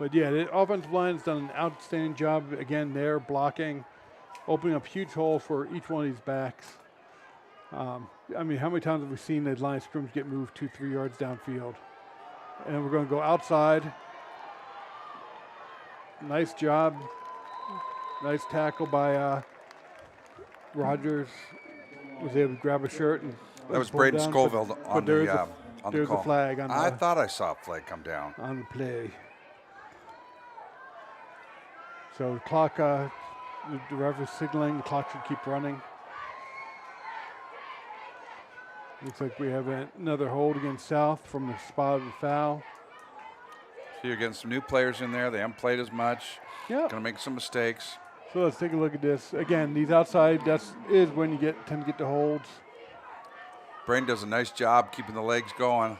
but yeah, the offensive line has done an outstanding job again there, blocking, opening up huge holes for each one of these backs. How many times have we seen the line of scrimmage get moved 2-3 yards downfield? And we're going to go outside. Nice job. Nice tackle by Rogers. Was able to grab a shirt and that was Braden Scoville on the call. There's a flag on I thought I saw a flag come down on the play. So the clock, the ref is signaling. The clock should keep running. Looks like we have another hold against South from the spot of the foul. So you're getting some new players in there. They haven't played as much. Yeah. Going to make some mistakes. So let's take a look at this. Again, these outside, is when you tend to get the holds. Brain does a nice job keeping the legs going.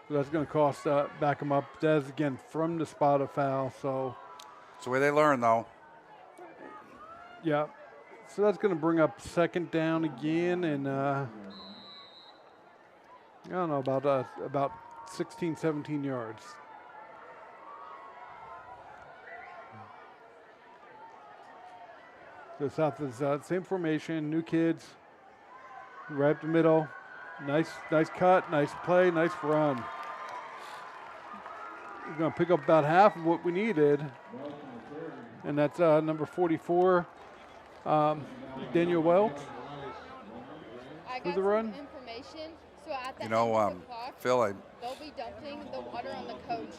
So that's going to cost back them up. That's, again, from the spot of foul. So it's the way they learn, though. Yeah. So that's going to bring up 2nd down again. And I don't know, about 16, 17 yards. So South is same formation, new kids, right up the middle. Nice cut, nice play, nice run. We're going to pick up about half of what we needed. And that's number 44, Daniel Welch. For the run. Information. So at the end of the clock, Phil, they'll be dumping the water on the coach.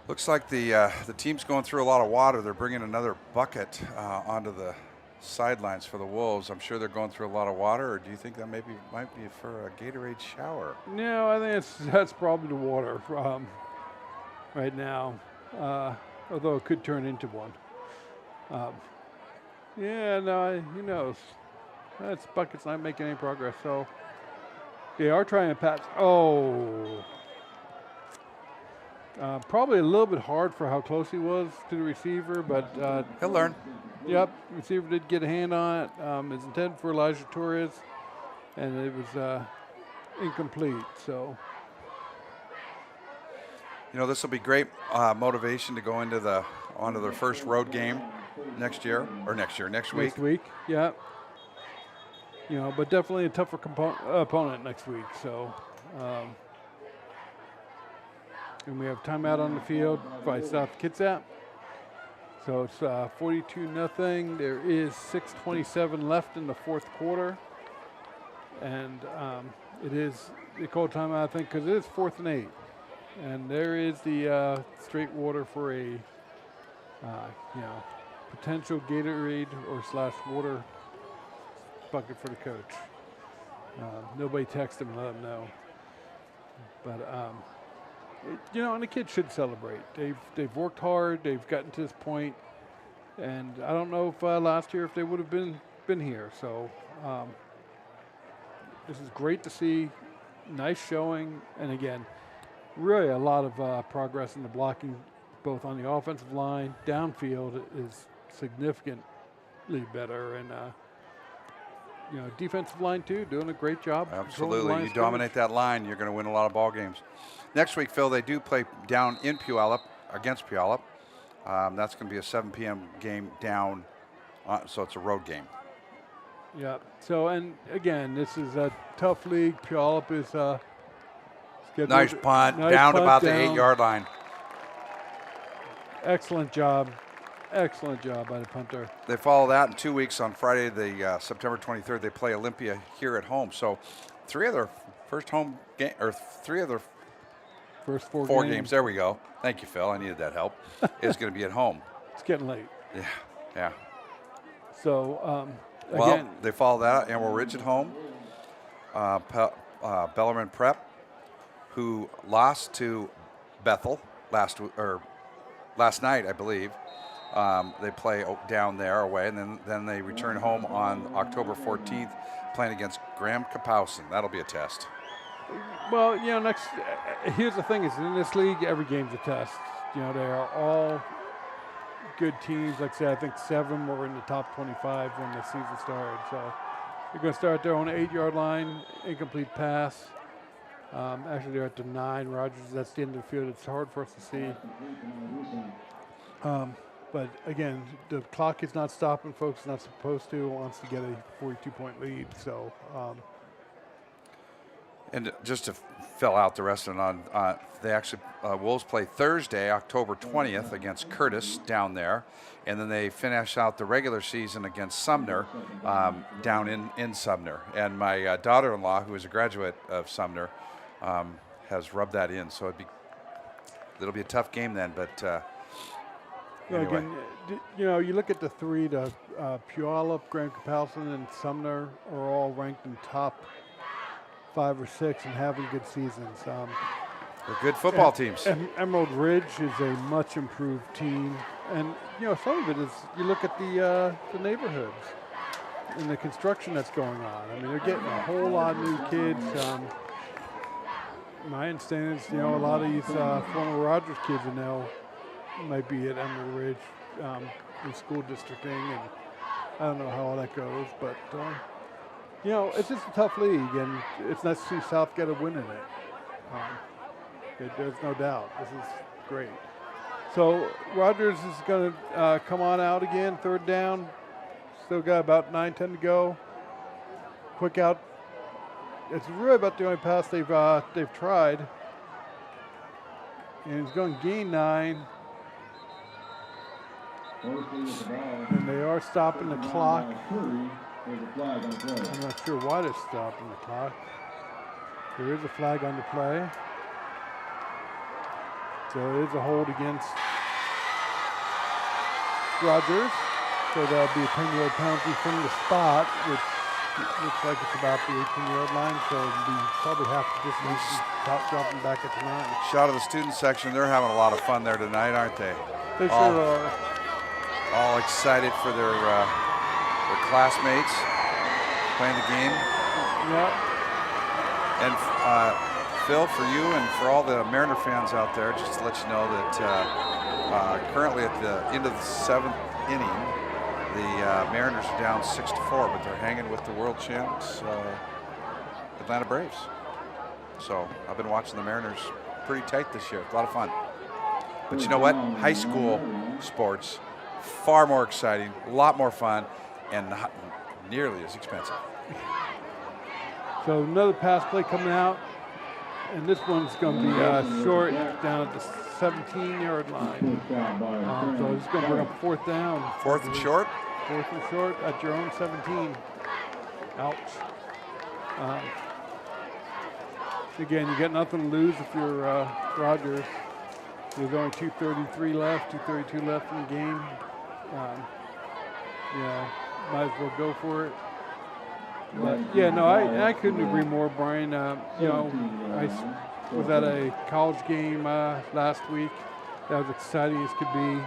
Looks like the team's going through a lot of water. They're bringing another bucket onto the sidelines for the Wolves. I'm sure they're going through a lot of water, or do you think that might be for a Gatorade shower? No, I think that's probably the water right now, although it could turn into one. Who knows? That's bucket's not making any progress, so they are trying to pass. Probably a little bit hard for how close he was to the receiver, but he'll learn. Yep, receiver did get a hand on it. It's intended for Elijah Torres, and it was incomplete. So, you know, this will be great motivation to go into onto their first road game next week. Next week, yeah. You know, but definitely a tougher opponent next week. So, and we have timeout on the field by South Kitsap. So it's 42-0. There is 6:27 left in the fourth quarter, and they call timeout, I think, because it is 4th and 8, and there is the straight water for a potential Gatorade or /water bucket for the coach. Nobody texted him and let him know, but. And the kids should celebrate. They've worked hard. They've gotten to this point, and I don't know if last year if they would have been here. So this is great to see. Nice showing, and again, really a lot of progress in the blocking, both on the offensive line, downfield is significantly better, and defensive line too, doing a great job. Absolutely, you dominate that line, you're going to win a lot of ball games. Next week, Phil, they do play down in Puyallup against Puyallup. That's going to be a 7 p.m. game down, so it's a road game. Yeah. So, and again, this is a tough league. Puyallup is scheduled. Nice punt, down about the 8-yard line. Excellent job. Excellent job by the punter. They follow that in 2 weeks on Friday, the September 23rd. They play Olympia here at home. So, three of their first four games. There we go. Thank you, Phil. I needed that help. Is going to be at home. It's getting late. Yeah. So, again, they follow that. Emerald Ridge at home. Bellarmine Prep, who lost to Bethel last night, I believe. They play down there away, and then they return home on October 14th, playing against Graham Kapowson. That'll be a test. Well, here's the thing: is in this league, every game's a test. They are all good teams. Like I said, I think 7 were in the top 25 when the season started. So they're going to start there on the 8-yard line, incomplete pass. Actually, they're at the 9. Rogers, that's the end of the field. It's hard for us to see. But again, the clock is not stopping, folks. It's not supposed to. It wants to get a 42-point lead. So. And just to fill out the rest of it, they actually Wolves play Thursday, October 20th against Curtis down there, and then they finish out the regular season against Sumner down in Sumner. And my daughter-in-law, who is a graduate of Sumner, has rubbed that in. So it'll be a tough game then, but. Anyway. Again, you look at the 3, the Puyallup, Graham Kapowson, and Sumner are all ranked in top 5 or 6 and having good seasons. They're good football teams. Emerald Ridge is a much improved team, and some of it is you look at the neighborhoods and the construction that's going on. I mean, they're getting a whole lot of new kids. My understanding is a lot of these former Rogers kids are now might be at Emerald Ridge in school districting, and I don't know how all that goes, but it's just a tough league, and it's nice to see South get a win in it. There's no doubt. This is great. So Rogers is going to come on out again, 3rd down. Still got about 9-10 to go. Quick out. It's really about the only pass they've tried. And he's going to gain 9. And they are stopping the clock. I'm not sure why they're stopping the clock. There is a flag on the play. So it is a hold against Rogers. So there'll be a 10-yard penalty from the spot, which looks like it's about the 18-yard line. So it'll be probably half the distance, dropping back at the 9. Shot of the student section. They're having a lot of fun there tonight, aren't they? They sure are. All excited for their classmates playing the game. Yeah. And Phil, for you and for all the Mariner fans out there, just to let you know that currently at the end of the 7th inning, The Mariners are down 6-4, but they're hanging with the world champs, Atlanta Braves. So I've been watching the Mariners pretty tight this year. A lot of fun. But you know what? High school sports, far more exciting, a lot more fun, and not nearly as expensive. So another pass play coming out, and this one's going to be short down at the 17-yard line. So it's going to bring up 4th down. 4th and short? 4th and short at your own 17. Ouch. Again, you got nothing to lose if you're Rogers. There's only 2:33 left, 2:32 left in the game. Yeah, might as well go for it. But yeah, no, I couldn't agree more, Brian. You know, I was at a college game last week. That was exciting as could be.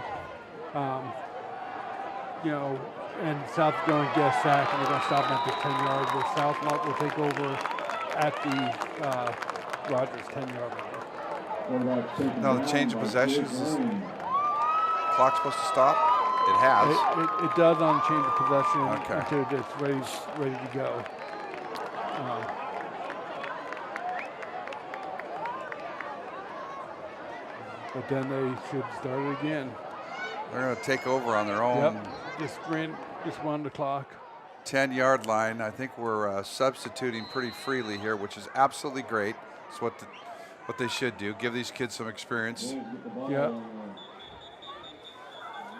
You know, and South is going to get a sack, and they're going to stop at the 10-yard, where South will take over at the Rogers 10-yard line. No, the change of possessions. Clock's supposed to stop? It has. It does on change of possession Okay. until it's ready to go. But then they should start it again. They're going to take over on their own. Yep, just run the clock. 10-yard line. I think we're substituting pretty freely here, which is absolutely great. It's what they should do. Give these kids some experience. Yeah.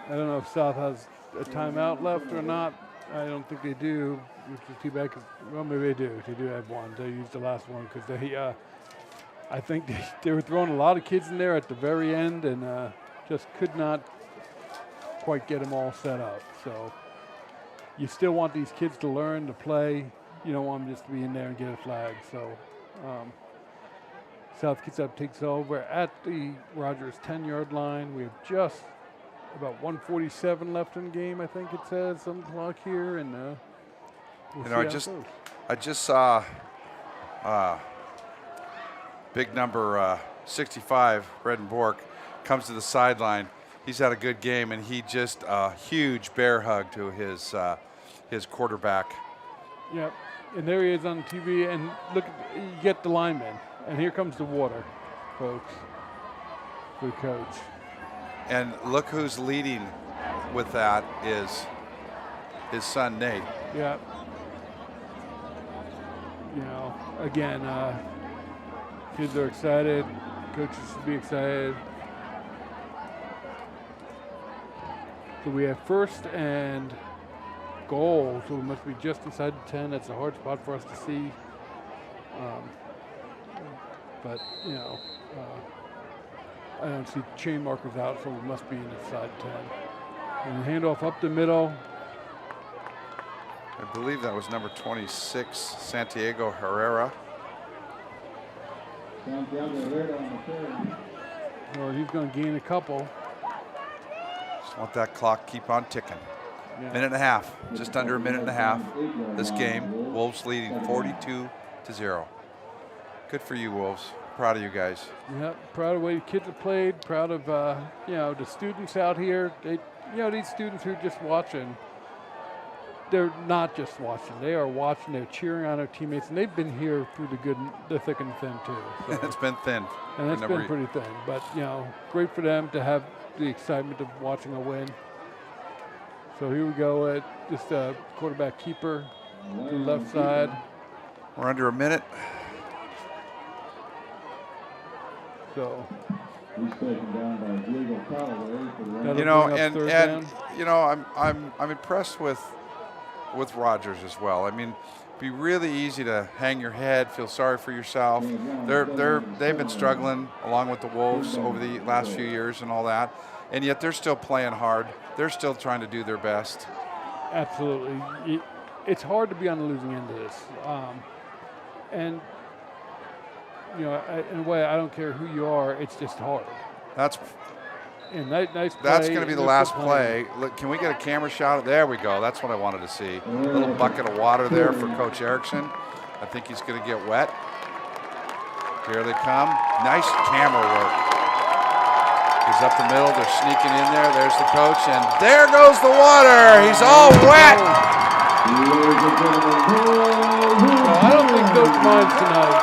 I don't know if South has a timeout left or not. I don't think they do, which is too bad. Well, maybe they do. They do have one. They used the last one because they. I think they were throwing a lot of kids in there at the very end and just could not quite get them all set up. So you still want these kids to learn to play. You don't want them just to be in there and get a flag. So South Kitsap takes over at the Rogers 10-yard line. We have just about 1:47 left in the game, I think it says on the clock here, and we'll You know, I just saw big number 65, Redden Bork, comes to the sideline. He's had a good game, and he just a huge bear hug to his quarterback. Yep, and there he is on TV, and look, you get the lineman, and here comes the water, folks, for the coach. And look who's leading with that is his son, Nate. Yeah. You know, again, kids are excited. Coaches should be excited. So we have 1st and goal, so we must be just inside the 10. That's a hard spot for us to see. But, you know, I don't see chain markers out, so we must be inside 10. And handoff up the middle. I believe that was number 26, Santiago Herrera. Or he's going to gain a couple. Just want that clock keep on ticking. Yeah. Minute and a half, just under a minute and a half. This game, Wolves leading 42-0. Good for you, Wolves. Proud of you guys. Yep, proud of the way the kids have played. Proud of you know, the students out here. They, you know, these students who are just watching. They're not just watching. They are watching. They're cheering on their teammates, and they've been here through the thick and thin too. So. It's been thin. And it's been pretty thin. But you know, great for them to have the excitement of watching a win. So here we go at just a quarterback keeper to the left side. We're under a minute. So, you know, and you know, I'm impressed with Rogers as well. I mean, it'd be really easy to hang your head, feel sorry for yourself. They've been struggling along with the Wolves over the last few years and all that, and yet they're still playing hard. They're still trying to do their best. Absolutely, it's hard to be on the losing end of this, and. You know, in a way, I don't care who you are. It's just hard. That's and nice play. That's going to be the last play. Look, can we get a camera shot? There we go. That's what I wanted to see. A little bucket of water there for Coach Erickson. I think he's going to get wet. Here they come. Nice camera work. He's up the middle. They're sneaking in there. There's the coach, and there goes the water. He's all wet. I don't think those minds tonight.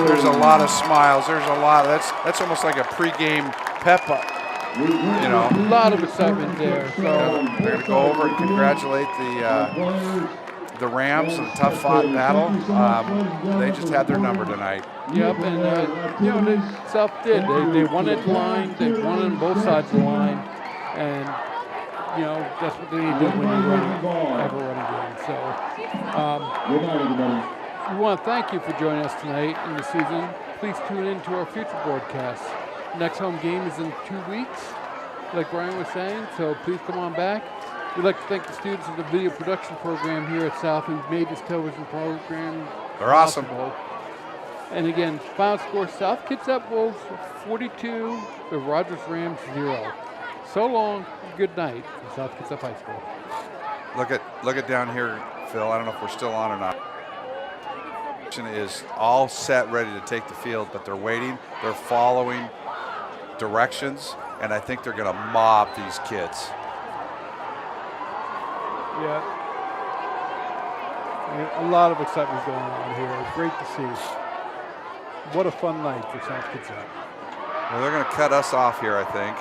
There's a lot of smiles. There's a lot. That's almost like a pregame pep up. You know, a lot of excitement there. So they're going to go over and congratulate the Rams in a tough fought battle. They just had their number tonight. Yep, and you know, South did. They won at the line. They won on both sides of the line, and you know that's what they need to do when you have a running game. So we want to thank you for joining us tonight in the season. Please tune in to our future broadcasts. Next home game is in 2 weeks, like Brian was saying. So please come on back. We'd like to thank the students of the video production program here at South who've made this television program They're awesome. possible. And again, final score, South Kitsap Wolves 42, the Rogers Rams 0. So long, good night from South Kitsap High School. Look at down here, Phil. I don't know if we're still on or not. Is all set, ready to take the field, but they're waiting. They're following directions, and I think they're going to mob these kids. Yeah. And a lot of excitement going on here. Great to see. What a fun night for South Kitsap. Well, they're going to cut us off here, I think.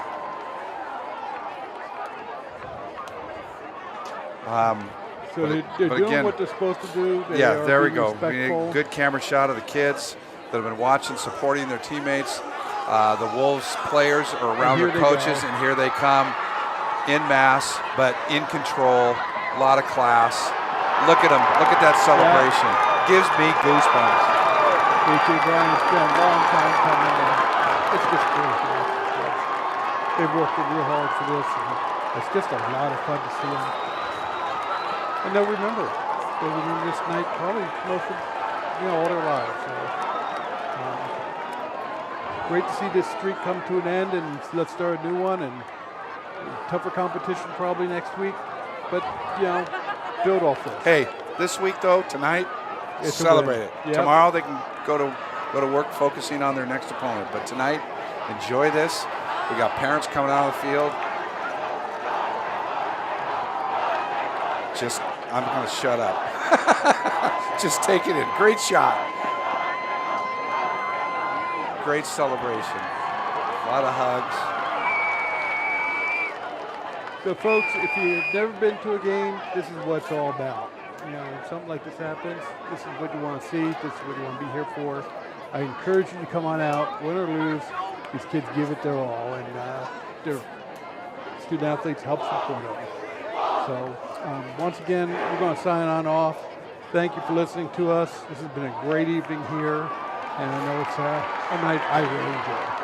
So they're doing again, what they're supposed to do. They yeah, are there we being go. We need respectful. a good camera shot of the kids that have been watching, supporting their teammates. The Wolves players are around their coaches, and here they come in mass, but in control. A lot of class. Look at them. Look at that celebration. Gives me goosebumps. Me too, Brian. It's been a long time coming. It's just great. They've worked real hard for this. And it's just a lot of fun to see them. And they'll remember it. They'll remember this night probably most of, all their lives. So, great to see this streak come to an end, and let's start a new one. And tougher competition probably next week, but build off this. Hey, this week though, tonight, It's a celebrate win. it. Yep. Tomorrow they can go to work focusing on their next opponent, but tonight, enjoy this. We got parents coming out of the field. I'm going to shut up. Just take it in. Great shot. Great celebration. A lot of hugs. So, folks, if you've never been to a game, this is what it's all about. If something like this happens, this is what you want to see. This is what you want to be here for. I encourage you to come on out, win or lose. These kids give it their all, and their student athletes help support them. So, once again, we're going to sign on off. Thank you for listening to us. This has been a great evening here, and I know it's a night I really enjoy.